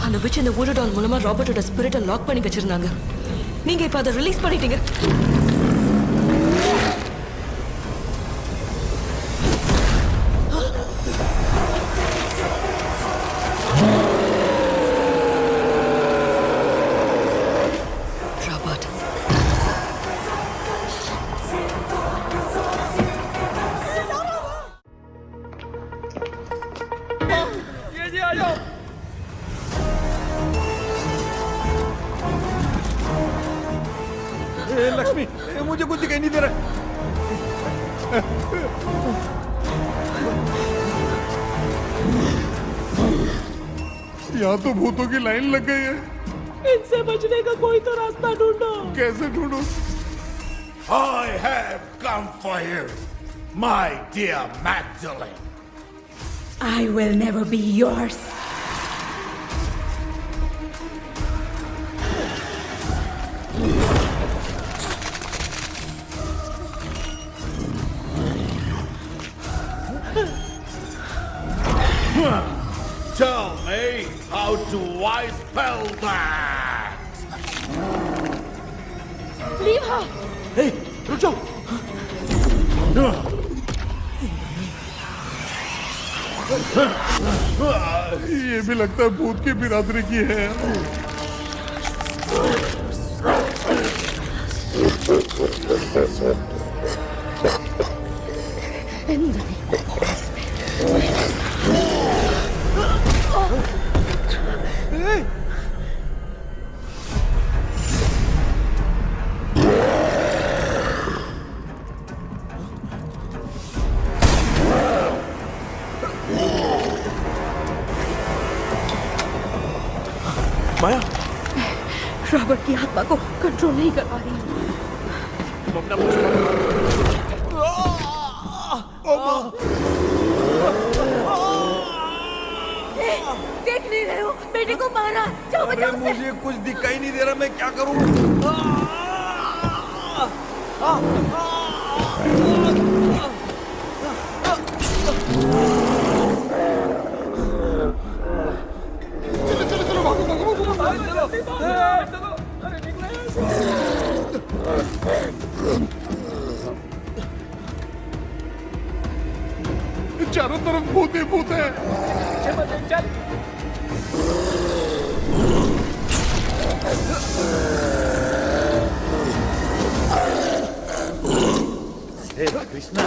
அந்த விச் இந்த வுட் டால் மூலமா ராபர்ட்டோட ஸ்பிரிட்டை லாக் பண்ணி வச்சிருந்தாங்க. நீங்க இப்ப அதை ரிலீஸ் பண்ணிட்டீங்க. लक्ष्मी यहाँ तो भूतों की लाइन लग गई है। इनसे बचने का कोई तो रास्ता ढूंढो। कैसे ढूंढूं? I have come for you, my dear Magdalene. I will never be yours. Tell me, how do I spell that? Leave her. Hey, रुक जाओ। ये भी लगता है भूत की बिरादरी की है। माया, रॉबर्ट की आत्मा को कंट्रोल नहीं कर पा रही हूँ। तुम अपना देख नहीं रहे हो? बेटे को मारा। जाओ बचाओ उसे। मुझे कुछ दिखाई नहीं दे रहा, मैं क्या करूं? चारों तरफ भूत ही भूत है। कृष्णा,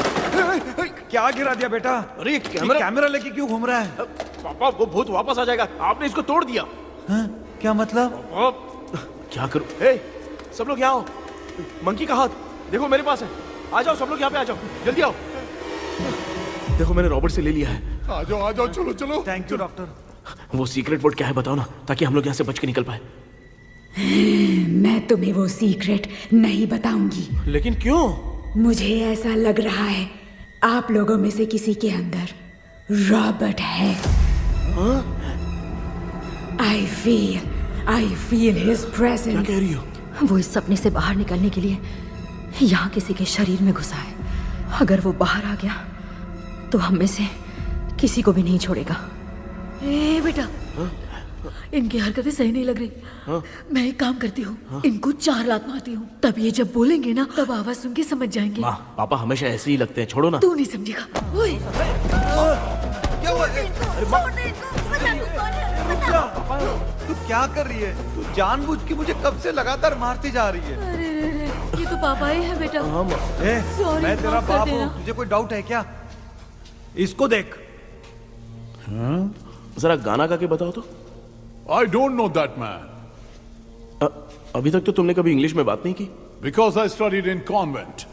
क्या गिरा दिया बेटा? अरे कैमरा लेके क्यों घूम रहा है? पापा, वो भूत वापस आ जाएगा। आपने इसको तोड़ दिया। हाँ? क्या मतलब? क्या करूं? ए, सब लोग यहाँ आओ। मंकी का हाथ देखो मेरे पास है। आ जाओ सब लोग, यहाँ पे आ जाओ, जल्दी आओ। देखो मैंने रॉबर्ट से ले लिया है। आ जाओ, चलो चलो। Thank you doctor. वो सीक्रेट वर्ड क्या है बताओ ना, ताकि हम लोग यहाँ से बच के निकल पाए। मैं तुम्हें वो सीक्रेट नहीं बताऊंगी। लेकिन क्यों? मुझे ऐसा लग रहा है आप लोगों में से किसी के अंदर रॉबर्ट है। I feel his presence. क्या कह रही हो? वो इस सपने से बाहर निकलने के लिए यहाँ किसी के शरीर में घुसा है। अगर वो बाहर आ गया तो हम में से किसी को भी नहीं छोड़ेगा। ए बेटा, इनकी हरकतें सही नहीं लग रही। मैं एक काम करती हूँ, इनको 4 लात मारती हूँ, तब ये जब बोलेंगे ना तब आवाज सुन के समझ जाएंगे। पापा हमेशा ऐसे ही लगते हैं, छोड़ो ना। तू नहीं समझेगा। ओए, क्या हुआ? तू क्या कर रही है? तू जानबूझ के मुझे कब से लगातार मारती जा रही है। अरे ये तो पापा ही है बेटा। Sorry, मैं तेरा माफ कर बाप देना। हूँ, तुझे कोई डाउट है क्या? इसको देख। जरा गाना गा के बताओ तो। I don't know that man. अभी तक तो तुमने कभी इंग्लिश में बात नहीं की। Because I studied in convent.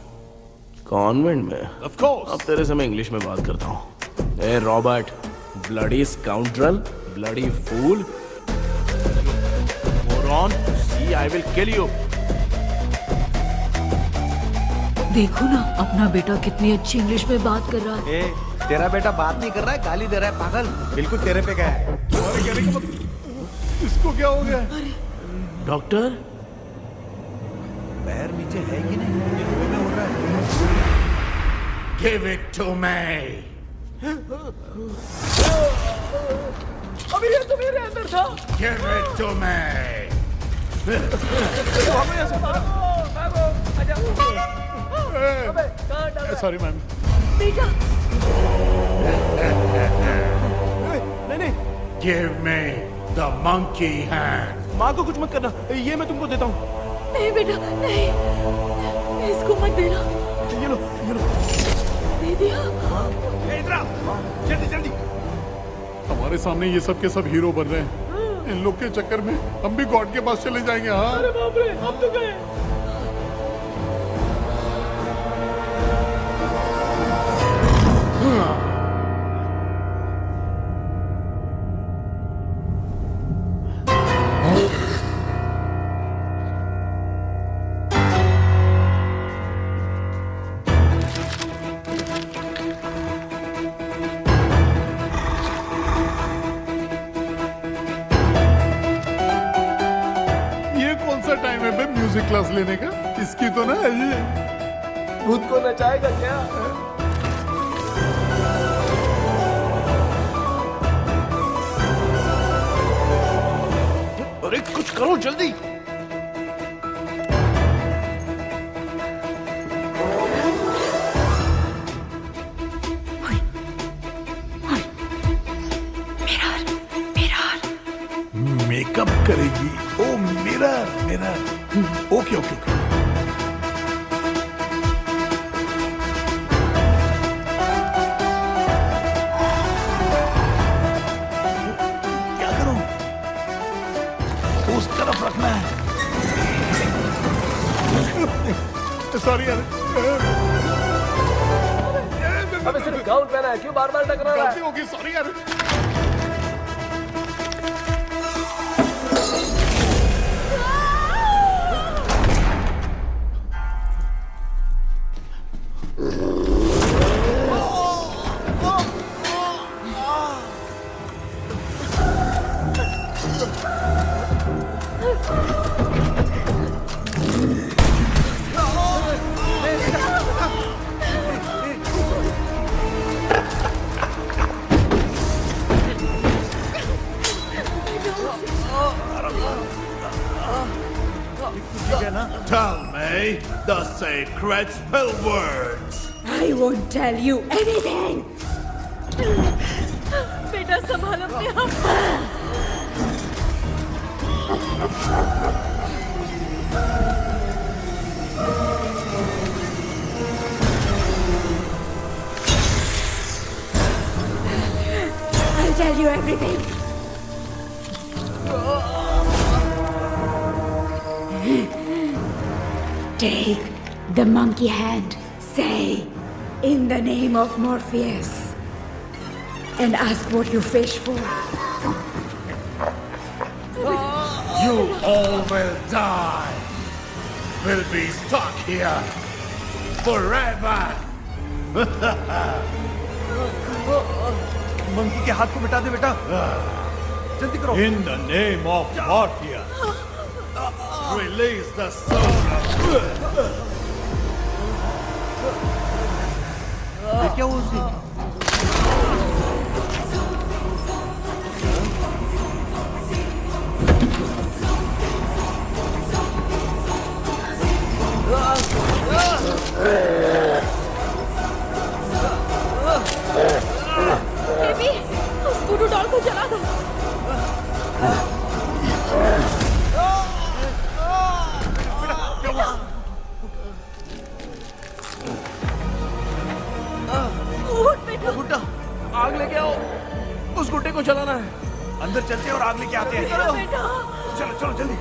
Convent में? Of course. अब तेरे से मैं इंग्लिश में बात करता हूँ। ए Robert, bloody scoundrel, bloody fool, moron, see I will kill you. देखो ना अपना बेटा कितनी अच्छी इंग्लिश में बात कर रहा है। ए, तेरा बेटा बात नहीं कर रहा है, गाली दे रहा है पागल। बिल्कुल तेरे पे क्या है? तुम्हारे कहने का मतलब इसको क्या हो गया? डॉक्टर, पैर नीचे है कि नहीं? ये में हो रहा है। Give it to me. अभी ये तो मेरे अंदर था। Give it to me. Sorry ma'am. बेटा, नहीं। Give me the monkey hand. माँ को कुछ मत करना, ये मैं तुमको देता हूँ। नहीं बेटा, नहीं, इसको मत देना। ये लो। दे दिया। इधर आओ, जल्दी। हमारे सामने ये सब के सब हीरो बन रहे हैं। इन लोग के चक्कर में हम भी गॉड के पास चले जाएंगे। हाँ। अरे बाप रे, अब तो गए। म्यूजिक क्लास लेने का? इसकी तो ना ये खुद को नचाएगा क्या? अरे कुछ करो जल्दी। मेकअप करेगी। Oh mirror mirror. Okay okay okay. क्या करूं? उस तरफ रखना है। सॉरी यार। अबे सिर्फ गाउन पहना है, क्यों बार बार टकरा रहा है? गलती होगी, सॉरी यार। Tell me the sacred spell words. I won't tell you anything. बेटा संभाल अपने आप। I'll tell you everything. Take the monkey hand. Say, in the name of Morpheus, and ask what you fish for. You all will die. Will be stuck here forever. Monkey के हाथ को मिटा दे बेटा। जल्दी करो। In the name of Morpheus, release the soul of... ये क्या हुआ उसकी? बेबी, उस वुडू डॉल को जला दो। गुड्डा, आग लेके आओ। उस गुड्डे को जलाना है। अंदर चलते हैं और आग लेके आते हैं। चलो चलो जल्दी।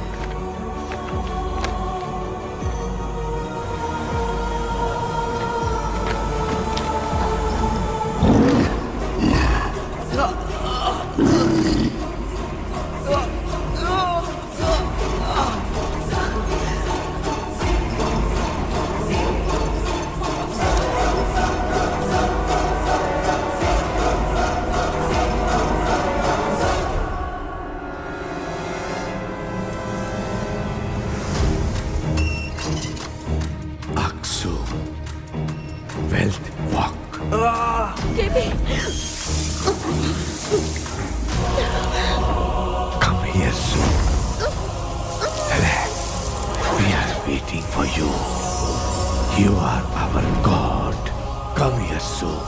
Come here soon. Relax. We are waiting for you. You are our God. Come here soon.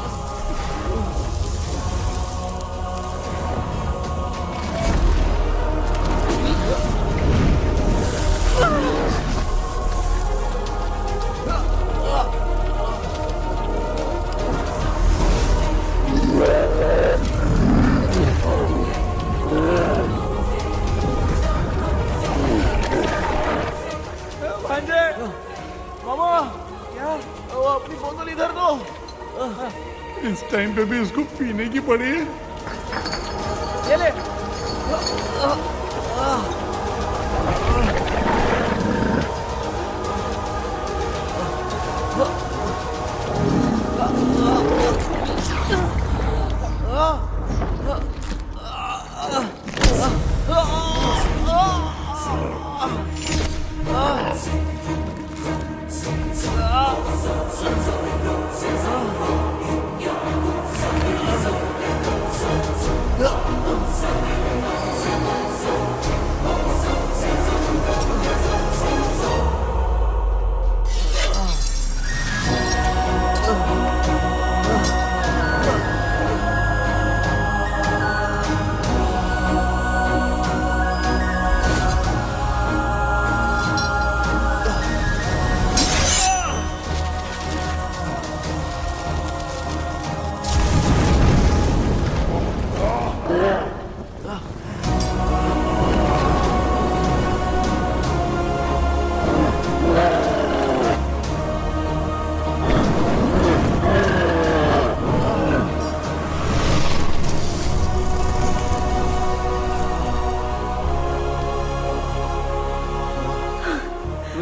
इस टाइम पे भी उसको पीने की पड़ी है। ये ले।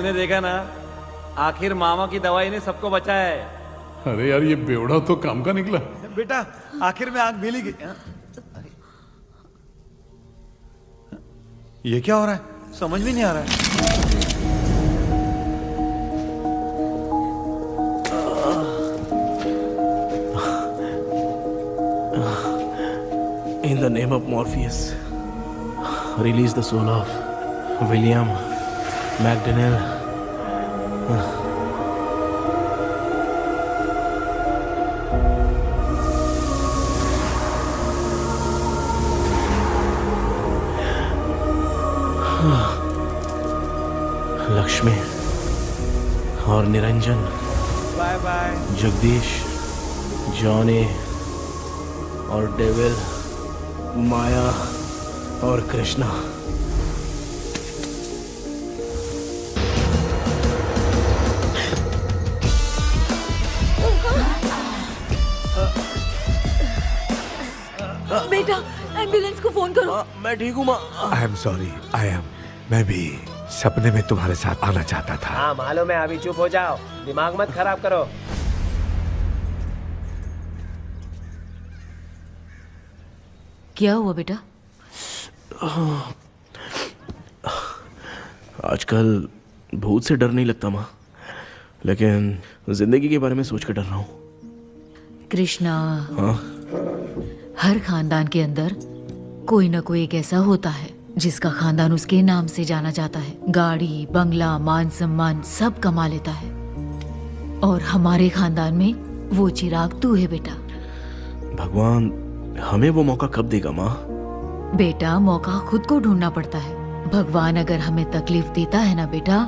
तूने देखा ना, आखिर मामा की दवाई ने सबको बचाया है। अरे यार, ये बेवड़ा तो काम का निकला। बेटा आखिर में आग मिली गई। ये क्या हो रहा है, समझ भी नहीं आ रहा है। In the name of Morpheus, release the soul of William McDonnell. Lakshmi और Niranjan, bye bye. Jagdish, Johnny और डेविल, माया और कृष्णा। बेटा एम्बुलेंस को फोन करो। मैं ठीक हूँ माँ। आई एम सॉरी, मैं भी सपने में तुम्हारे साथ आना चाहता था। हाँ मालूम है, अभी चुप हो जाओ, दिमाग मत खराब करो। क्या हुआ बेटा? आजकल भूत से डर नहीं लगता माँ, लेकिन जिंदगी के बारे में सोच कर डर रहा हूँ। कृष्णा, हाँ? हर खानदान के अंदर कोई ना कोई एक ऐसा होता है जिसका खानदान उसके नाम से जाना जाता है। गाड़ी, बंगला, मान सम्मान सब कमा लेता है, और हमारे खानदान में वो चिराग तू है बेटा। भगवान हमें वो मौका कब देगा माँ? बेटा मौका खुद को ढूंढना पड़ता है। भगवान अगर हमें तकलीफ देता है ना बेटा,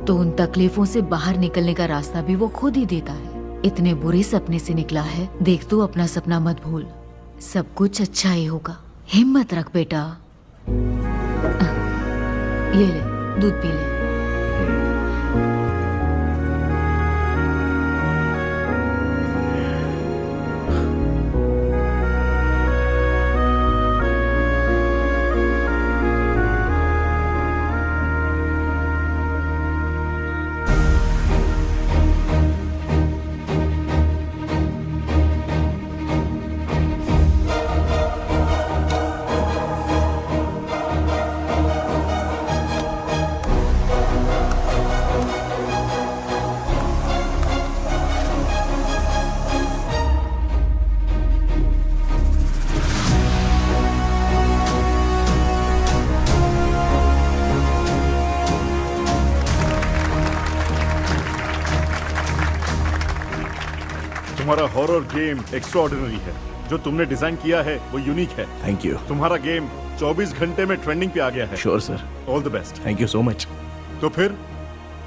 तो उन तकलीफों से बाहर निकलने का रास्ता भी वो खुद ही देता है। इतने बुरे सपने से निकला है, देख तू अपना सपना मत भूल, सब कुछ अच्छा ही होगा। हिम्मत रख बेटा। ये ले, दूध पी ले। तुम्हारा हॉरर गेम एक्स्ट्राऑर्डिनरी है। जो तुमने डिजाइन किया है वो यूनिक है। Thank you. तुम्हारा गेम 24 घंटे में ट्रेंडिंग पे आ गया है। Sure sir. All the best. Thank you so much. तो फिर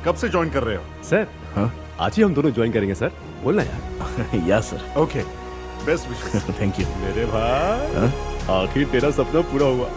कब से ज्वाइन कर रहे हो? सर हाँ, आज ही हम दोनों ज्वाइन करेंगे सर। बोलना यार। या sir. Okay, best wishes. Thank you. मेरे भाई, आखिर तेरा सपना पूरा हुआ।